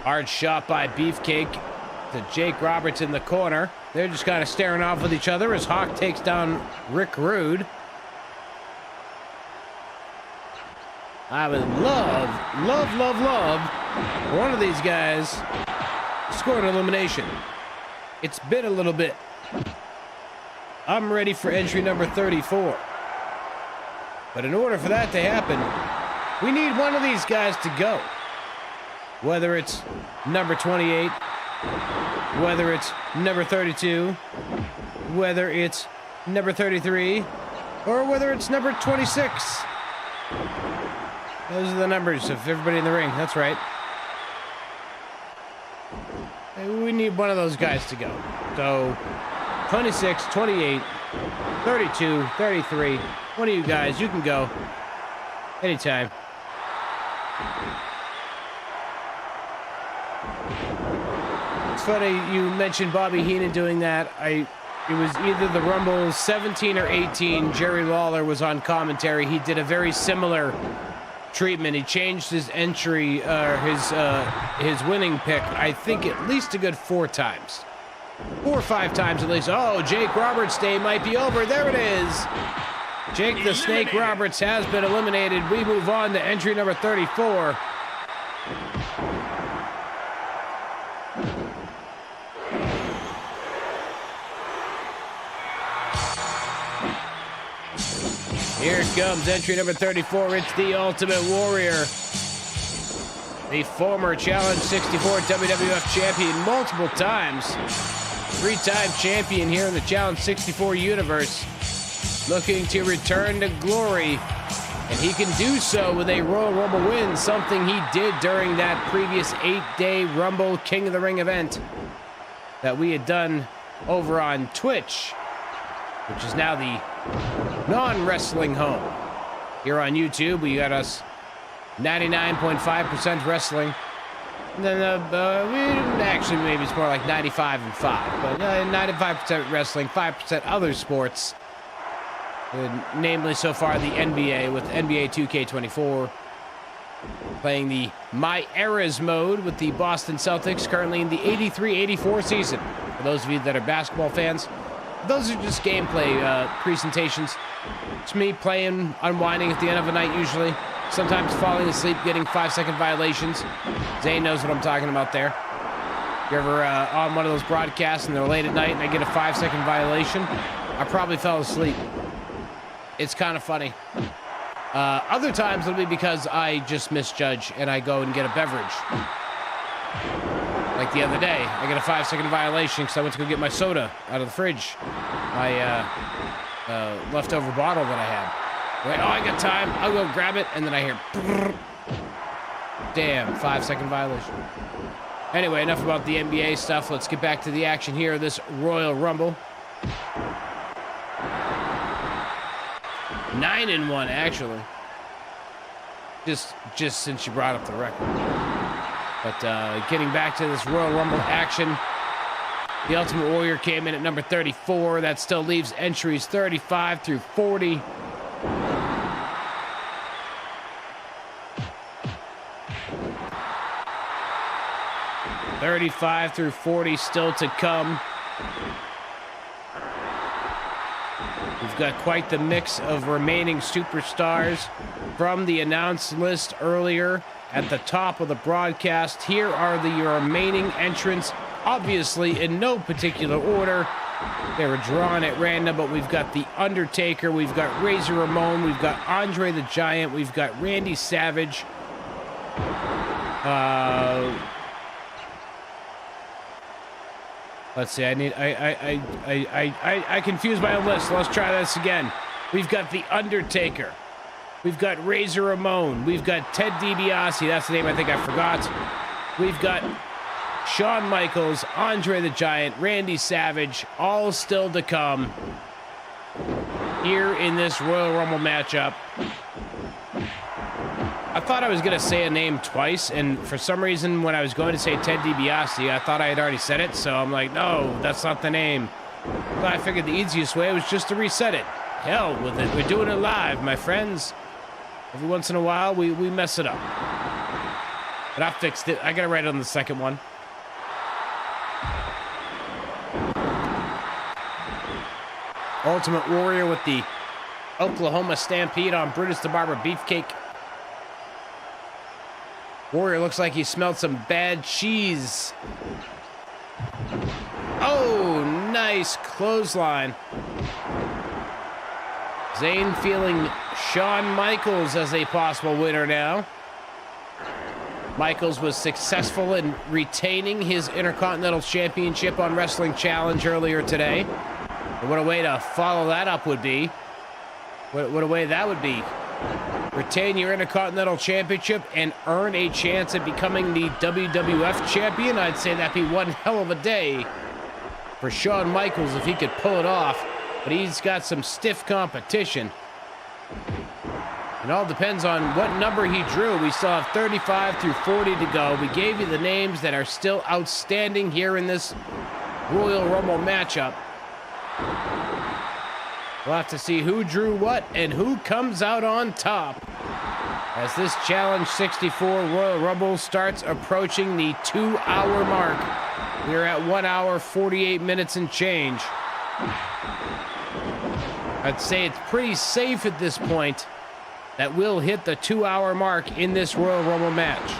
Hard shot by Beefcake to Jake Roberts in the corner. They're just kind of staring off with each other as Hawk takes down Rick Rude. I would love one of these guys scored an elimination. It's been a little bit. I'm ready for entry number 34. But in order for that to happen, we need one of these guys to go. Whether it's number 28, whether it's number 32, whether it's number 33, or whether it's number 26. Those are the numbers of everybody in the ring. That's right. We need one of those guys to go. So, 26, 28, 32, 33. One of you guys, you can go anytime. It's funny you mentioned Bobby Heenan doing that. It was either the Rumble 17 or 18. Jerry Lawler was on commentary. He did a very similar treatment. He changed his entry, his winning pick, I think at least a good 4 times. 4 or 5 times at least. Oh, Jake Roberts' day might be over. There it is. Jake the Snake Roberts has been eliminated. We move on to entry number 34. Here comes entry number 34. It's the Ultimate Warrior. The former Challenge 64 WWF champion multiple times. 3-time champion here in the Challenge 64 universe. Looking to return to glory. And he can do so with a Royal Rumble win. Something he did during that previous 8-day Rumble King of the Ring event that we had done over on Twitch, which is now the non-wrestling home. Here on YouTube, we got us 99.5% wrestling. And then actually maybe it's more like 95 and 5, but 95% wrestling, 5% other sports. Namely so far the NBA with NBA 2K24. Playing the My Eras mode with the Boston Celtics, currently in the 83-84 season. For those of you that are basketball fans, those are just gameplay presentations. It's me playing, unwinding at the end of a night usually. Sometimes falling asleep, getting 5-second violations. Zane knows what I'm talking about there. You're ever on one of those broadcasts and they're late at night and I get a 5-second violation? I probably fell asleep. It's kind of funny. Other times it'll be because I just misjudge and I go and get a beverage. Like the other day, I get a 5-second violation because I went to go get my soda out of the fridge. My leftover bottle that I had. Wait, I got time. I'll go grab it, and then I hear, brrr. Damn, 5-second violation. Anyway, enough about the NBA stuff. Let's get back to the action here. This Royal Rumble. 9-1, actually. Just since you brought up the record. But getting back to this Royal Rumble action, the Ultimate Warrior came in at number 34. That still leaves entries 35 through 40. (35 through 40) still to come. We've got quite the mix of remaining superstars from the announced list earlier at the top of the broadcast. Here are the remaining entrants, obviously in no particular order. They were drawn at random, but we've got The Undertaker, we've got Razor Ramon, we've got Andre the Giant, we've got Randy Savage. Let's see, I confused my own list. Let's try this again. We've got The Undertaker. We've got Razor Ramon. We've got Ted DiBiase. That's the name I think I forgot. We've got Shawn Michaels, Andre the Giant, Randy Savage, all still to come here in this Royal Rumble matchup. I thought I was going to say a name twice, and for some reason, when I was going to say Ted DiBiase, I thought I had already said it, so I'm like, no, that's not the name. So I figured the easiest way was just to reset it. Hell with it. We're doing it live, my friends. Every once in a while, we mess it up. But I fixed it. I got to write it on the second one. Ultimate Warrior with the Oklahoma Stampede on Brutus the Barber Beefcake. Warrior looks like he smelled some bad cheese. Oh, nice clothesline. Zayn feeling Shawn Michaels as a possible winner now. Michaels was successful in retaining his Intercontinental Championship on Wrestling Challenge earlier today. And what a way to follow that up would be. What a way that would be. Retain your Intercontinental Championship and earn a chance at becoming the WWF Champion. I'd say that'd be one hell of a day for Shawn Michaels if he could pull it off. But he's got some stiff competition. It all depends on what number he drew. We still have 35 through 40 to go. We gave you the names that are still outstanding here in this Royal Rumble matchup. We'll have to see who drew what and who comes out on top as this Challenge 64 Royal Rumble starts approaching the 2-hour mark. We're at 1 hour, 48 minutes and change. I'd say it's pretty safe at this point that we'll hit the 2-hour mark in this Royal Rumble match.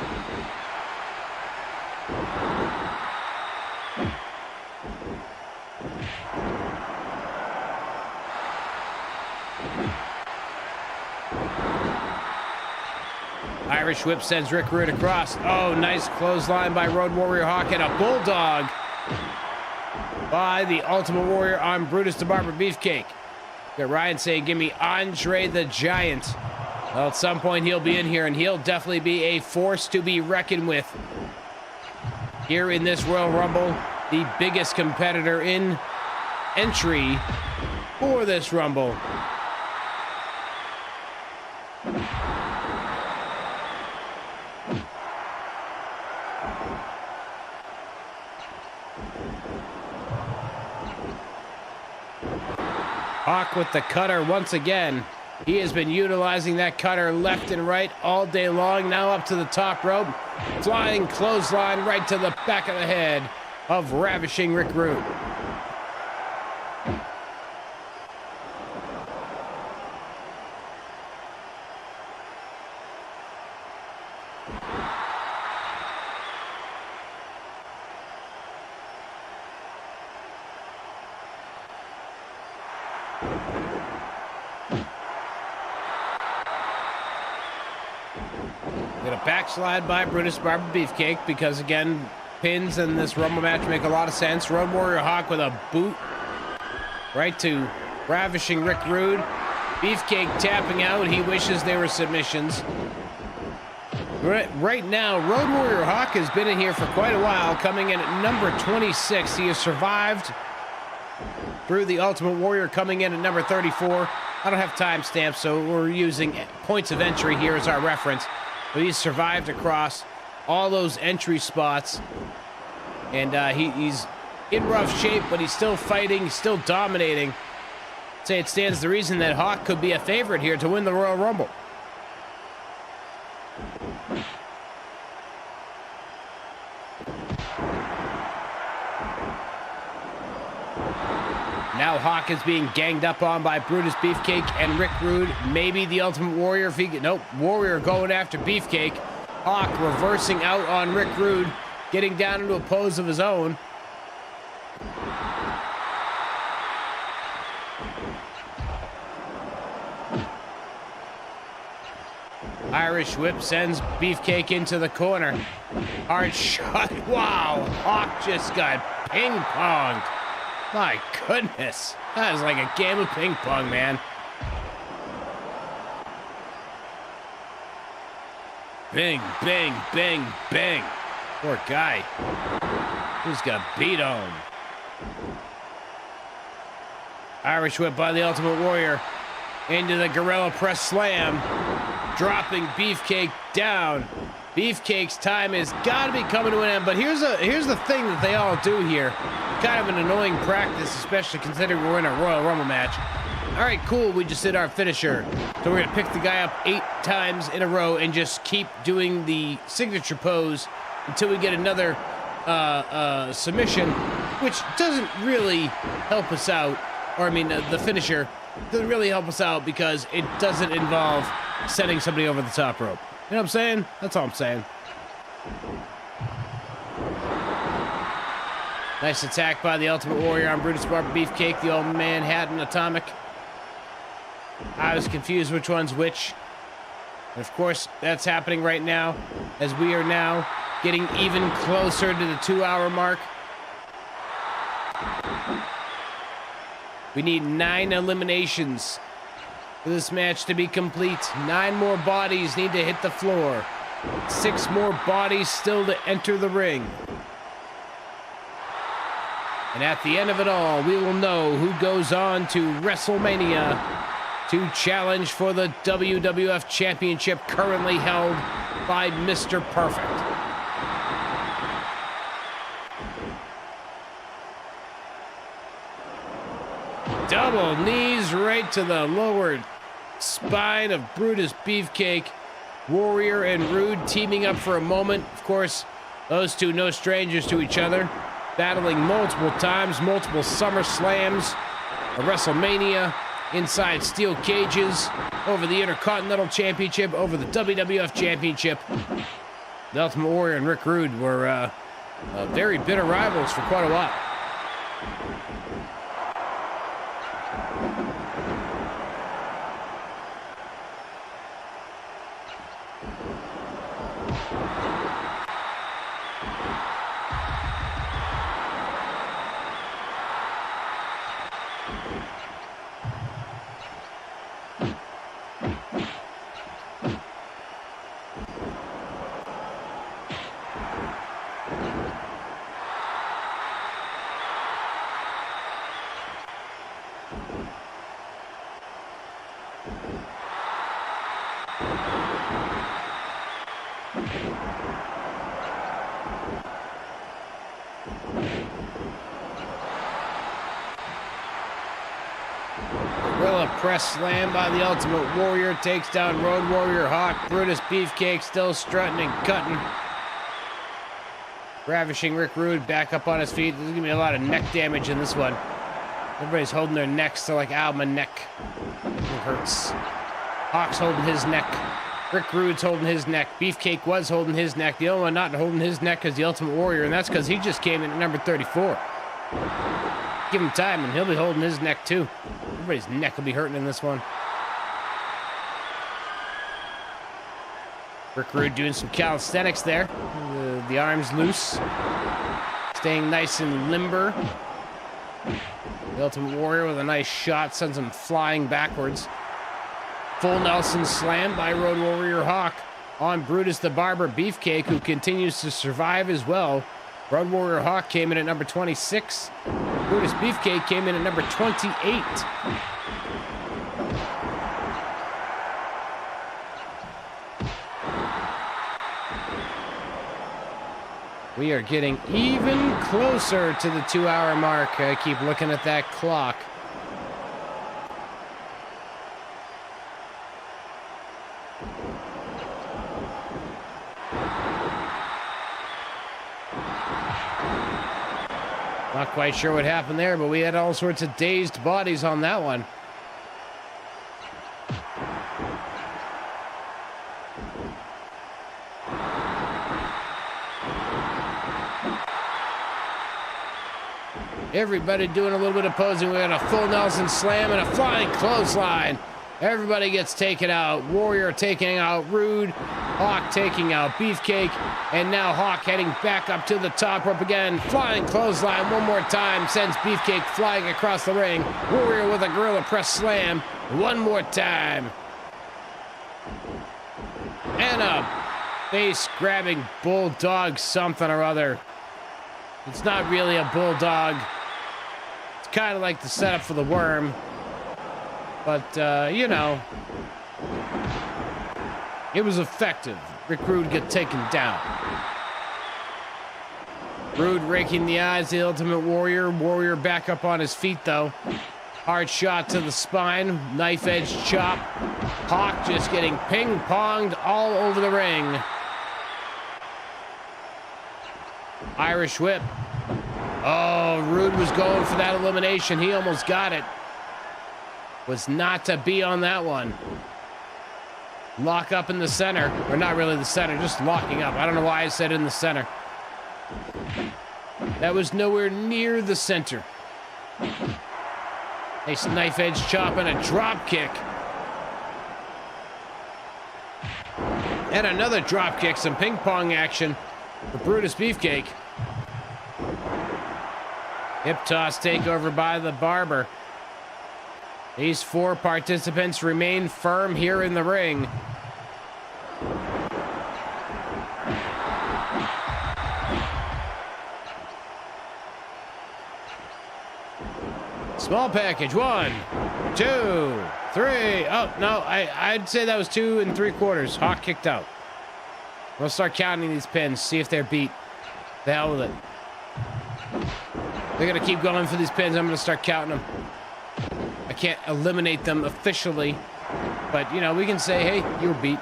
Irish whip sends Rick Rude across. Oh, nice clothesline by Road Warrior Hawk and a bulldog by the Ultimate Warrior on Brutus the Barber Beefcake. Got Ryan saying, give me Andre the Giant. Well, at some point he'll be in here, and he'll definitely be a force to be reckoned with here in this Royal Rumble. The biggest competitor in entry for this Rumble. Hawk with the cutter once again. He has been utilizing that cutter left and right all day long. Now up to the top rope. Flying clothesline right to the back of the head of Ravishing Rick Rude. Get a backslide by Brutus Barber Beefcake because, again, pins in this Rumble match make a lot of sense. Road Warrior Hawk with a boot right to Ravishing Rick Rude. Beefcake tapping out. He wishes they were submissions. Right now, Road Warrior Hawk has been in here for quite a while, coming in at number 26. He has survived through the Ultimate Warrior, coming in at number 34. I don't have timestamps, so we're using points of entry here as our reference. But he's survived across all those entry spots. And he's in rough shape, but he's still fighting, he's still dominating. I'd say it stands to reason that Hawk could be a favorite here to win the Royal Rumble. Now Hawk is being ganged up on by Brutus Beefcake and Rick Rude. Maybe the Ultimate Warrior if he get... Nope, Warrior going after Beefcake. Hawk reversing out on Rick Rude, getting down into a pose of his own. Irish whip sends Beefcake into the corner. Hard shot. Wow, Hawk just got ping-ponged. My goodness. That is like a game of ping pong, man. Bing, bing, bing, bing. Poor guy. He's got beat on. Irish whip by the Ultimate Warrior. Into the Gorilla Press Slam. Dropping Beefcake down. Beefcake's time has got to be coming to an end, but here's the thing that they all do here. Kind of an annoying practice, especially considering we're in a Royal Rumble match. All right, cool, we just did our finisher. So we're gonna pick the guy up 8 times in a row and just keep doing the signature pose until we get another submission, which doesn't really help us out. Or I mean, the finisher doesn't really help us out because it doesn't involve sending somebody over the top rope. You know what I'm saying? That's all I'm saying. Nice attack by the Ultimate Warrior on Brutus Barber Beefcake, the old Manhattan Atomic. I was confused which one's which. And of course, that's happening right now, as we are now getting even closer to the 2-hour mark. We need 9 eliminations for this match to be complete. 9 more bodies need to hit the floor. 6 more bodies still to enter the ring. And at the end of it all, we will know who goes on to WrestleMania to challenge for the WWF Championship currently held by Mr. Perfect. Double knees right to the lower spine of Brutus Beefcake. Warrior and Rude teaming up for a moment. Of course, those two no strangers to each other. Battling multiple times, multiple SummerSlams, a WrestleMania, inside steel cages, over the Intercontinental Championship, over the WWF Championship. The Ultimate Warrior and Rick Rude were very bitter rivals for quite a while. Press slam by the Ultimate Warrior, takes down Road Warrior Hawk. Brutus Beefcake still strutting and cutting. Ravishing Rick Rude back up on his feet. There's gonna be a lot of neck damage in this one. Everybody's holding their necks. They're like, ow, my neck. It hurts. Hawk's holding his neck. Rick Rude's holding his neck. Beefcake was holding his neck. The only one not holding his neck is the Ultimate Warrior, and that's because he just came in at number 34. Give him time, and he'll be holding his neck, too. Everybody's neck will be hurting in this one. Rick Rude doing some calisthenics there. The arms loose. Staying nice and limber. The Ultimate Warrior with a nice shot sends him flying backwards. Full Nelson slam by Road Warrior Hawk on Brutus the Barber Beefcake, who continues to survive as well. Road Warrior Hawk came in at number 26. Brutus Beefcake came in at number 28. We are getting even closer to the 2-hour mark. I keep looking at that clock. Not quite sure what happened there, but we had all sorts of dazed bodies on that one. Everybody doing a little bit of posing. We got a full Nelson slam and a flying clothesline. Everybody gets taken out. Warrior taking out Rude. Hawk taking out Beefcake. And now Hawk heading back up to the top rope again. Flying clothesline one more time. Sends Beefcake flying across the ring. Warrior with a gorilla press slam. One more time. And a face-grabbing bulldog something or other. It's not really a bulldog. It's kind of like the setup for the worm. But, you know, it was effective. Rick Rude get taken down. Rude raking the eyes of the Ultimate Warrior. Warrior back up on his feet, though. Hard shot to the spine. Knife edge chop. Hawk just getting ping-ponged all over the ring. Irish whip. Oh, Rude was going for that elimination. He almost got it. Was not to be on that one. Lock up in the center. Or not really the center, just locking up. I don't know why I said in the center. That was nowhere near the center. Nice knife edge chop and a drop kick. And another drop kick. Some ping pong action for Brutus Beefcake. Hip toss takeover by the Barber. These 4 participants remain firm here in the ring. Small package, 1, 2, 3. Oh, no, I'd say that was 2 3/4. Hawk kicked out. We'll start counting these pins, see if they're beat. The hell with it. They're gonna keep going for these pins. I'm gonna start counting them. I can't eliminate them officially, but you know, we can say, hey, you were beat.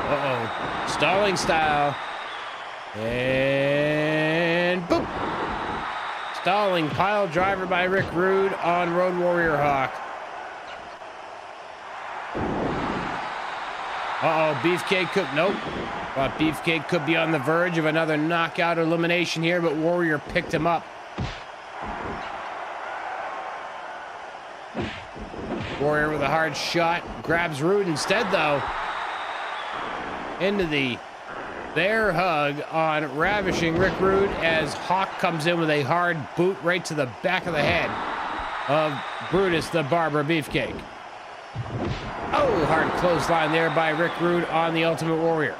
Uh-oh. Stalling style. And boop. Stalling pile driver by Rick Rude on Road Warrior Hawk. Uh-oh, Beefcake could, nope. Thought Beefcake could be on the verge of another knockout elimination here, but Warrior picked him up. Warrior with a hard shot. Grabs Rude instead, though. Into the bear hug on ravishing Rick Rude as Hawk comes in with a hard boot right to the back of the head of Brutus the Barber Beefcake. Oh, hard clothesline there by Rick Rude on the Ultimate Warrior.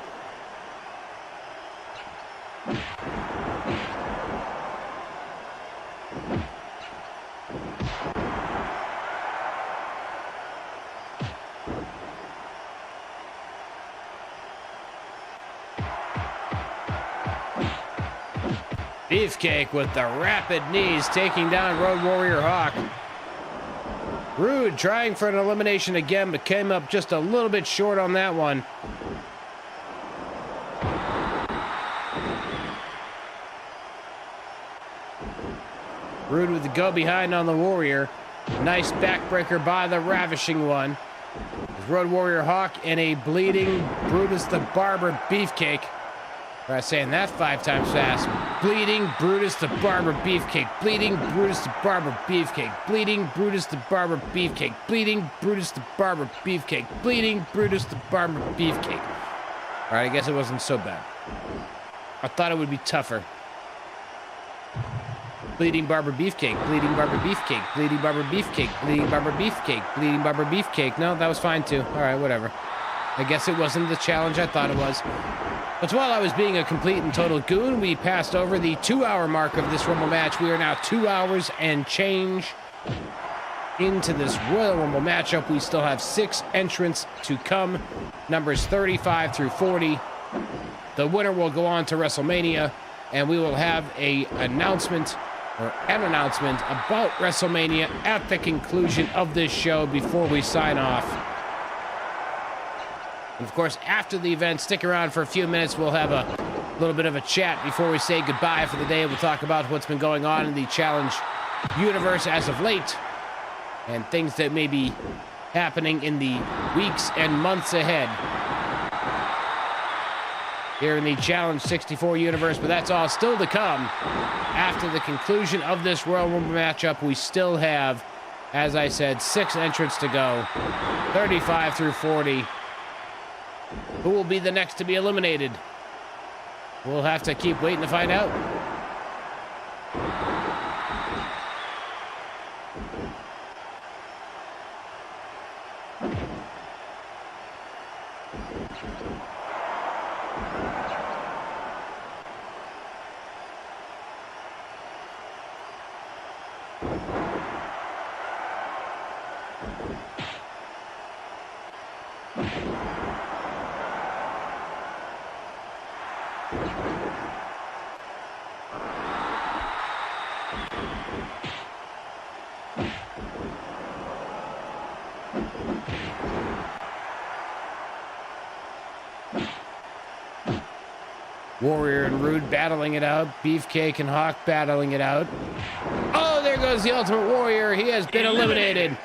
Beefcake with the rapid knees taking down Road Warrior Hawk. Rude trying for an elimination again, but came up just a little bit short on that one. Rude with the go behind on the Warrior. Nice backbreaker by the ravishing one. Road Warrior Hawk and a bleeding Brutus the Barber Beefcake. Try saying that 5 times fast. Bleeding Brutus the Barber Beefcake. Bleeding Brutus the Barber Beefcake. Bleeding Brutus the Barber Beefcake. Bleeding Brutus the Barber Beefcake. Bleeding Brutus the Barber Beefcake. All right, I guess it wasn't so bad. I thought it would be tougher. Bleeding Barber Beefcake, Bleeding Barber Beefcake, Bleeding Barber Beefcake, Bleeding Barber Beefcake, Bleeding Barber Beefcake. No, that was fine too. All right, whatever. I guess it wasn't the challenge I thought it was. But while I was being a complete and total goon, we passed over the 2-hour mark of this Rumble match. We are now 2 hours and change into this Royal Rumble matchup. We still have 6 entrants to come, numbers 35 through 40. The winner will go on to WrestleMania, and we will have an announcement about WrestleMania at the conclusion of this show before we sign off. And of course, after the event, stick around for a few minutes. We'll have a little bit of a chat before we say goodbye for the day. We'll talk about what's been going on in the challenge universe as of late and things that may be happening in the weeks and months ahead here in the Challenge 64 universe. But that's all still to come. After the conclusion of this Royal Rumble matchup, we still have, as I said, 6 entrants to go, 35 through 40. Who will be the next to be eliminated? We'll have to keep waiting to find out. Warrior and Rude battling it out. Beefcake and Hawk battling it out. Oh, there goes the Ultimate Warrior. He has been eliminated.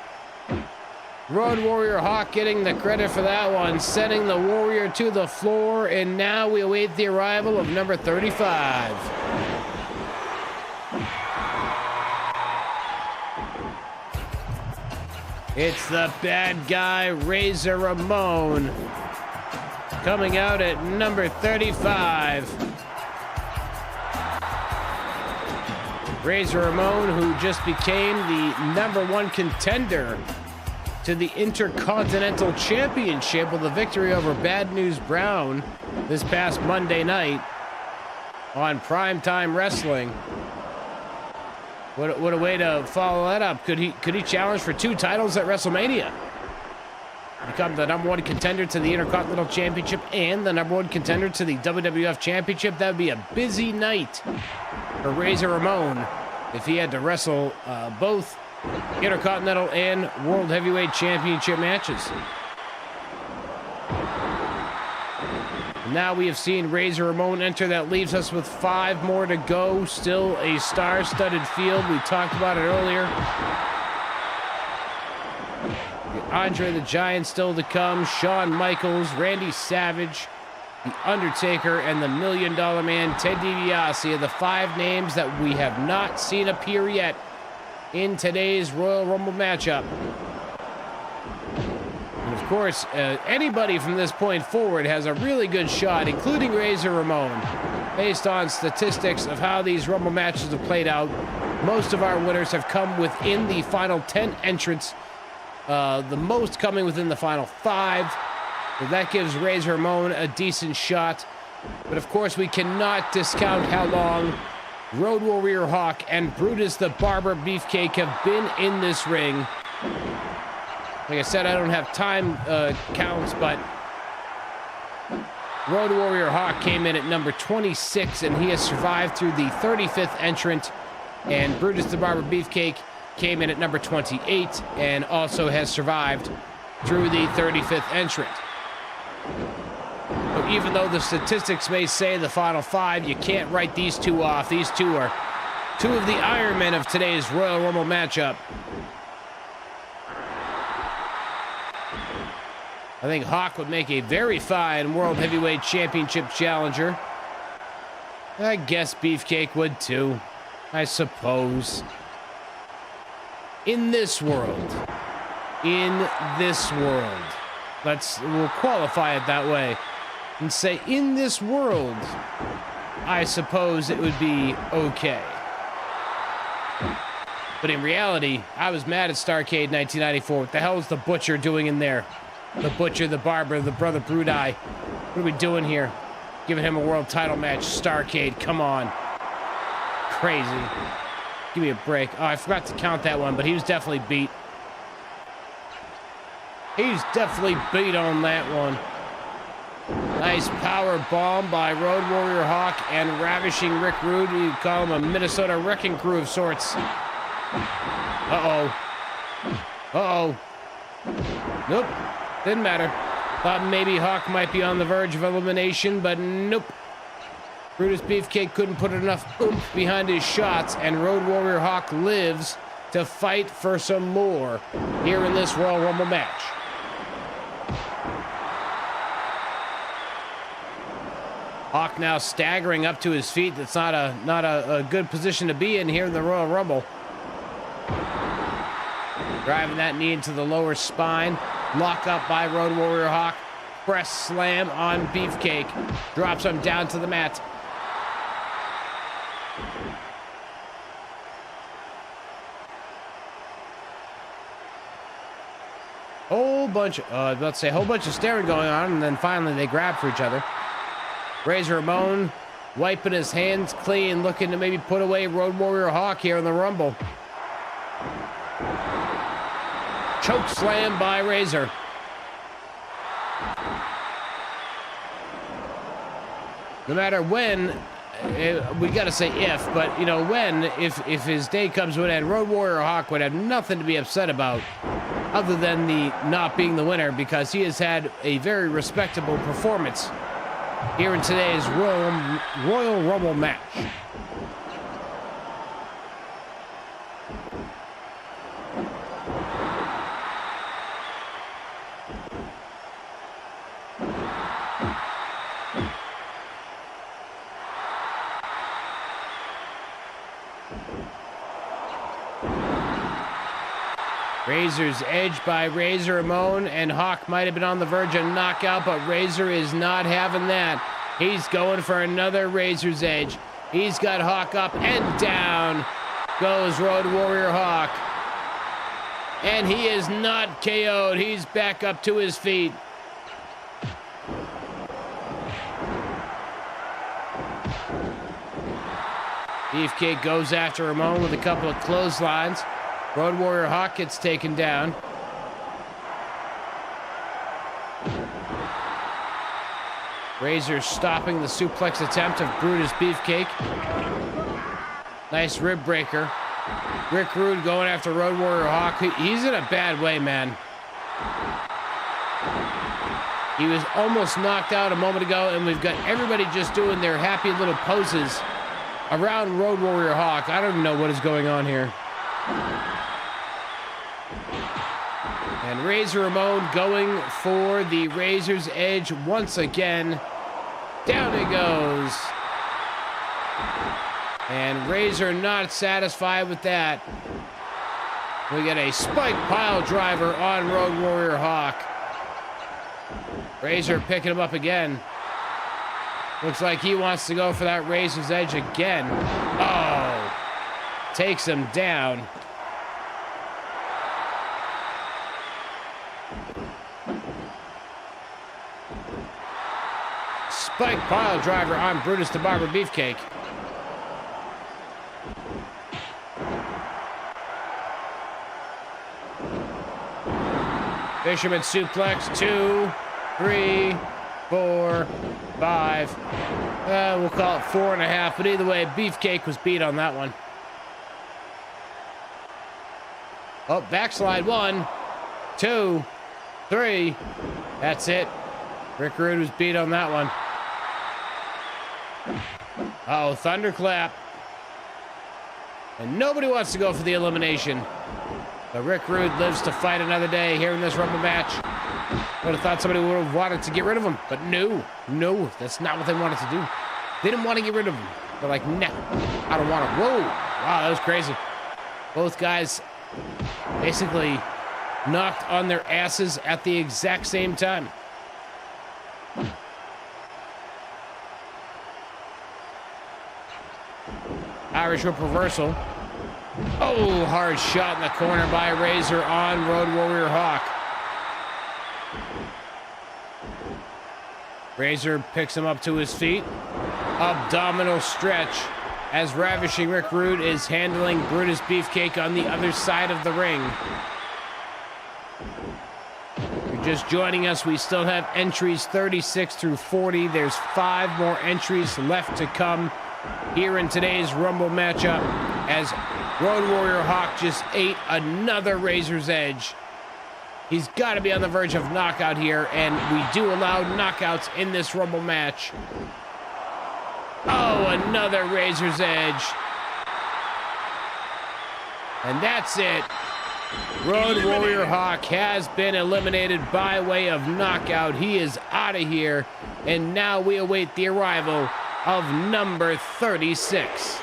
Road Warrior Hawk getting the credit for that one, sending the Warrior to the floor, and now we await the arrival of number 35. It's the bad guy, Razor Ramon, coming out at number 35. Razor Ramon, who just became the #1 contender to the Intercontinental Championship with a victory over Bad News Brown this past Monday night on Primetime Wrestling. What a way to follow that up. Could he challenge for 2 titles at WrestleMania? Become the #1 contender to the Intercontinental Championship and the #1 contender to the WWF Championship. That would be a busy night for Razor Ramon if he had to wrestle both Intercontinental and World Heavyweight Championship matches. Now we have seen Razor Ramon enter. That leaves us with 5 more to go. Still a star-studded field. We talked about it earlier. Andre the Giant still to come. Shawn Michaels, Randy Savage, The Undertaker, and the $1 Million Man, Ted DiBiase, are the 5 names that we have not seen appear yet in today's Royal Rumble matchup. And of course, anybody from this point forward has a really good shot, including Razor Ramon. Based on statistics of how these Rumble matches have played out, most of our winners have come within the final 10 entrants, the most coming within the final 5. So that gives Razor Ramon a decent shot. But of course, we cannot discount how long Road Warrior Hawk and Brutus the Barber Beefcake have been in this ring. Like I said, I don't have time counts, but Road Warrior Hawk came in at number 26, and he has survived through the 35th entrant. And Brutus the Barber Beefcake came in at number 28 and also has survived through the 35th entrant. So even though the statistics may say the final 5, you can't write these 2 off. These 2 are 2 of the Iron Men of today's Royal Rumble matchup. I think Hawk would make a very fine World Heavyweight Championship challenger. I guess Beefcake would too, I suppose. In this world. We'll qualify it that way and say, in this world, I suppose it would be okay. But in reality, I was mad at Starrcade 1994. What the hell is the Butcher doing in there? The Butcher, the Barber, the Brother Brudai. What are we doing here? Giving him a world title match. Starrcade, come on. Crazy. Give me a break. Oh, I forgot to count that one, but he was definitely beat. He's definitely beat on that one. Nice power bomb by Road Warrior Hawk and ravishing Rick Rude. You call him a Minnesota wrecking crew of sorts. Uh-oh. Uh-oh. Nope. Didn't matter. Thought maybe Hawk might be on the verge of elimination, but nope. Brutus Beefcake couldn't put enough oomph behind his shots, and Road Warrior Hawk lives to fight for some more here in this Royal Rumble match. Hawk now staggering up to his feet. That's not a good position to be in here in the Royal Rumble. Driving that knee into the lower spine. Lock up by Road Warrior Hawk. Press slam on Beefcake. Drops him down to the mat. Whole bunch of staring going on, and then finally they grab for each other. Razor Ramon wiping his hands clean, looking to maybe put away Road Warrior Hawk here in the Rumble. Choke slam by Razor. No matter when, we got to say if, but you know when, if his day comes to an end, Road Warrior Hawk would have nothing to be upset about other than the not being the winner, because he has had a very respectable performance here in today's Royal Rumble match. Razor's edge by Razor Ramon, and Hawk might have been on the verge of knockout, but Razor is not having that. He's going for another Razor's edge. He's got Hawk up, and down goes Road Warrior Hawk. And he is not KO'd. He's back up to his feet. Beefcake goes after Ramon with a couple of clotheslines. Road Warrior Hawk gets taken down. Razor stopping the suplex attempt of Brutus Beefcake. Nice rib breaker. Rick Rude going after Road Warrior Hawk. He's in a bad way, man. He was almost knocked out a moment ago, and we've got everybody just doing their happy little poses around Road Warrior Hawk. I don't even know what is going on here. And Razor Ramon going for the Razor's Edge once again. Down it goes. And Razor not satisfied with that. We get a spike pile driver on Road Warrior Hawk. Razor picking him up again. Looks like he wants to go for that Razor's Edge again. Oh, takes him down. Spike pile driver on Brutus the Barber Beefcake. Fisherman suplex, 2, 3, 4, 5. We'll call it 4.5, but either way, Beefcake was beat on that one. Oh, backslide, 1, 2, 3. That's it. Rick Rude was beat on that one. Oh, thunderclap. And nobody wants to go for the elimination. But Rick Rude lives to fight another day here in this Rumble match. Would have thought somebody would have wanted to get rid of him. But no, that's not what they wanted to do. They didn't want to get rid of him. They're like, nah, I don't want him. Whoa, wow, that was crazy. Both guys basically knocked on their asses at the exact same time. Irish whip reversal. Oh, hard shot in the corner by Razor on Road Warrior Hawk. Razor picks him up to his feet. Abdominal stretch as Ravishing Rick Rude is handling Brutus Beefcake on the other side of the ring. If you're just joining us, we still have entries 36 through 40. There's 5 more entries left to come here in today's Rumble matchup as Road Warrior Hawk just ate another Razor's Edge. He's got to be on the verge of knockout here, and we do allow knockouts in this Rumble match. Oh, another Razor's Edge. And that's it. Road Warrior Hawk has been eliminated by way of knockout. He is out of here, and now we await the arrival of number 36.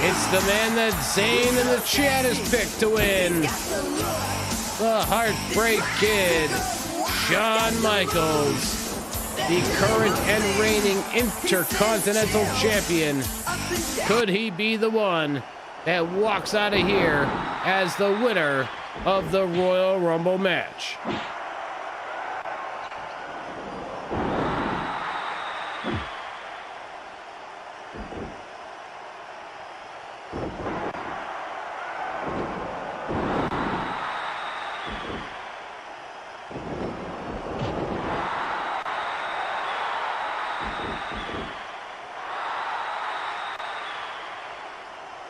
It's the man that Zane in the chat has picked to win. The Heartbreak Kid, Shawn Michaels, the current and reigning Intercontinental Champion. Could he be the one that walks out of here as the winner of the Royal Rumble match?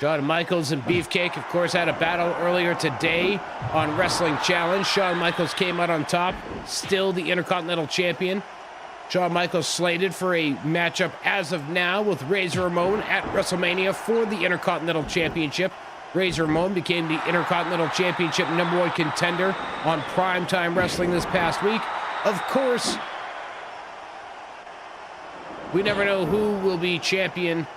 Shawn Michaels and Beefcake, of course, had a battle earlier today on Wrestling Challenge. Shawn Michaels came out on top, still the Intercontinental Champion. Shawn Michaels slated for a matchup as of now with Razor Ramon at WrestleMania for the Intercontinental Championship. Razor Ramon became the Intercontinental Championship #1 contender on Primetime Wrestling this past week. Of course, we never know who will be champion.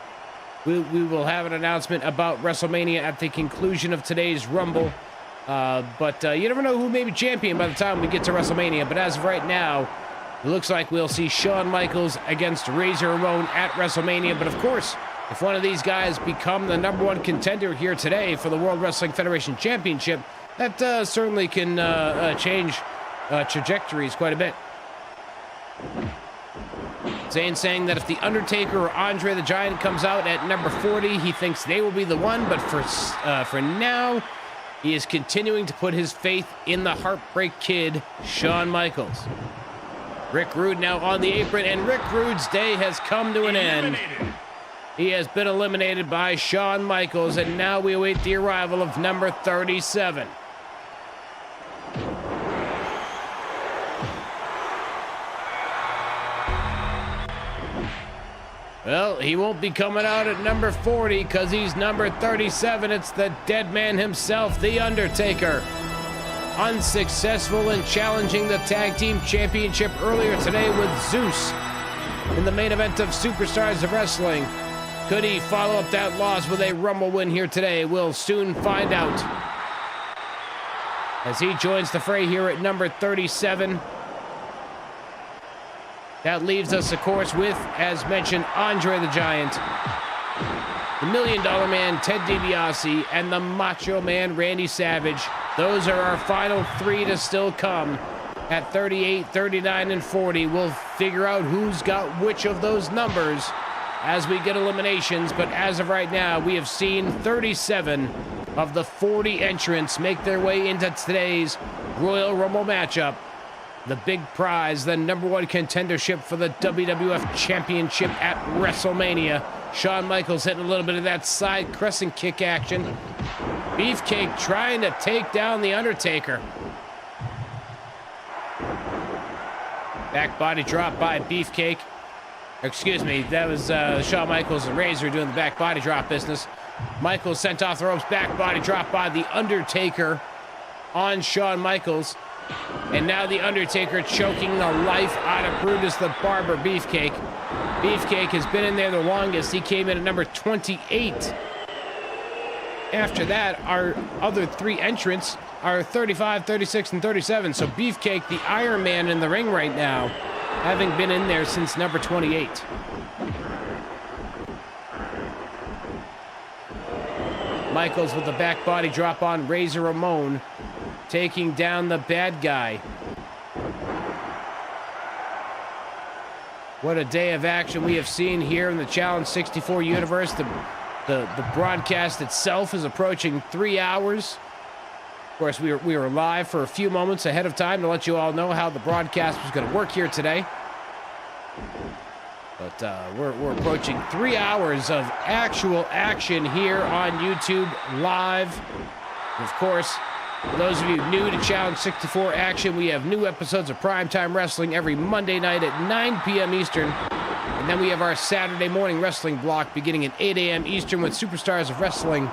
We will have an announcement about WrestleMania at the conclusion of today's Rumble. But you never know who may be champion by the time we get to WrestleMania. But as of right now, it looks like we'll see Shawn Michaels against Razor Ramon at WrestleMania. But of course, if one of these guys become the #1 contender here today for the World Wrestling Federation Championship, that certainly can change trajectories quite a bit. Zane saying that if The Undertaker or Andre the Giant comes out at number 40, he thinks they will be the one, but for now, he is continuing to put his faith in the Heartbreak Kid, Shawn Michaels. Rick Rude now on the apron, and Rick Rude's day has come to an end. He has been eliminated by Shawn Michaels, and now we await the arrival of number 37. Well, he won't be coming out at number 40 because he's number 37. It's the dead man himself, The Undertaker. Unsuccessful in challenging the Tag Team Championship earlier today with Zeus in the main event of Superstars of Wrestling. Could he follow up that loss with a Rumble win here today? We'll soon find out. As he joins the fray here at number 37. That leaves us, of course, with, as mentioned, Andre the Giant, the $1 Million Man, Ted DiBiase, and the Macho Man, Randy Savage. Those are our final 3 to still come. At 38, 39, and 40, we'll figure out who's got which of those numbers as we get eliminations. But as of right now, we have seen 37 of the 40 entrants make their way into today's Royal Rumble matchup. The big prize, the #1 contendership for the WWF Championship at WrestleMania. Shawn Michaels hitting a little bit of that side crescent kick action. Beefcake trying to take down The Undertaker. Back body drop by Beefcake. Excuse me, that was Shawn Michaels and Razor doing the back body drop business. Michaels sent off the ropes, back body drop by The Undertaker on Shawn Michaels. And now The Undertaker choking the life out of Brutus the Barber Beefcake. Beefcake has been in there the longest. He came in at number 28. After that, our other 3 entrants are 35, 36, and 37. So Beefcake, the Iron Man in the ring right now, having been in there since number 28. Michaels with the back body drop on Razor Ramon, taking down the bad guy. What a day of action we have seen here in the Challenge 64 universe. The broadcast itself is approaching 3 hours. Of course, we were live for a few moments ahead of time to let you all know how the broadcast was going to work here today. But we're approaching 3 hours of actual action here on YouTube Live. And of course, for those of you new to Challenge 64 action, we have new episodes of Primetime Wrestling every Monday night at 9 p.m. Eastern. And then we have our Saturday morning wrestling block beginning at 8 a.m. Eastern with Superstars of Wrestling.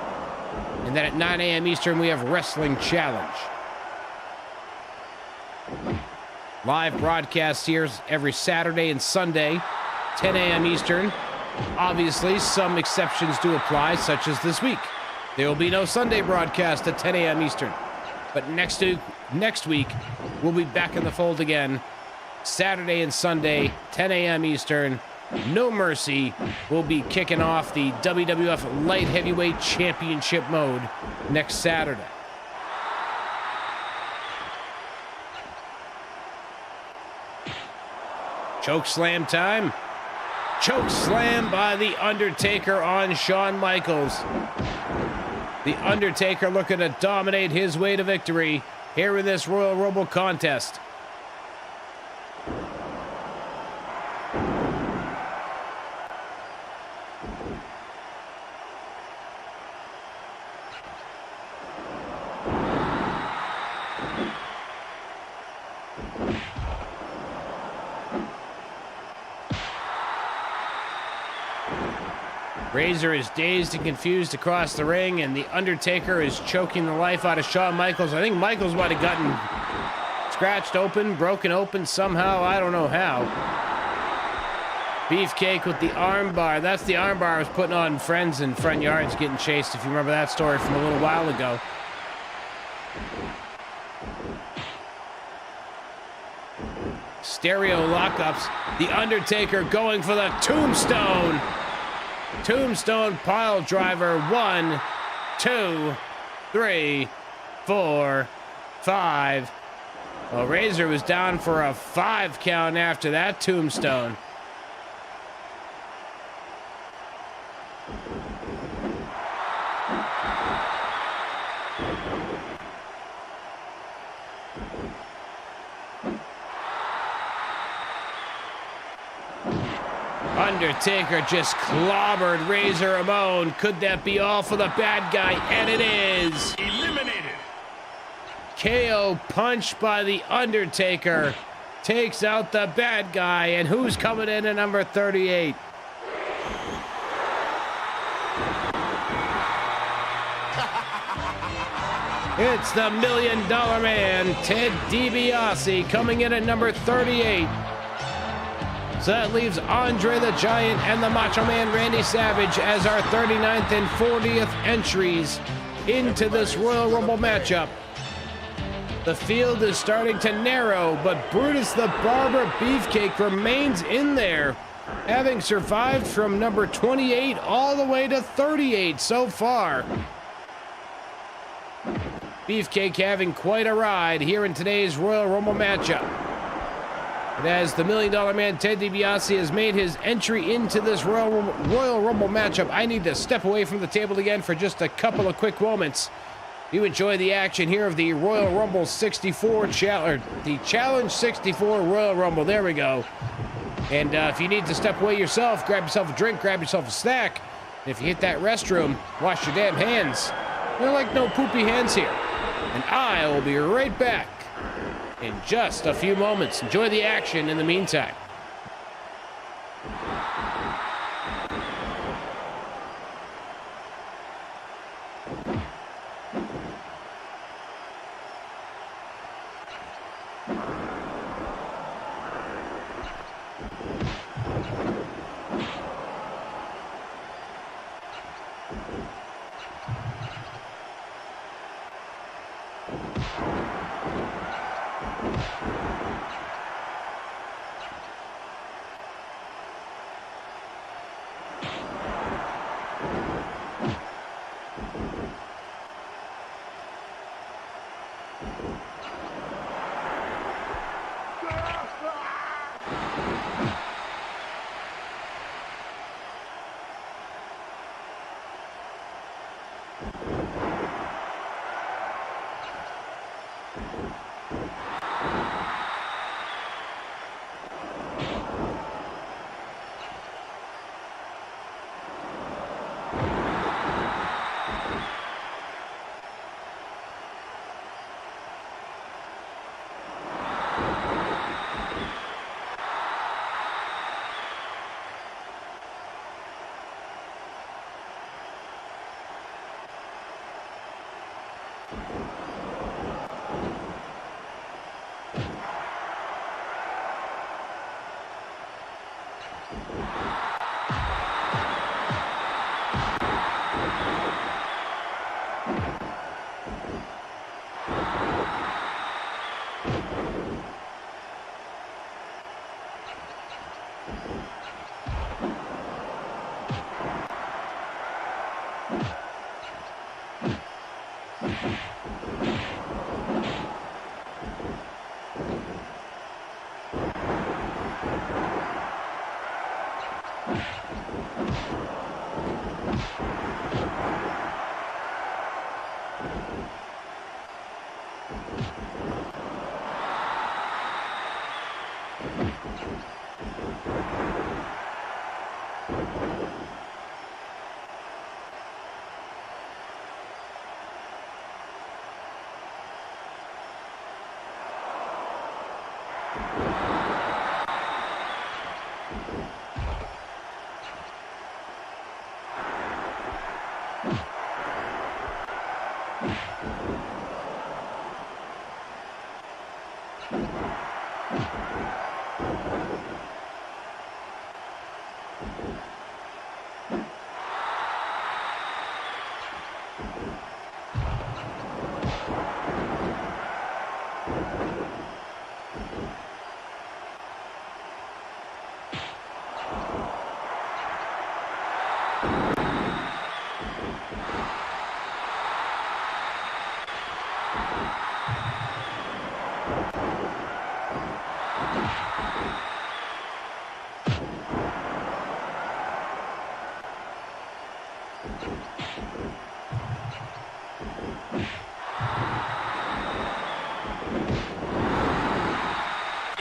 And then at 9 a.m. Eastern, we have Wrestling Challenge. Live broadcasts here every Saturday and Sunday, 10 a.m. Eastern. Obviously, some exceptions do apply, such as this week. There will be no Sunday broadcast at 10 a.m. Eastern. But next week, we'll be back in the fold again. Saturday and Sunday, 10 a.m. Eastern. No Mercy will be kicking off the WWF Light Heavyweight Championship mode next Saturday. Choke slam time. Choke slam by The Undertaker on Shawn Michaels. The Undertaker looking to dominate his way to victory here in this Royal Rumble contest. Razor is dazed and confused across the ring, and The Undertaker is choking the life out of Shawn Michaels. I think Michaels might have gotten scratched open, broken open somehow. I don't know how. Beefcake with the armbar. That's the armbar I was putting on Friends in Front Yards getting chased, if you remember that story from a little while ago. Stereo lockups. The Undertaker going for the tombstone. Tombstone pile driver. 1, 2, 3, 4, 5. Well, Razor was down for a 5 count after that tombstone. Undertaker just clobbered Razor Ramon. Could that be all for the bad guy? And it is. Eliminated. KO punch by The Undertaker takes out the bad guy. And who's coming in at number 38? It's the $1 Million Man, Ted DiBiase, coming in at number 38. So that leaves Andre the Giant and the Macho Man Randy Savage as our 39th and 40th entries into this Royal Rumble matchup. The field is starting to narrow, but Brutus the Barber Beefcake remains in there, having survived from number 28 all the way to 38 so far. Beefcake having quite a ride here in today's Royal Rumble matchup. But as the $1 Million Man, Ted DiBiase, has made his entry into this Royal Rumble matchup, I need to step away from the table again for just a couple of quick moments. You enjoy the action here of the Royal Rumble 64 the Challenge 64 Royal Rumble. There we go. And if you need to step away yourself, grab yourself a drink, grab yourself a snack. And if you hit that restroom, wash your damn hands. There are like no poopy hands here. And I will be right back in just a few moments. Enjoy the action in the meantime.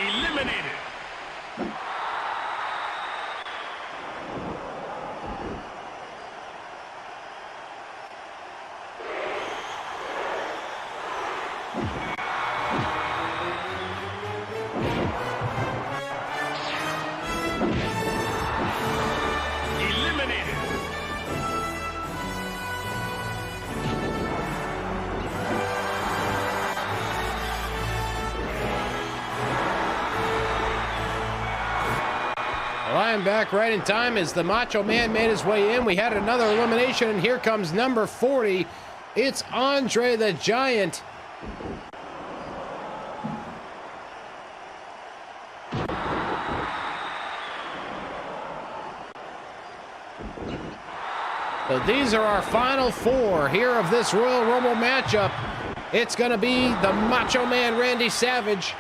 Eliminated. I'm back right in time as the Macho Man made his way in. We had another elimination, and here comes number 40. It's Andre the Giant. So these are our final four here of this Royal Rumble matchup. It's going to be the Macho Man Randy Savage,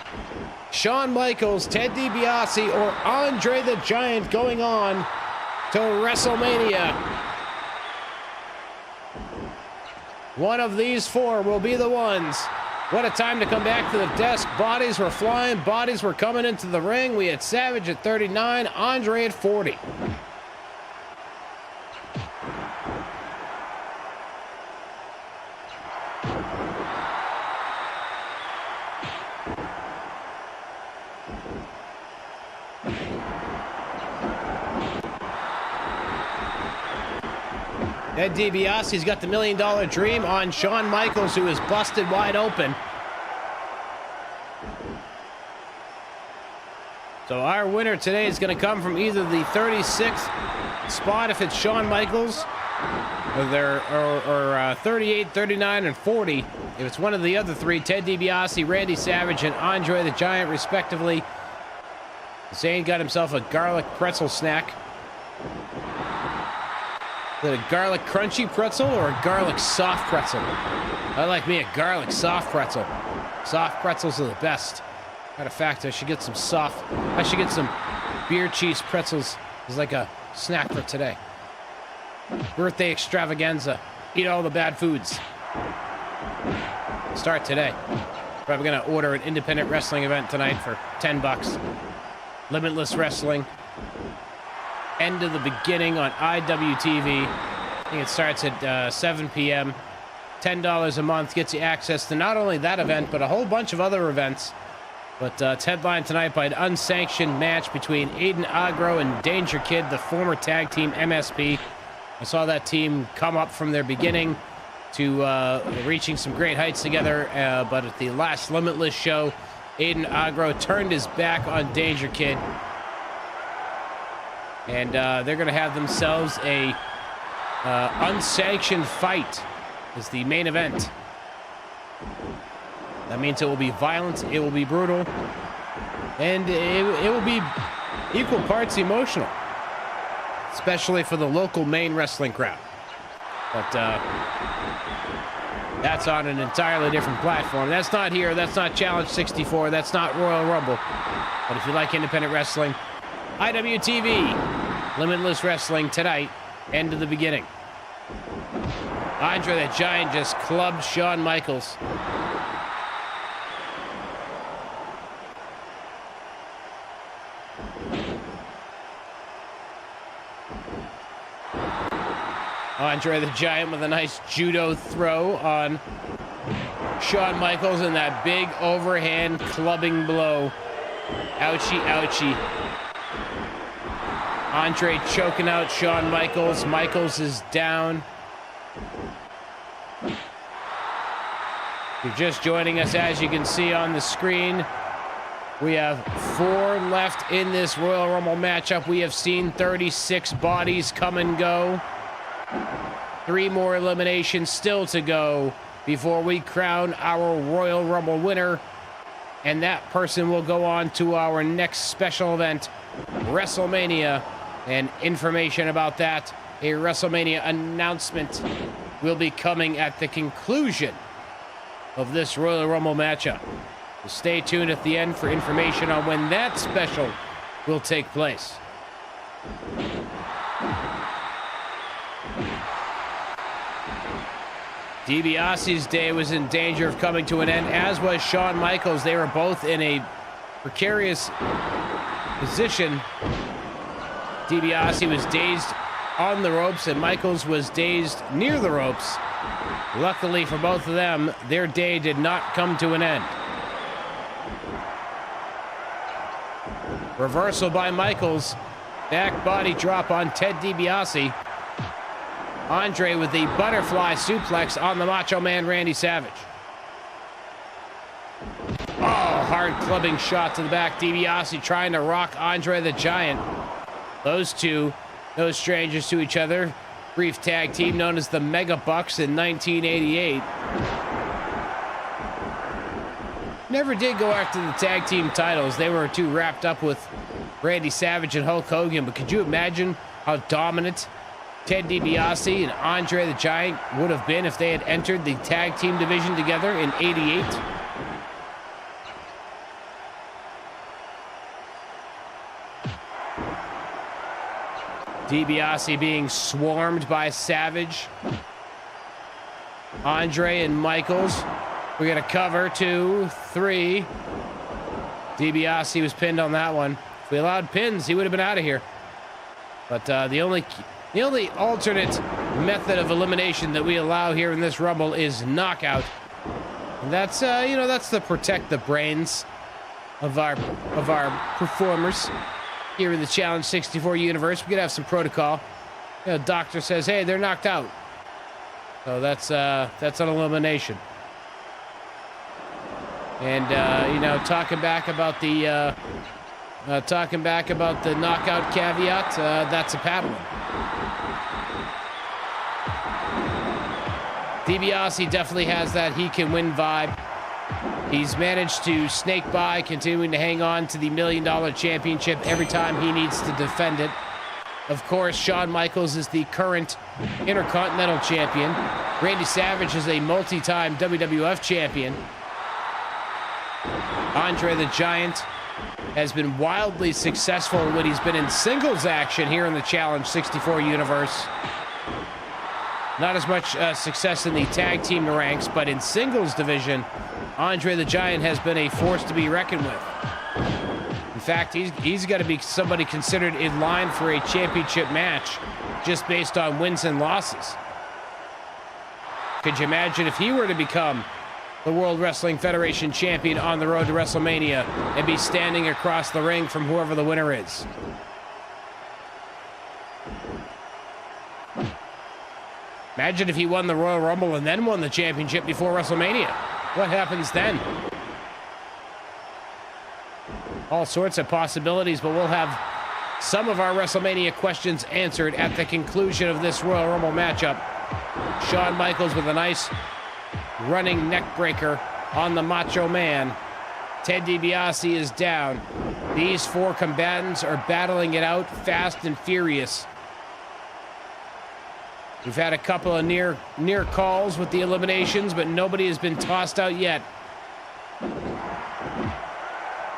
Shawn Michaels, Ted DiBiase, or Andre the Giant going on to WrestleMania. One of these four will be the ones. What a time to come back to the desk. Bodies were flying. Bodies were coming into the ring. We had Savage at 39, Andre at 40. Ted DiBiase's got the $1 Million Dream on Shawn Michaels, who is busted wide open. So our winner today is going to come from either the 36th spot if it's Shawn Michaels, or 38, 39, and 40 if it's one of the other three, Ted DiBiase, Randy Savage, and Andre the Giant, respectively. Zane got himself a garlic pretzel snack. Is it a garlic crunchy pretzel or a garlic soft pretzel? I like me a garlic soft pretzel. Soft pretzels are the best. Matter of fact, I should get some beer cheese pretzels as like a snack for today. Birthday extravaganza. Eat all the bad foods. Start today. Probably gonna order an independent wrestling event tonight for $10. Limitless Wrestling. End of the beginning on IWTV. I think it starts at 7 p.m. $10 a month gets you access to not only that event, but a whole bunch of other events. But it's headlined tonight by an unsanctioned match between Aiden Agro and Danger Kid, the former tag team MSP. I saw that team come up from their beginning to reaching some great heights together. But at the last Limitless show, Aiden Agro turned his back on Danger Kid. And they're going to have themselves a unsanctioned fight as the main event. That means it will be violent, it will be brutal, and it will be equal parts emotional, especially for the local Maine wrestling crowd. But that's on an entirely different platform. That's not here, that's not Challenge 64, that's not Royal Rumble. But if you like independent wrestling, IWTV, Limitless Wrestling tonight, end of the beginning. Andre the Giant just clubbed Shawn Michaels. Andre the Giant with a nice judo throw on Shawn Michaels and that big overhand clubbing blow. Ouchie, ouchie. Andre choking out Shawn Michaels. Michaels is down. If you're just joining us, as you can see on the screen, we have 4 left in this Royal Rumble matchup. We have seen 36 bodies come and go. 3 more eliminations still to go before we crown our Royal Rumble winner. And that person will go on to our next special event, WrestleMania. And information about that, a WrestleMania announcement, will be coming at the conclusion of this Royal Rumble matchup. So stay tuned at the end for information on when that special will take place. DiBiase's day was in danger of coming to an end, as was Shawn Michaels. They were both in a precarious position. DiBiase was dazed on the ropes, and Michaels was dazed near the ropes. Luckily for both of them, their day did not come to an end. Reversal by Michaels. Back body drop on Ted DiBiase. Andre with the butterfly suplex on the Macho Man Randy Savage. Oh, hard clubbing shot to the back. DiBiase trying to rock Andre the Giant. Those two, no strangers to each other. Brief tag team known as the Mega Bucks in 1988. Never did go after the tag team titles. They were too wrapped up with Randy Savage and Hulk Hogan. But could you imagine how dominant Ted DiBiase and Andre the Giant would have been if they had entered the tag team division together in '88? DiBiase being swarmed by Savage. Andre and Michaels. We're going to cover 2, 3. DiBiase was pinned on that one. If we allowed pins, he would have been out of here. But the only alternate method of elimination that we allow here in this Rumble is knockout. And that's that's to protect the brains of our performers here in the Challenge 64 universe. We could have some protocol. Doctor says, hey, they're knocked out. So that's an elimination. And talking back about the knockout caveat, that's a paddling. DiBiase definitely has that he can win vibe. He's managed to snake by, continuing to hang on to the $1 Million Championship every time he needs to defend it. Of course, Shawn Michaels is the current Intercontinental Champion. Randy Savage is a multi-time WWF Champion. Andre the Giant has been wildly successful when he's been in singles action here in the Challenge 64 universe. Not as much success in the tag team ranks, but in singles division, Andre the Giant has been a force to be reckoned with. In fact, he's got to be somebody considered in line for a championship match just based on wins and losses. Could you imagine if he were to become the World Wrestling Federation champion on the road to WrestleMania and be standing across the ring from whoever the winner is? Imagine if he won the Royal Rumble and then won the championship before WrestleMania. What happens then? All sorts of possibilities, but we'll have some of our WrestleMania questions answered at the conclusion of this Royal Rumble matchup. Shawn Michaels with a nice running neck breaker on the Macho Man. Ted DiBiase is down. These four combatants are battling it out fast and furious. We've had a couple of near calls with the eliminations, but nobody has been tossed out yet.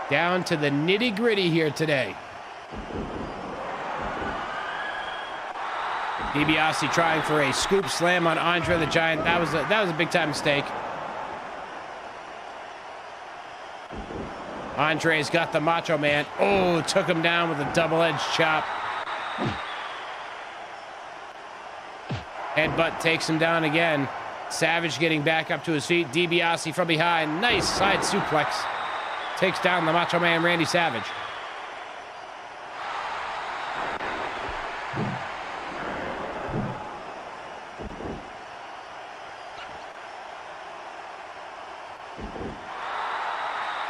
Down to the nitty-gritty here today. DiBiase trying for a scoop slam on Andre the Giant. That was a big-time mistake. Andre's got the Macho Man. Oh, took him down with a double-edged chop. Headbutt takes him down again. Savage getting back up to his feet. DiBiase from behind. Nice side suplex. Takes down the Macho Man, Randy Savage.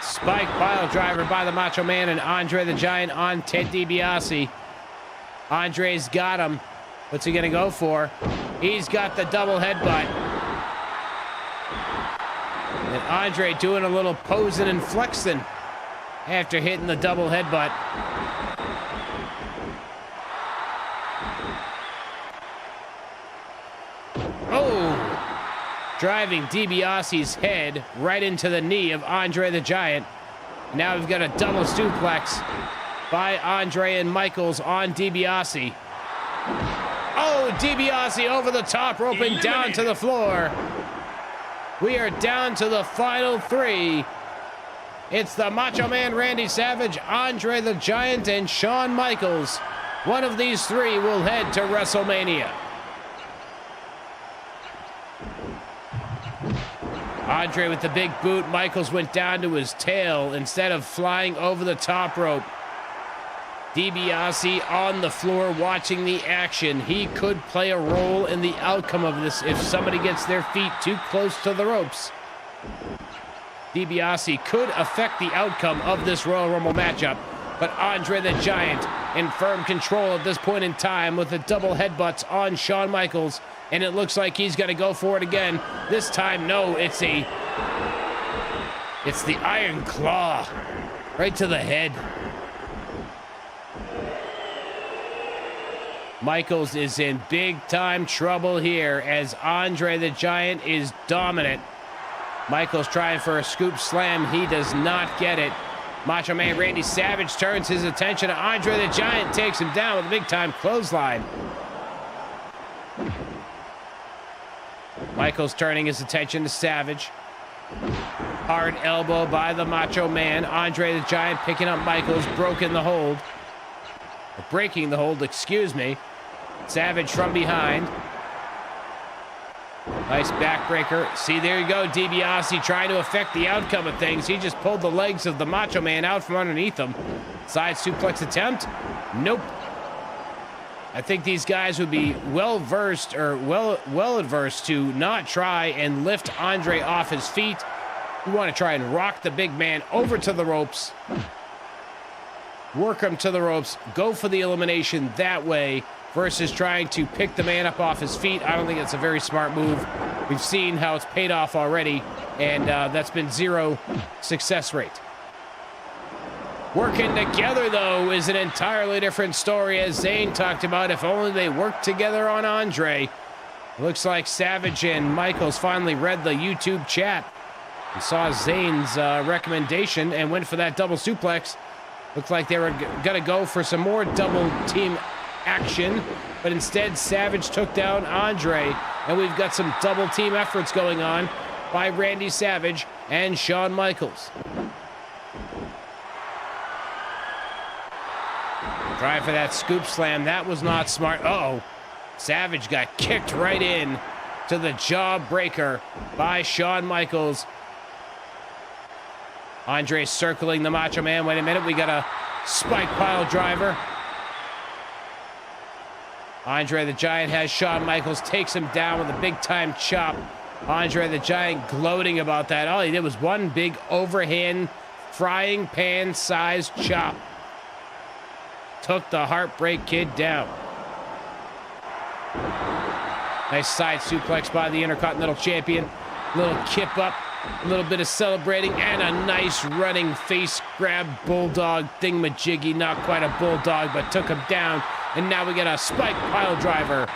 Spike pile driver by the Macho Man and Andre the Giant on Ted DiBiase. Andre's got him. What's he gonna go for? He's got the double headbutt. And Andre doing a little posing and flexing after hitting the double headbutt. Oh! Driving DiBiase's head right into the knee of Andre the Giant. Now we've got a double suplex by Andre and Michaels on DiBiase. Oh, DiBiase over the top rope and down to the floor. We are down to the final three. It's the Macho Man Randy Savage, Andre the Giant, and Shawn Michaels. One of these three will head to WrestleMania. Andre with the big boot. Michaels went down to his tail instead of flying over the top rope. DiBiase on the floor watching the action. He could play a role in the outcome of this if somebody gets their feet too close to the ropes. DiBiase could affect the outcome of this Royal Rumble matchup, but Andre the Giant in firm control at this point in time with the double headbutts on Shawn Michaels, and it looks like he's going to go for it again. This time, no, it's the Iron Claw right to the head. Michaels is in big-time trouble here as Andre the Giant is dominant. Michaels trying for a scoop slam. He does not get it. Macho Man Randy Savage turns his attention to Andre the Giant, takes him down with a big-time clothesline. Michaels turning his attention to Savage. Hard elbow by the Macho Man. Andre the Giant picking up Michaels, breaking the hold, excuse me. Savage from behind. Nice backbreaker. See, there you go. DiBiase trying to affect the outcome of things. He just pulled the legs of the Macho Man out from underneath him. Side suplex attempt. Nope. I think these guys would be well-versed or well-adversed to not try and lift Andre off his feet. You want to try and rock the big man over to the ropes. Work him to the ropes. Go for the elimination that way versus trying to pick the man up off his feet. I don't think it's a very smart move. We've seen how it's paid off already, and that's been 0 success rate. Working together, though, is an entirely different story, as Zayn talked about. If only they worked together on Andre. Looks like Savage and Michaels finally read the YouTube chat and saw Zayn's recommendation and went for that double suplex. Looked like they were going to go for some more double team action, but instead Savage took down Andre, and we've got some double team efforts going on by Randy Savage and Shawn Michaels. Trying for that scoop slam. That was not smart. Uh-oh. Savage got kicked right in to the jaw breaker by Shawn Michaels. Andre circling the Macho Man. Wait a minute. We got a spike pile driver. Andre the Giant has Shawn Michaels, takes him down with a big-time chop. Andre the Giant gloating about that. All he did was one big overhand frying pan-sized chop. Took the Heartbreak Kid down. Nice side suplex by the Intercontinental Champion. Little kip up, a little bit of celebrating, and a nice running face grab bulldog thingamajiggy. Not quite a bulldog, but took him down. And now we get a spike pile driver.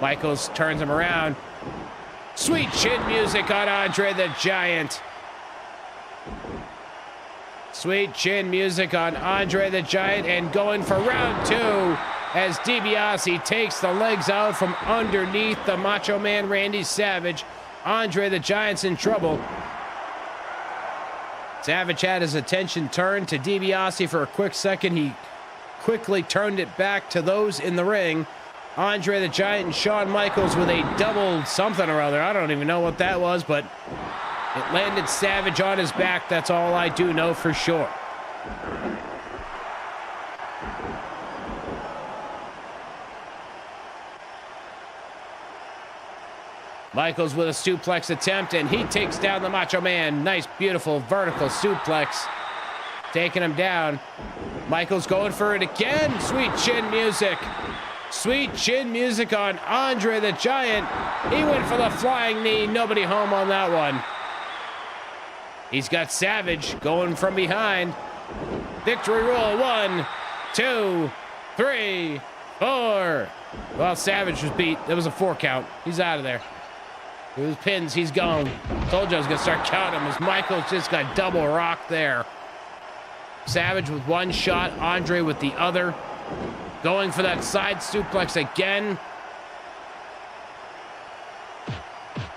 Michaels turns him around. Sweet chin music on Andre the Giant. Sweet chin music on Andre the Giant, and going for round 2 as DiBiase takes the legs out from underneath the Macho Man Randy Savage. Andre the Giant's in trouble. Savage had his attention turned to DiBiase for a quick second. He quickly turned it back to those in the ring. Andre the Giant and Shawn Michaels with a double something or other. I don't even know what that was, but it landed Savage on his back. That's all I do know for sure. Michaels with a suplex attempt, and he takes down the Macho Man. Nice, beautiful vertical suplex. Taking him down. Michaels going for it again. Sweet chin music. Sweet chin music on Andre the Giant. He went for the flying knee. Nobody home on that one. He's got Savage going from behind. Victory roll. 1, 2, 3, 4. Well, Savage was beat. There was a 4 count. He's out of there. It was pins. He's gone. Told you I was going to start counting him as Michaels just got double rocked there. Savage with one shot. Andre with the other. Going for that side suplex again.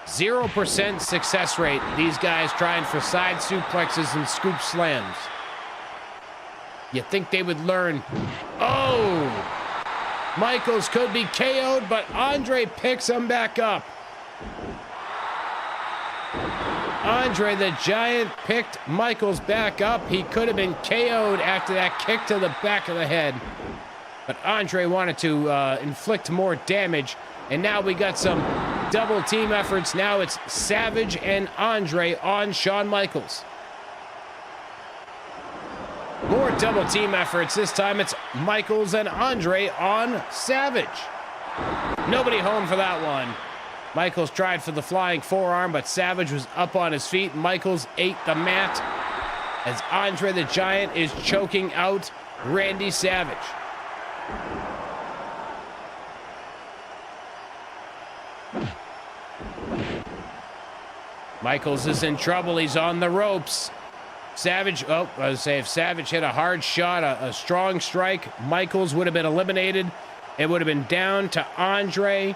0% success rate. These guys trying for side suplexes and scoop slams. You think they would learn. Oh! Michaels could be KO'd, but Andre picks him back up. Andre the Giant picked Michaels back up. He could have been KO'd after that kick to the back of the head. But Andre wanted to inflict more damage. And now we got some double team efforts. Now it's Savage and Andre on Shawn Michaels. More double team efforts. This time it's Michaels and Andre on Savage. Nobody home for that one. Michaels tried for the flying forearm, but Savage was up on his feet. Michaels ate the mat as Andre the Giant is choking out Randy Savage. Michaels is in trouble. He's on the ropes. Savage, I was say if Savage hit a hard shot, a strong strike, Michaels would have been eliminated. It would have been down to Andre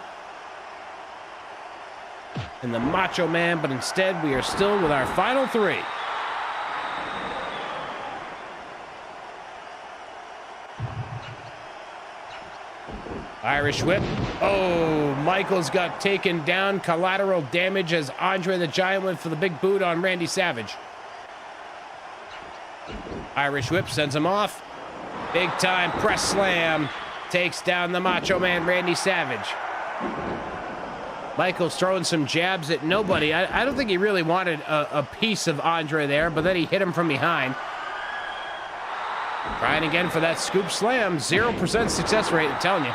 and the Macho Man, but instead we are still with our final 3. Irish whip. Oh, Michaels got taken down. Collateral damage as Andre the Giant went for the big boot on Randy Savage. Irish whip sends him off. Big time press slam. Takes down the Macho Man Randy Savage. Michaels throwing some jabs at nobody. I don't think he really wanted a piece of Andre there, but then he hit him from behind. Trying again for that scoop slam. 0% success rate, I'm telling you.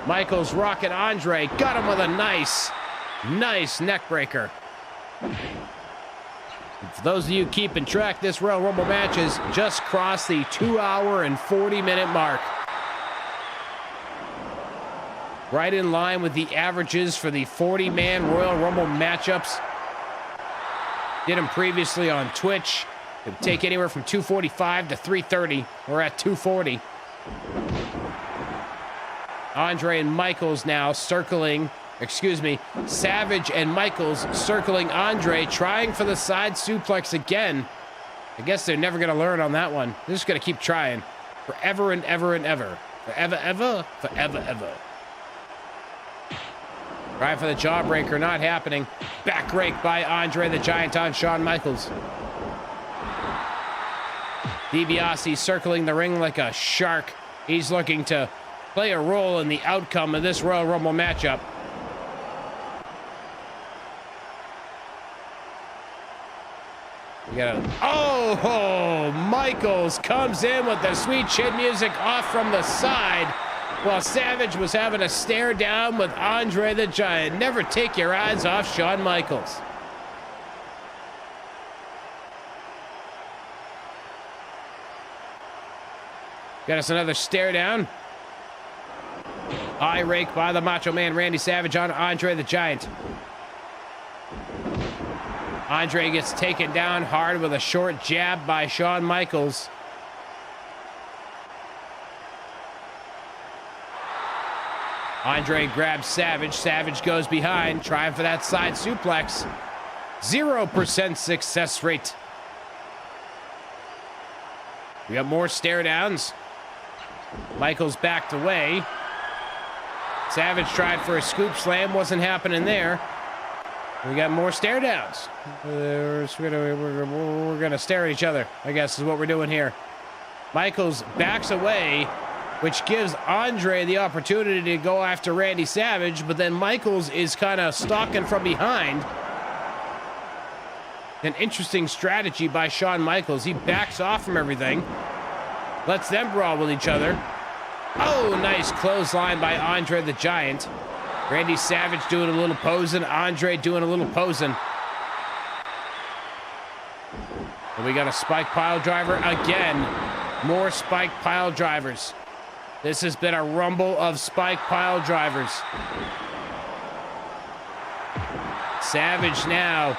Michaels rocking Andre. Got him with a nice neck breaker. And for those of you keeping track, this Royal Rumble match has just crossed the 2-hour and 40-minute mark. Right in line with the averages for the 40-man Royal Rumble matchups. Did them previously on Twitch. It would take anywhere from 245 to 330. We're at 240. Andre and Michaels now circling, Savage and Michaels circling Andre, trying for the side suplex again. I guess they're never going to learn on that one. They're just going to keep trying forever and ever and ever. Forever, ever. Trying for the jawbreaker, not happening. Back rake by Andre the Giant on Shawn Michaels. DiBiase circling the ring like a shark. He's looking to play a role in the outcome of this Royal Rumble matchup. Oh, Michaels comes in with the sweet chin music off from the side while Savage was having a stare down with Andre the Giant. Never take your eyes off Shawn Michaels. Got us another stare down. Eye rake by the Macho Man Randy Savage on Andre the Giant. Andre gets taken down hard with a short jab by Shawn Michaels. Andre grabs Savage. Savage goes behind, trying for that side suplex. 0% success rate. We got more stare downs. Michaels backed away. Savage tried for a scoop slam, wasn't happening there. We got more stare downs. We're gonna stare at each other, I guess is what we're doing here. Michaels backs away, which gives Andre the opportunity to go after Randy Savage, but then Michaels is kind of stalking from behind. An interesting strategy by Shawn Michaels. He backs off from everything, lets them brawl with each other. Oh, nice clothesline by Andre the Giant. Randy Savage doing a little posing. Andre doing a little posing. And we got a spike pile driver again. More spike pile drivers. This has been a rumble of spike pile drivers. Savage now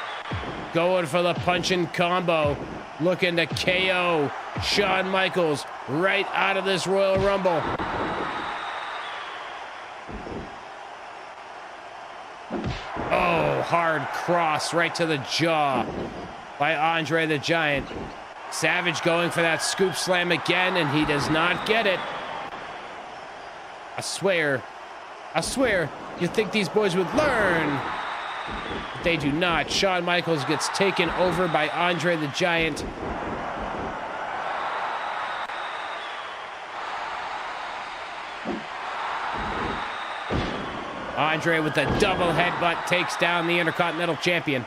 going for the punching combo. Looking to KO Shawn Michaels right out of this Royal Rumble. Oh, hard cross right to the jaw by Andre the Giant. Savage going for that scoop slam again, and he does not get it. I swear, you think these boys would learn. But they do not. Shawn Michaels gets taken over by Andre the Giant. Andre with the double headbutt takes down the Intercontinental Champion.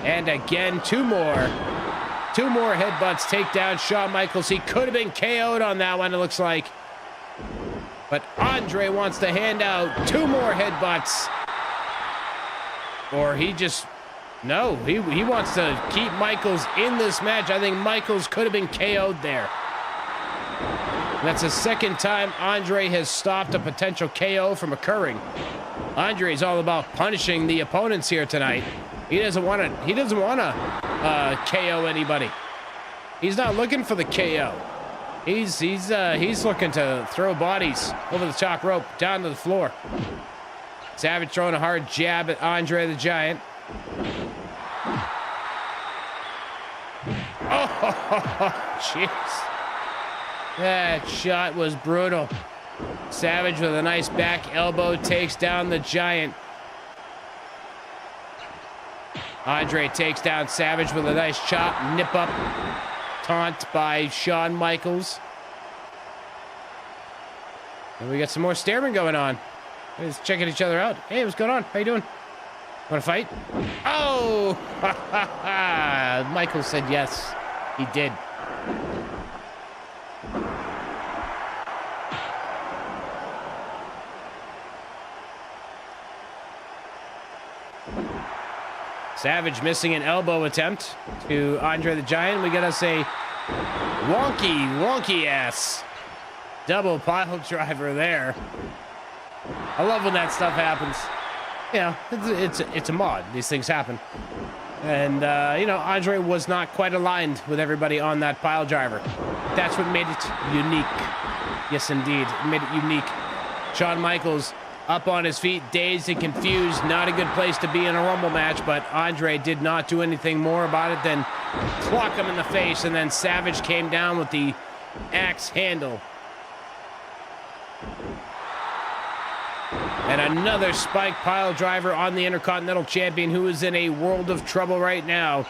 And again, two more headbutts take down Shawn Michaels. He could have been KO'd on that one, it looks like. But Andre wants to hand out two more headbutts. Or he just... No, he wants to keep Michaels in this match. I think Michaels could have been KO'd there. That's the second time Andre has stopped a potential KO from occurring. Andre is all about punishing the opponents here tonight. He doesn't want to KO anybody. He's not looking for the KO. He's looking to throw bodies over the top rope down to the floor. Savage throwing a hard jab at Andre the Giant. Oh, jeez. That shot was brutal. Savage with a nice back elbow takes down the Giant. Andre takes down Savage with a nice chop, nip up, taunt by Shawn Michaels. And we got some more staring going on. We're just checking each other out. Hey, what's going on? How you doing? Want to fight? Oh! Michaels said yes. He did. Savage missing an elbow attempt to Andre the Giant. We got us a wonky ass double pile driver there. I love when that stuff happens. Yeah, it's a mod. These things happen. And, you know, Andre was not quite aligned with everybody on that pile driver. That's what made it unique. Yes, indeed. It made it unique. Shawn Michaels up on his feet, dazed and confused. Not a good place to be in a Rumble match, but Andre did not do anything more about it than clock him in the face, and then Savage came down with the axe handle. And another spike pile driver on the Intercontinental Champion, who is in a world of trouble right now.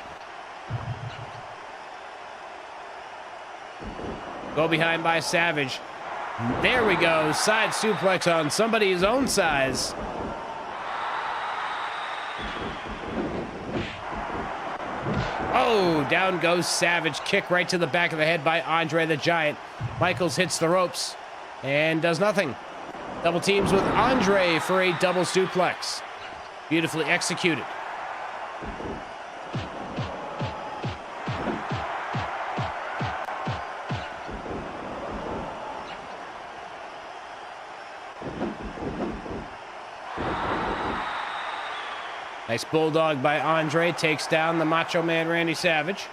Go behind by Savage. There we go. Side suplex on somebody his own size. Oh, down goes Savage. Kick right to the back of the head by Andre the Giant. Michaels hits the ropes and does nothing. Double teams with Andre for a double suplex. Beautifully executed. Nice bulldog by Andre, takes down the Macho Man Randy Savage.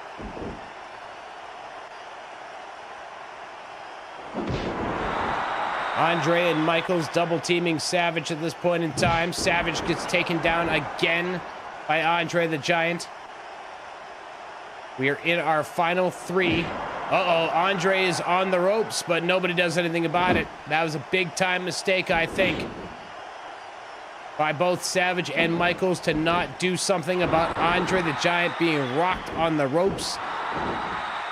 Andre and Michaels double teaming Savage at this point in time. Savage gets taken down again by Andre the Giant. We are in our final three. Uh-oh, Andre is on the ropes, but nobody does anything about it. That was a big-time mistake, I think, by both Savage and Michaels to not do something about Andre the Giant being rocked on the ropes.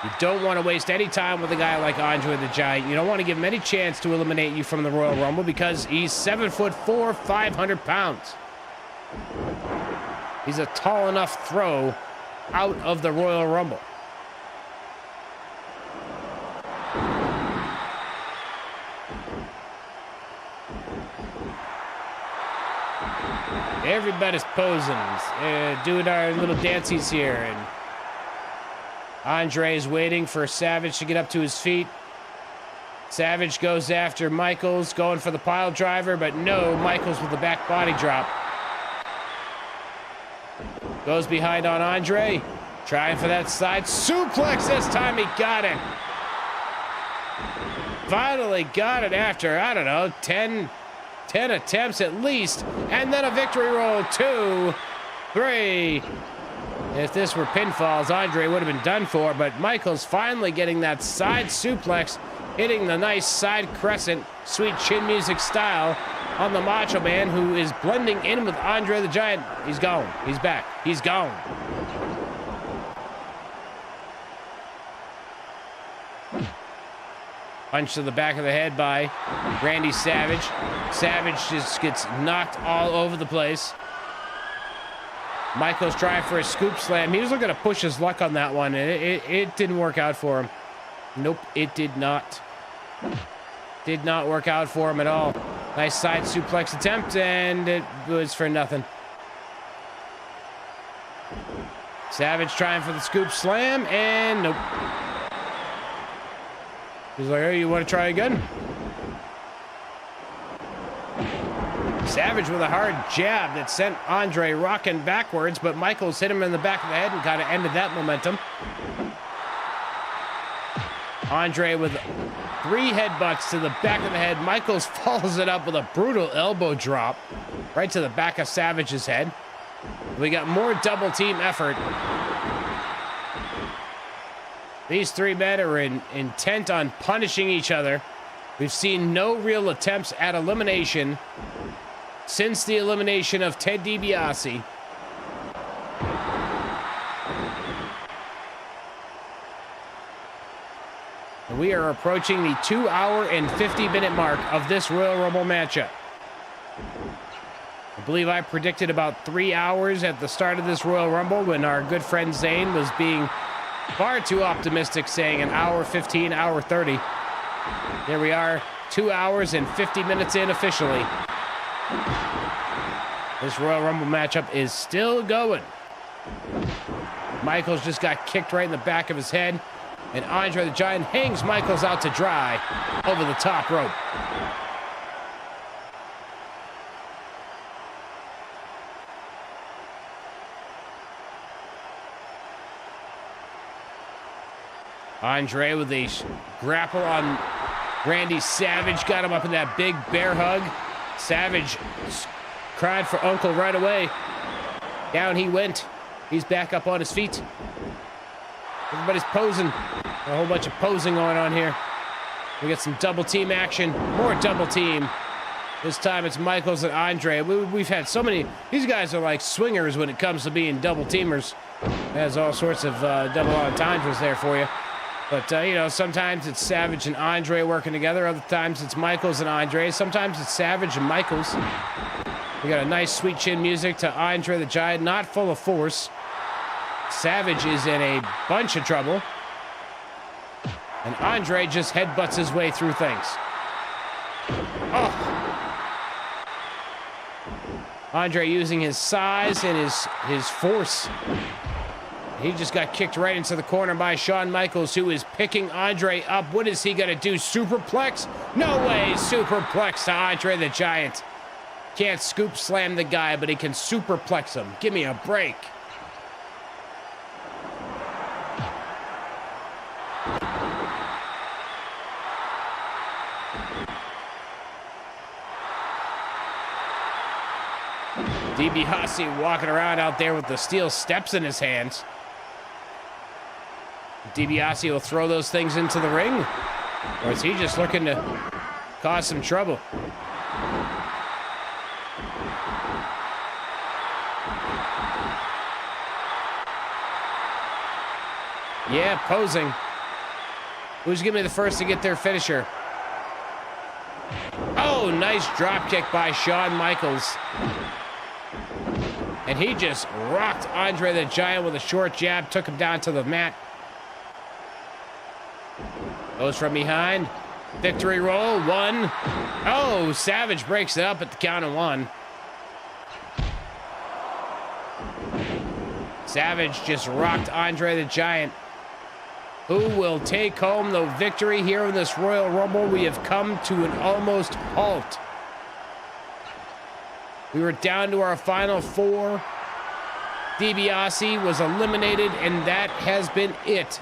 You don't want to waste any time with a guy like Andre the Giant. You don't want to give him any chance to eliminate you from the Royal Rumble because he's 7'4", 500 pounds. He's a tall enough throw out of the Royal Rumble. Everybody's posing, doing our little dances here, and Andre is waiting for Savage to get up to his feet. Savage goes after Michaels, going for the pile driver, but no, Michaels with the back body drop. Goes behind on Andre, trying for that side suplex. This time he got it. Finally got it after, I don't know, 10 attempts at least, and then a victory roll. 2, 3. If this were pinfalls, Andre would have been done for, but Michaels finally getting that side suplex, hitting the nice side crescent, sweet chin music style on the Macho Man, who is blending in with Andre the Giant. He's gone. He's back. He's gone. Punch to the back of the head by Randy Savage. Savage just gets knocked all over the place. Michaels trying for a scoop slam. He was looking to push his luck on that one, and it didn't work out for him. Nope, it did not. Did not work out for him at all. Nice side suplex attempt, and it was for nothing. Savage trying for the scoop slam, and nope. He's like, hey, you want to try again? Savage with a hard jab that sent Andre rocking backwards, but Michaels hit him in the back of the head and kind of ended that momentum. Andre with 3 headbutts to the back of the head. Michaels follows it up with a brutal elbow drop right to the back of Savage's head. We got more double team effort. These 3 men are intent on punishing each other. We've seen no real attempts at elimination since the elimination of Ted DiBiase. And we are approaching the 2-hour and 50-minute mark of this Royal Rumble matchup. I believe I predicted about 3 hours at the start of this Royal Rumble when our good friend Zane was being far too optimistic, saying an hour 15, hour 30. Here we are, 2 hours and 50 minutes in officially. This Royal Rumble matchup is still going. Michaels just got kicked right in the back of his head, and Andre the Giant hangs Michaels out to dry over the top rope. Andre with a grapple on Randy Savage. Got him up in that big bear hug. Savage cried for Uncle right away. Down he went. He's back up on his feet. Everybody's posing. A whole bunch of posing going on here. We got some double team action. More double team. This time it's Michaels and Andre. We've had so many. These guys are like swingers when it comes to being double teamers. Has all sorts of double entendres there for you. But, you know, sometimes it's Savage and Andre working together. Other times it's Michaels and Andre. Sometimes it's Savage and Michaels. We got a nice sweet chin music to Andre the Giant, not full of force. Savage is in a bunch of trouble. And Andre just headbutts his way through things. Oh. Andre using his size and his force. He just got kicked right into the corner by Shawn Michaels, who is picking Andre up. What is he going to do? Superplex? No way. Superplex to Andre the Giant. Can't scoop slam the guy, but he can superplex him. Give me a break. DiBiase walking around out there with the steel steps in his hands. DiBiase will throw those things into the ring, or is he just looking to cause some trouble? Yeah, posing. Who's gonna be the first to get their finisher? Oh, nice drop kick by Shawn Michaels. And he just rocked Andre the Giant with a short jab, took him down to the mat. Goes from behind. Victory roll, 1. Oh, Savage breaks it up at the count of 1. Savage just rocked Andre the Giant. Who will take home the victory here in this Royal Rumble? We have come to an almost halt. We were down to our final 4. DiBiase was eliminated, and that has been it.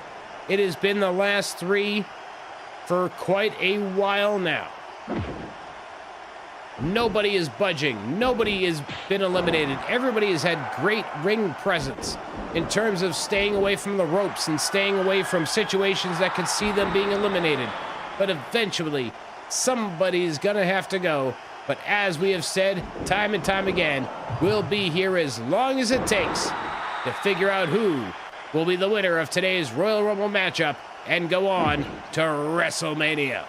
It has been the last 3 for quite a while now. Nobody is budging. Nobody has been eliminated. Everybody has had great ring presence in terms of staying away from the ropes and staying away from situations that could see them being eliminated. But eventually, somebody's gonna have to go. But as we have said time and time again, we'll be here as long as it takes to figure out who will be the winner of today's Royal Rumble matchup and go on to WrestleMania.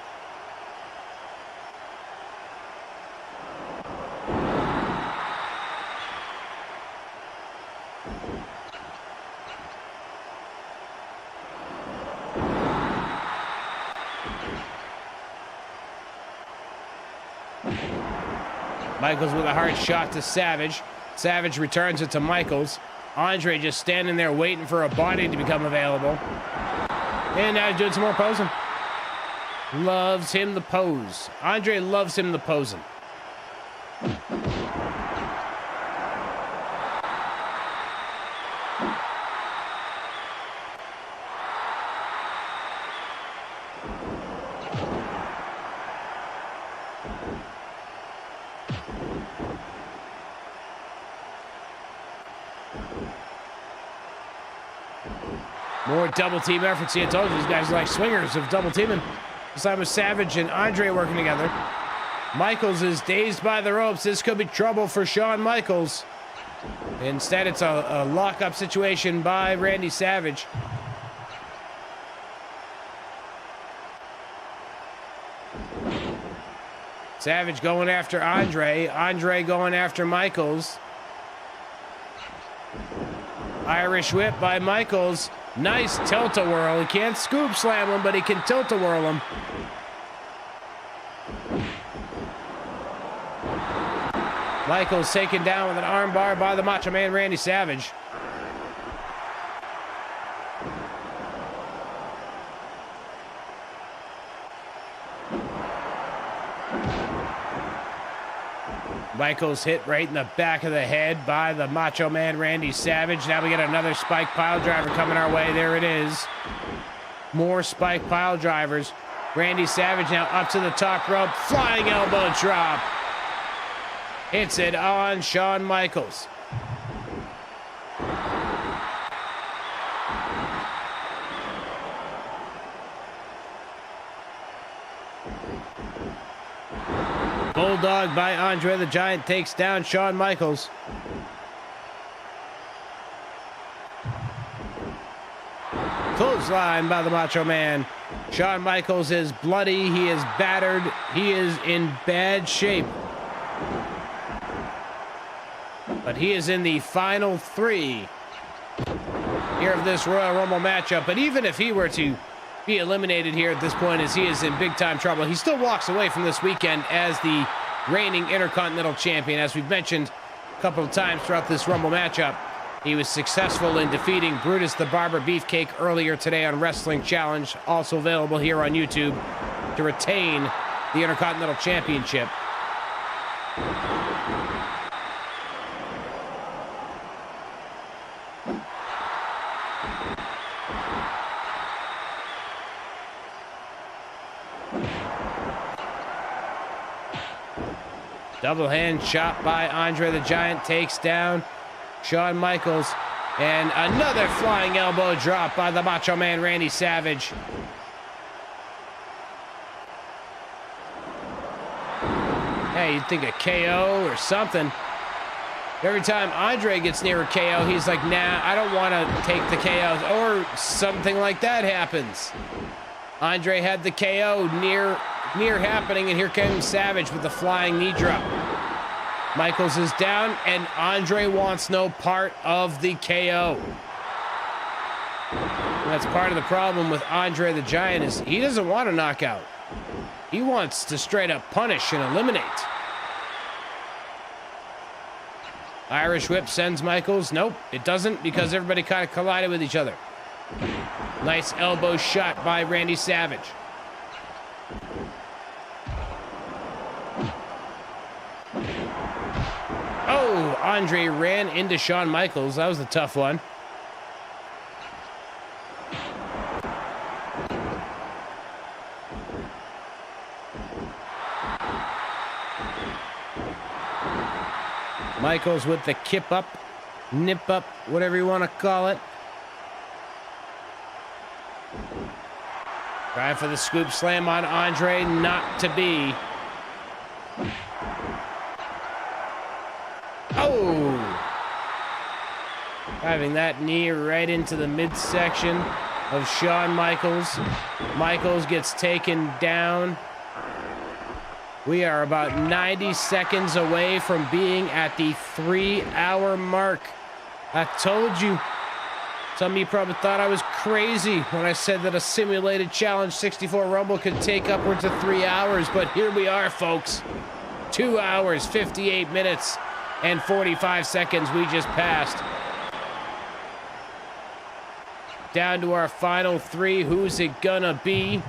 Michaels with a hard shot to Savage. Savage returns it to Michaels. Andre just standing there waiting for a body to become available. And now he's doing some more posing. Loves him the pose. Andre loves him the posing. More double team efforts. See, I told you these guys are like swingers of double teaming. This time with Savage and Andre working together. Michaels is dazed by the ropes. This could be trouble for Shawn Michaels. Instead, it's a lock-up situation by Randy Savage. Savage going after Andre. Andre going after Michaels. Irish whip by Michaels. Nice tilt-a-whirl. He can't scoop slam him, but he can tilt-a-whirl him. Michaels taken down with an armbar by the Macho Man Randy Savage. Michaels hit right in the back of the head by the Macho Man Randy Savage. Now we get another spike pile driver coming our way. There it is. More spike pile drivers. Randy Savage now up to the top rope. Flying elbow drop. Hits it on Shawn Michaels. Bulldog by Andre the Giant takes down Shawn Michaels. Clothesline by the Macho Man. Shawn Michaels is bloody. He is battered. He is in bad shape. But he is in the final 3 here of this Royal Rumble matchup. But even if he were to be eliminated here at this point, as he is in big time trouble, he still walks away from this weekend as the reigning Intercontinental Champion. As we've mentioned a couple of times throughout this Rumble matchup, he was successful in defeating Brutus the Barber Beefcake earlier today on Wrestling Challenge, also available here on YouTube, to retain the Intercontinental Championship. Double hand chop by Andre the Giant takes down Shawn Michaels. And another flying elbow drop by the Macho Man Randy Savage. Hey, you'd think a KO or something. Every time Andre gets near a KO, he's like, nah, I don't want to take the KOs. Or something like that happens. Andre had the KO near happening, and here comes Savage with the flying knee drop. Michaels is down, and Andre wants no part of the KO. And that's part of the problem with Andre the Giant, is he doesn't want a knockout. He wants to straight up punish and eliminate. Irish whip sends Michaels. Nope, it doesn't, because everybody kind of collided with each other. Nice elbow shot by Randy Savage. Oh, Andre ran into Shawn Michaels. That was a tough one. Michaels with the kip up, nip up, whatever you want to call it. Try for the scoop slam on Andre, not to be. Oh! Driving that knee right into the midsection of Shawn Michaels. Michaels gets taken down. We are about 90 seconds away from being at the 3-hour mark. I told you. Some of you probably thought I was crazy when I said that a simulated Challenge 64 Rumble could take upwards of 3 hours, but here we are, folks. 2 hours, 58 minutes, and 45 seconds we just passed. Down to our final 3. Who's it gonna be?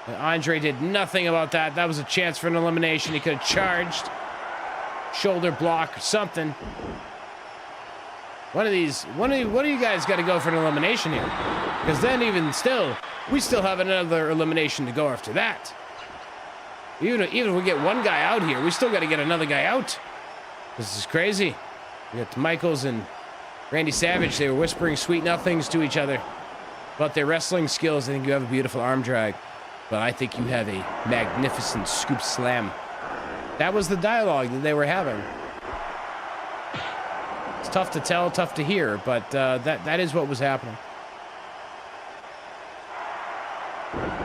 And Andre did nothing about that. That was a chance for an elimination. He could have charged. Shoulder block or something. One of you guys got to go for an elimination here. Because then even still, we still have another elimination to go after that. Even if we get one guy out here, we still got to get another guy out. This is crazy. We got Michaels and Randy Savage. They were whispering sweet nothings to each other about their wrestling skills. I think you have a beautiful arm drag. But I think you have a magnificent scoop slam. That was the dialogue that they were having. It's tough to tell, tough to hear, but that is what was happening.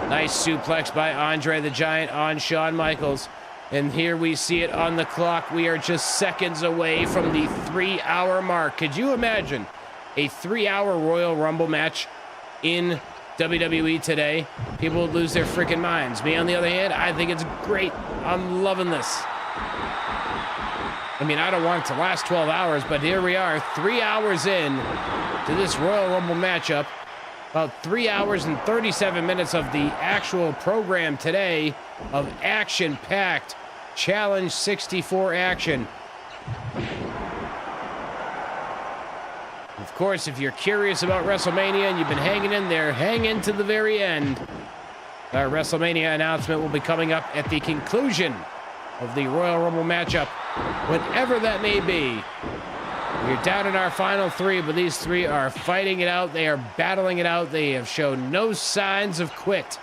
Nice suplex by Andre the Giant on Shawn Michaels. And here we see it on the clock. We are just seconds away from the 3-hour mark. Could you imagine a 3-hour Royal Rumble match in WWE today? People would lose their freaking minds. Me, on the other hand, I think it's great. I'm loving this. I mean, I don't want it to last 12 hours, but here we are, 3 hours in to this Royal Rumble matchup. About 3 hours and 37 minutes of the actual program today of action-packed Challenge 64 action. Of course, if you're curious about WrestleMania and you've been hanging in there, hang in to the very end. Our WrestleMania announcement will be coming up at the conclusion of the Royal Rumble matchup, whenever that may be. We're down in our final 3, but these 3 are fighting it out. They are battling it out. They have shown no signs of quit.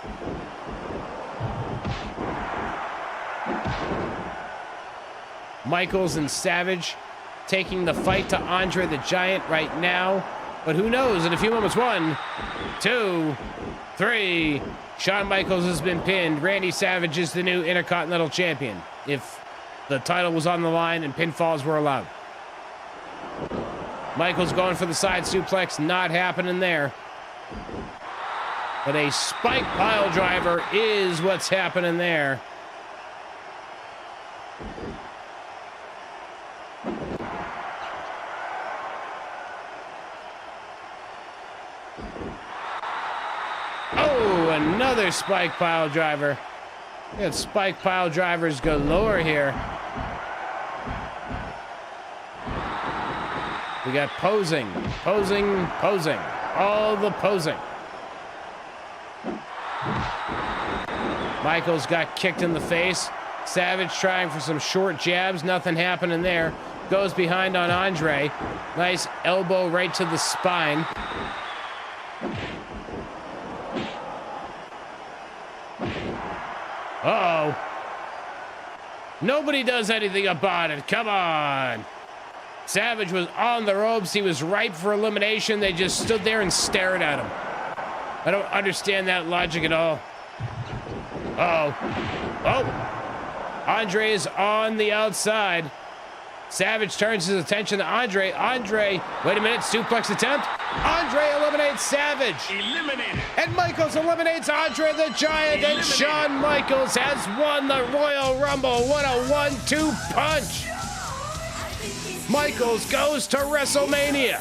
Michaels and Savage taking the fight to Andre the Giant right now. But who knows? In a few moments, 1, 2, 3. Shawn Michaels has been pinned. Randy Savage is the new Intercontinental Champion, if the title was on the line and pinfalls were allowed. Michaels going for the side suplex, not happening there. But a spike pile driver is what's happening there. Oh, another spike pile driver. We got spike pile drivers galore here. We got posing, posing, posing. All the posing. Michaels got kicked in the face. Savage trying for some short jabs. Nothing happening there. Goes behind on Andre. Nice elbow right to the spine. Uh-oh. Nobody does anything about it. Come on. Savage was on the ropes. He was ripe for elimination. They just stood there and stared at him. I don't understand that logic at all. Uh-oh. Oh. Andre is on the outside. Savage turns his attention to Andre. Andre, wait a minute, suplex attempt. Andre eliminates Savage. Eliminated. And Michaels eliminates Andre the Giant. And Shawn Michaels has won the Royal Rumble. What a 1-2 punch. Michaels goes to WrestleMania.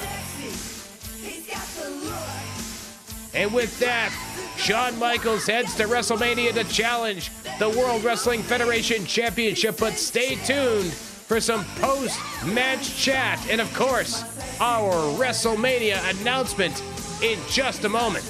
And with that, Shawn Michaels heads to WrestleMania to challenge the World Wrestling Federation Championship. But stay tuned for some post-match chat. And of course, our WrestleMania announcement in just a moment.